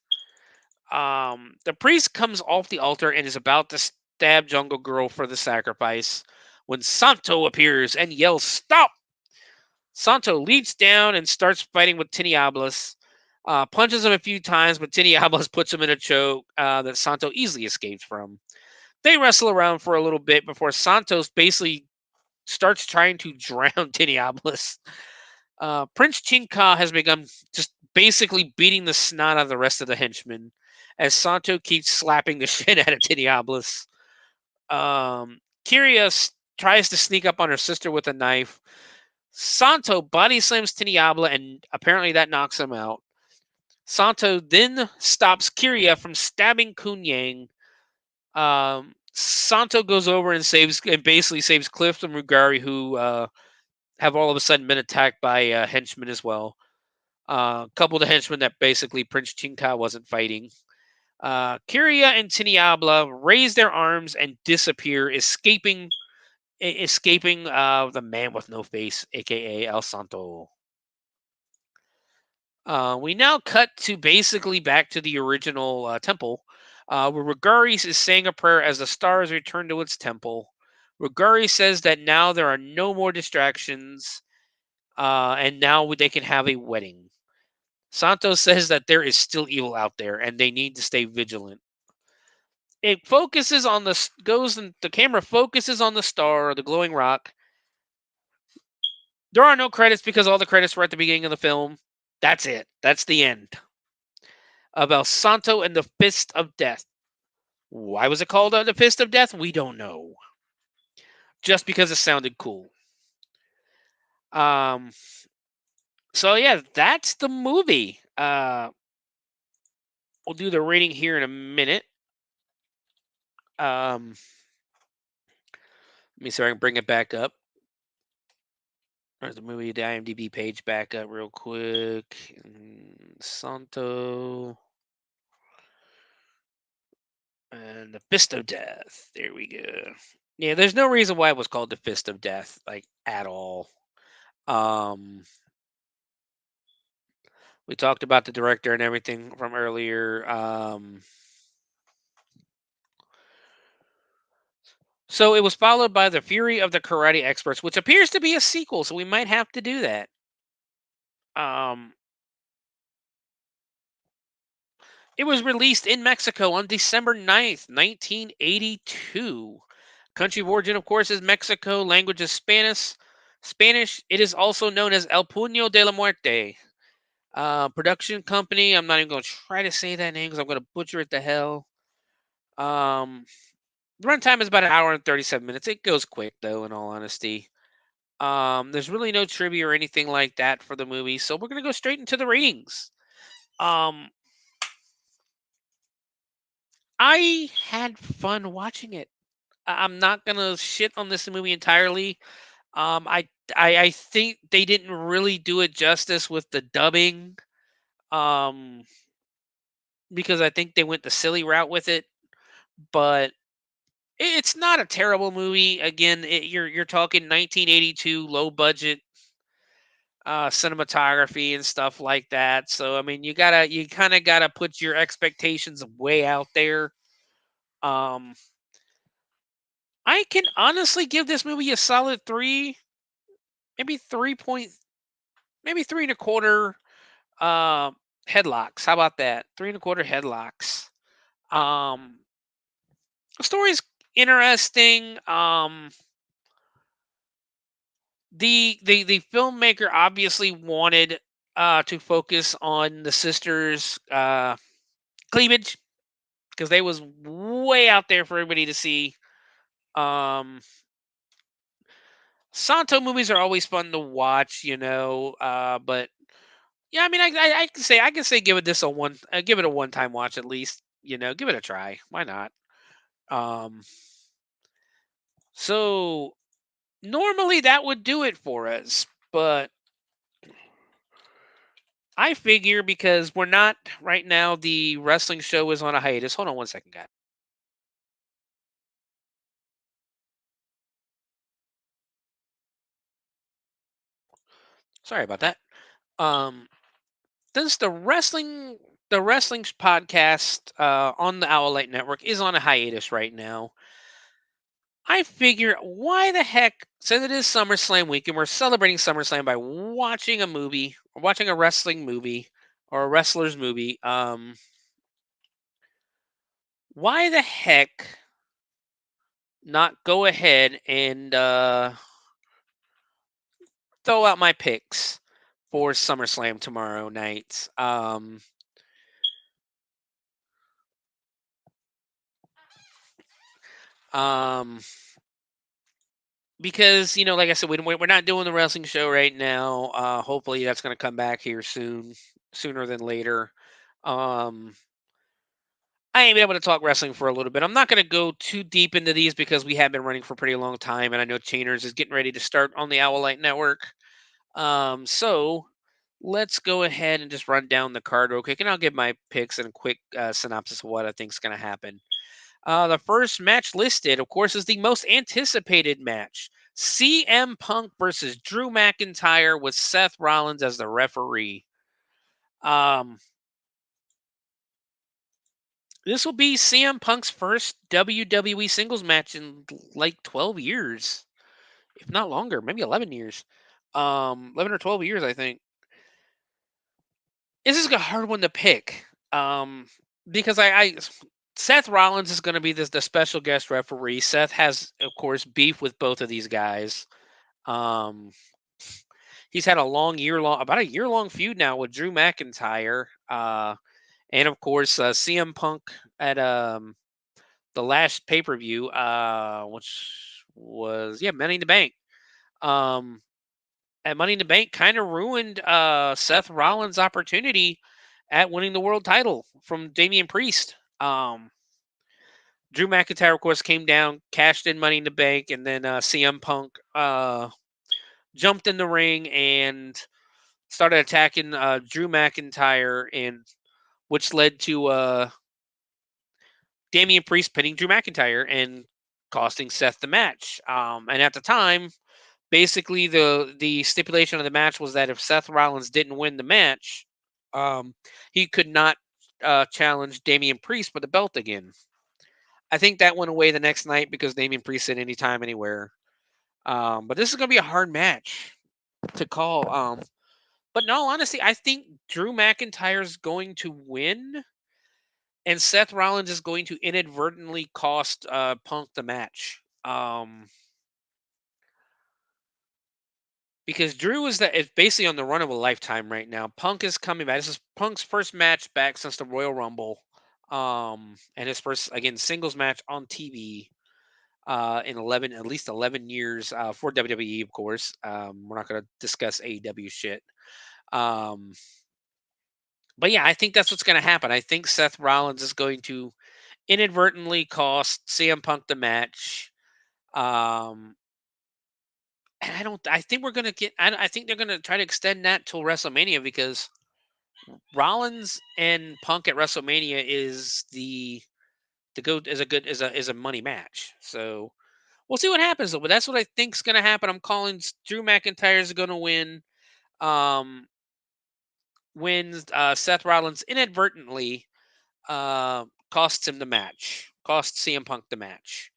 The priest comes off the altar and is about to stab Jungle Girl for the sacrifice when Santo appears and yells, "Stop!" Santo leaps down and starts fighting with Tiniablas. Punches him a few times, but Tiniablas puts him in a choke that Santo easily escapes from. They wrestle around for a little bit before Santos basically starts trying to drown Tiniablas. Prince Chinka has begun just basically beating the snot out of the rest of the henchmen as Santo keeps slapping the shit out of Tiniablas. Kiria tries to sneak up on her sister with a knife. Santo body slams Tiniabla, and apparently that knocks him out. Santo then stops Kiria from stabbing Kunyang. Santo goes over and basically saves Cliff and Rugari, who have all of a sudden been attacked by henchmen as well. A couple of the henchmen that basically Prince Chinka wasn't fighting. Kiria and Tiniabla raise their arms and disappear, escaping the man with no face, aka El Santo. We now cut to basically back to the original temple, where Rugari is saying a prayer as the stars return to its temple. Rugari says that now there are no more distractions, and now they can have a wedding. Santos says that there is still evil out there, and they need to stay vigilant. It focuses on the camera focuses on the star, the glowing rock. There are no credits because all the credits were at the beginning of the film. That's it. That's the end of El Santo and the Fist of Death. Why was it called the Fist of Death? We don't know. Just because it sounded cool. So yeah, that's the movie. We'll do the rating here in a minute. Let me see if I can bring it back up. There's the movie, the IMDb page back up real quick. Santo. And the Fist of Death. There we go. Yeah, there's no reason why it was called the Fist of Death, like, at all. We talked about the director and everything from earlier. So it was followed by The Fury of the Karate Experts, which appears to be a sequel, so we might have to do that. It was released in Mexico on December 9th, 1982. Country of origin, of course, is Mexico. Language is Spanish. It is also known as El Puño de la Muerte. Production company, I'm not even going to try to say that name because I'm going to butcher it to hell. The runtime is about an hour and 37 minutes. It goes quick, though, in all honesty. There's really no trivia or anything like that for the movie, so we're going to go straight into the ratings. I had fun watching it. I'm not going to shit on this movie entirely. I think they didn't really do it justice with the dubbing. Because I think they went the silly route with it, but it's not a terrible movie. Again, you're talking 1982, low budget cinematography and stuff like that. So I mean, you kind of gotta put your expectations way out there. I can honestly give this movie a solid 3, maybe 3 point, maybe 3.25 headlocks. How about that? 3.25 headlocks. The story's interesting. The filmmaker obviously wanted to focus on the sisters' cleavage because they was way out there for everybody to see. Santo movies are always fun to watch, but yeah, I mean, I can say give it this a one, give it a one-time watch at least, give it a try. Why not? So normally that would do it for us, but I figure because we're not right now, the wrestling show is on a hiatus. Hold on one second, guys. Sorry about that. Um, since the wrestling podcast on the Owlite Network is on a hiatus right now, I figure why the heck, since it is SummerSlam week and we're celebrating SummerSlam by watching a movie, or watching a wrestling movie or a wrestler's movie, why the heck not go ahead and throw out my picks for SummerSlam tomorrow night. Because like I said, we're not doing the wrestling show right now. Hopefully, that's going to come back here soon, sooner than later. I ain't been able to talk wrestling for a little bit. I'm not going to go too deep into these because we have been running for a pretty long time, and I know Chainers is getting ready to start on the Owlite Network. So let's go ahead and just run down the card real quick, and I'll give my picks and a quick synopsis of what I think is going to happen. The first match listed, of course, is the most anticipated match. CM Punk versus Drew McIntyre with Seth Rollins as the referee. This will be CM Punk's first WWE singles match in like 12 years, if not longer, maybe 11 years. 11 or 12 years, I think. This is a hard one to pick. Because Seth Rollins is going to be the special guest referee. Seth has, of course, beef with both of these guys. He's had about a year long feud now with Drew McIntyre. And of course, CM Punk at the last pay per view, which was Money in the Bank. At Money in the Bank, kind of ruined Seth Rollins' opportunity at winning the world title from Damian Priest. Drew McIntyre, of course, came down, cashed in Money in the Bank, and then CM Punk jumped in the ring and started attacking Drew McIntyre, and which led to Damian Priest pinning Drew McIntyre and costing Seth the match. And at the time, basically the stipulation of the match was that if Seth Rollins didn't win the match, um, he could not challenge Damian Priest for the belt again. I think that went away the next night because Damian Priest said anytime, anywhere. But this is going to be a hard match to call. But in all honesty, I think Drew McIntyre's going to win, and Seth Rollins is going to inadvertently cost Punk the match. Because Drew is basically on the run of a lifetime right now. Punk is coming back. This is Punk's first match back since the Royal Rumble, and his first again singles match on TV in at least 11 years for WWE. Of course, we're not going to discuss AEW shit. But yeah, I think that's what's going to happen. I think Seth Rollins is going to inadvertently cost CM Punk the match. And I think we're gonna get. I think they're gonna try to extend that till WrestleMania because Rollins and Punk at WrestleMania is the go is a good is a money match. So we'll see what happens though. But that's what I think's gonna happen. I'm calling Drew McIntyre is gonna win. Um, wins Seth Rollins inadvertently costs him the match. Costs CM Punk the match.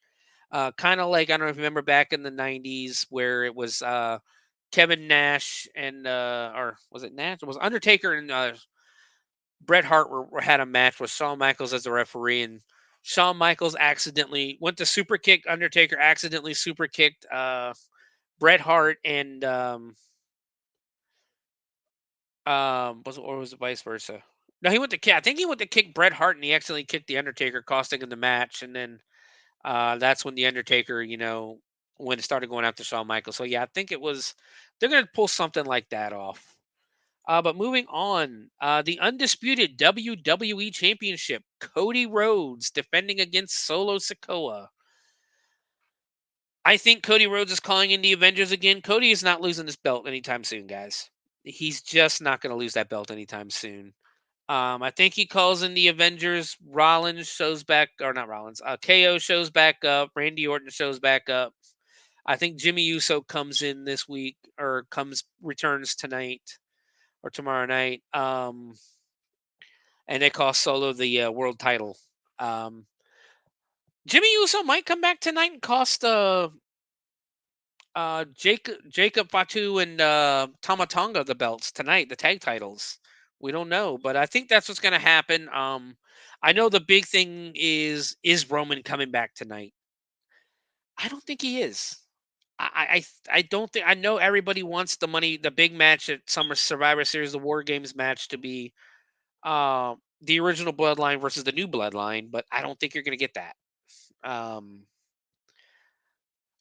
Kind of like I don't know if you remember back in the '90s where it was Kevin Nash and or was it Nash? It was Undertaker and Bret Hart had a match with Shawn Michaels as the referee, and Shawn Michaels accidentally went to super kick Undertaker, accidentally super kicked Bret Hart, and was it vice versa? No, he went to kick. I think he went to kick Bret Hart, and he accidentally kicked the Undertaker, costing him the match, and then that's when the Undertaker, when it started going after Shawn Michaels. So yeah, I think they're gonna pull something like that off. But moving on, the undisputed WWE Championship, Cody Rhodes defending against Solo Sikoa. I think Cody Rhodes is calling in the Avengers again. Cody is not losing this belt anytime soon, guys. He's just not going to lose that belt anytime soon. I think he calls in the Avengers. Rollins shows back, or not Rollins. KO shows back up. Randy Orton shows back up. I think Jimmy Uso comes in this week or returns tonight or tomorrow night. And they cost Solo the world title. Jimmy Uso might come back tonight and cost Jacob Fatu and Tama Tonga the belts tonight, the tag titles. We don't know, but I think that's what's going to happen. I know the big thing is Roman coming back tonight? I don't think he is. I don't think. I know everybody wants the big match at Summer Survivor Series, the War Games match, to be the original Bloodline versus the new Bloodline, but I don't think you're going to get that.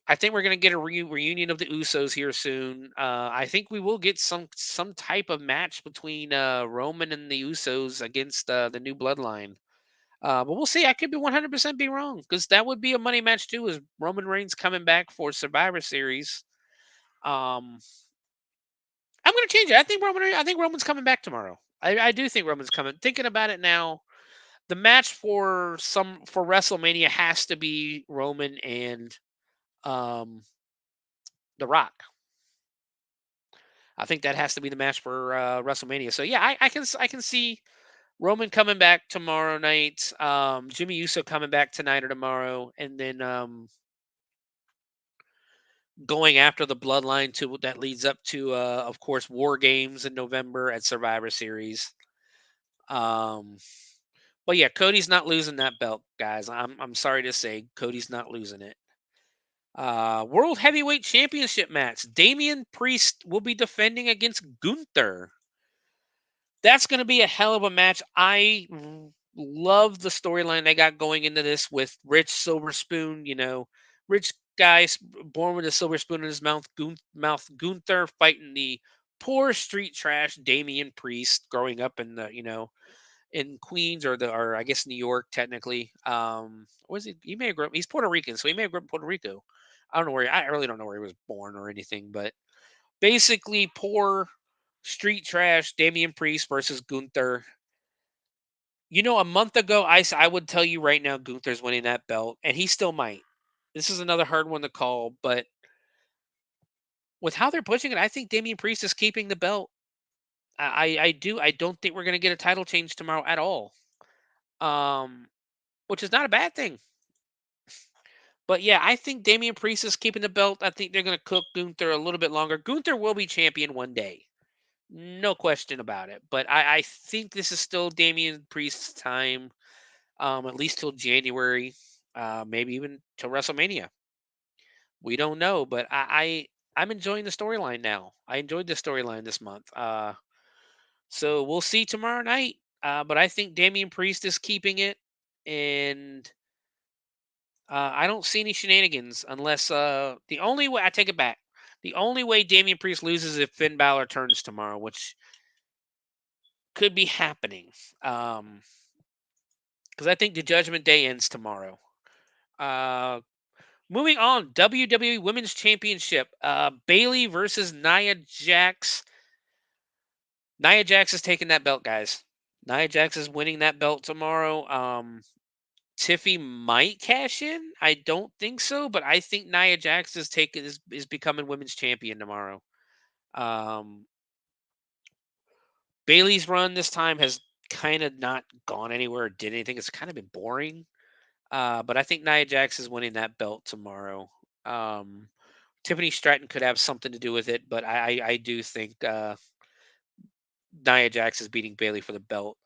I think we're going to get a reunion of the Usos here soon. I think we will get some type of match between Roman and the Usos against the new Bloodline. But we'll see. I could be 100% be wrong because that would be a money match too. Is Roman Reigns coming back for Survivor Series? I'm going to change it. I think Roman's coming back tomorrow. I do think Roman's coming. Thinking about it now, the match for WrestleMania has to be Roman and The Rock. I think that has to be the match for WrestleMania. So yeah, I can see Roman coming back tomorrow night. Jimmy Uso coming back tonight or tomorrow, and then going after the Bloodline that leads up to, of course, War Games in November at Survivor Series. But yeah, Cody's not losing that belt, guys. I'm sorry to say, Cody's not losing it. World Heavyweight Championship match. Damian Priest will be defending against Gunther. That's going to be a hell of a match. I love the storyline they got going into this with Rich Silver Spoon. Rich guy born with a silver spoon in his mouth. Gunther fighting the poor street trash Damian Priest growing up in the in Queens or I guess New York technically. Was he? He may have grown. He's Puerto Rican, so he may have grown up in Puerto Rico. I don't know where. I really don't know where he was born or anything, but basically, poor street trash Damian Priest versus Gunther. A month ago, I would tell you right now, Gunther's winning that belt, and he still might. This is another hard one to call, but with how they're pushing it, I think Damian Priest is keeping the belt. I do. I don't think we're going to get a title change tomorrow at all. Which is not a bad thing. But yeah, I think Damian Priest is keeping the belt. I think they're going to cook Gunther a little bit longer. Gunther will be champion one day. No question about it. But I think this is still Damian Priest's time, at least till January, maybe even till WrestleMania. We don't know, but I'm enjoying the storyline now. I enjoyed the storyline this month. So we'll see tomorrow night. But I think Damian Priest is keeping it, and I don't see any shenanigans unless the only way I take it back. The only way Damian Priest loses is if Finn Balor turns tomorrow, which could be happening. Because I think the Judgment Day ends tomorrow. Moving on, WWE Women's Championship. Bayley versus Nia Jax. Nia Jax is taking that belt, guys. Nia Jax is winning that belt tomorrow. Tiffy might cash in. I don't think so, but I think Nia Jax is becoming women's champion tomorrow. Bailey's run this time has kind of not gone anywhere or did anything. It's kind of been boring. But I think Nia Jax is winning that belt tomorrow. Tiffany Stratton could have something to do with it, but I do think Nia Jax is beating Bayley for the belt.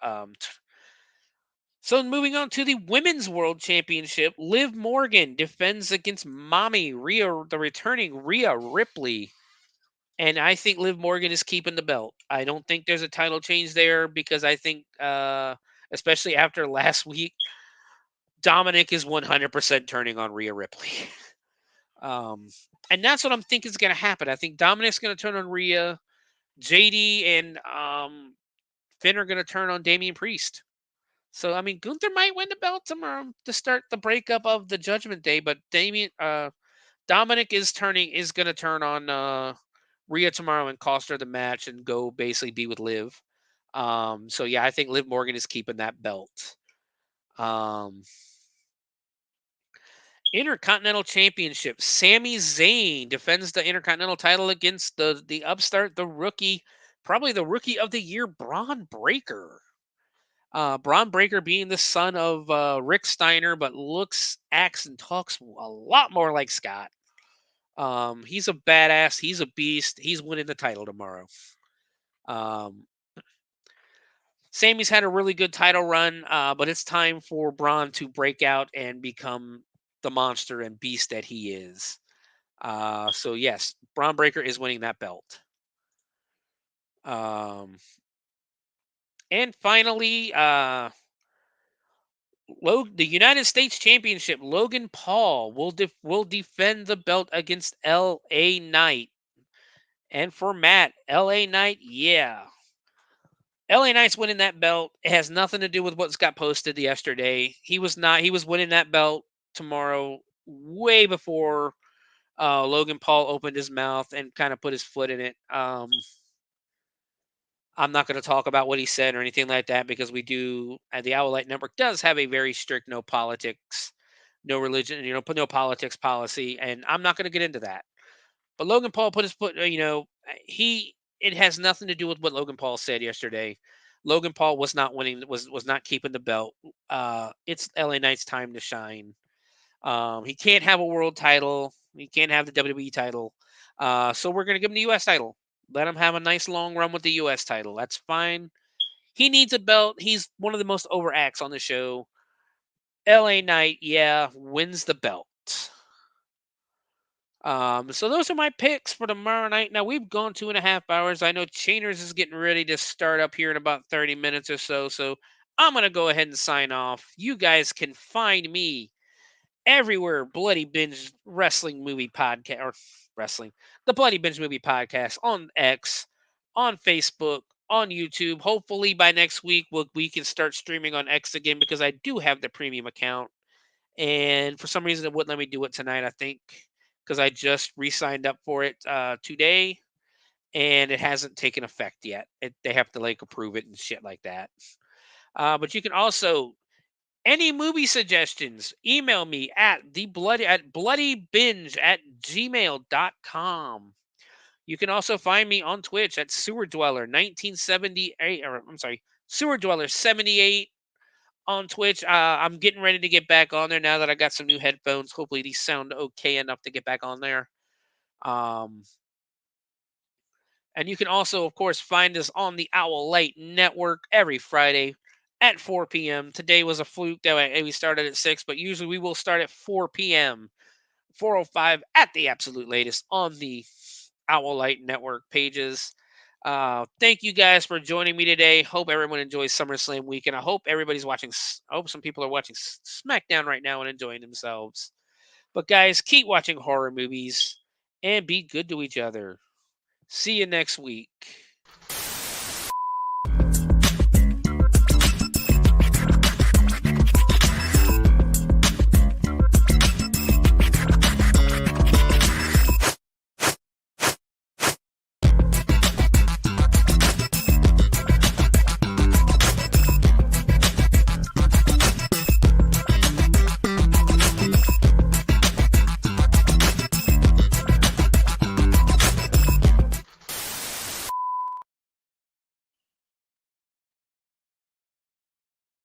So moving on to the Women's World Championship, Liv Morgan defends against Mommy the returning Rhea Ripley. And I think Liv Morgan is keeping the belt. I don't think there's a title change there because I think, especially after last week, Dominic is 100% turning on Rhea Ripley. And that's what I'm thinking is going to happen. I think Dominic's going to turn on Rhea. JD and Finn are going to turn on Damian Priest. So, I mean, Gunther might win the belt tomorrow to start the breakup of the Judgment Day, but Dominic is going to turn on Rhea tomorrow and cost her the match and go basically be with Liv. So yeah, I think Liv Morgan is keeping that belt. Intercontinental Championship. Sami Zayn defends the Intercontinental title against the upstart, the rookie, probably the rookie of the year, Braun Breaker. Braun Breaker being the son of Rick Steiner, but looks, acts, and talks a lot more like Scott. He's a badass. He's a beast. He's winning the title tomorrow. Sammy's had a really good title run, but it's time for Braun to break out and become the monster and beast that he is. So yes, Braun Breaker is winning that belt. And finally, the United States Championship. Logan Paul will defend the belt against L.A. Knight. And for Matt, L.A. Knight, yeah. LA Knight's winning that belt. It has nothing to do with what's got posted yesterday. He was winning that belt tomorrow way before Logan Paul opened his mouth and kind of put his foot in it. I'm not going to talk about what he said or anything like that because we do, the Owlite Network does have a very strict no politics, no religion, no politics policy, and I'm not going to get into that. But Logan Paul put his foot, it has nothing to do with what Logan Paul said yesterday. Logan Paul was not winning, was not keeping the belt. It's LA Knight's time to shine. He can't have a world title. He can't have the WWE title. So we're going to give him the U.S. title. Let him have a nice long run with the U.S. title. That's fine. He needs a belt. He's one of the most over acts on the show. LA Knight, yeah, wins the belt. So those are my picks for tomorrow night. Now we've gone 2.5 hours. I know Chainers is getting ready to start up here in about 30 minutes or so. So I'm going to go ahead and sign off. You guys can find me everywhere. Bloody Binge Wrestling Movie Podcast, or Wrestling, the Bloody Binge Movie Podcast on X, on Facebook, on YouTube. Hopefully by next week we can start streaming on X again, because I do have the premium account, and for some reason it wouldn't let me do it tonight. I think because I just re-signed up for it today, and it hasn't taken effect yet. They have to like approve it and shit like that. But you can also, any movie suggestions, email me at bloodybinge@gmail.com. You can also find me on Twitch at Sewer Dweller 1978, or I'm sorry, Sewer Dweller 78 on Twitch. I'm getting ready to get back on there now that I got some new headphones. Hopefully these sound okay enough to get back on there. And you can also, of course, find us on the Owl Light Network every Friday at 4 p.m. Today was a fluke that we started at 6, but usually we will start at 4 p.m. 4:05 at the absolute latest on the Owl Light Network pages. Thank you guys for joining me today. Hope everyone enjoys SummerSlam weekend. I hope everybody's watching. I hope some people are watching SmackDown right now and enjoying themselves. But guys, keep watching horror movies and be good to each other. See you next week.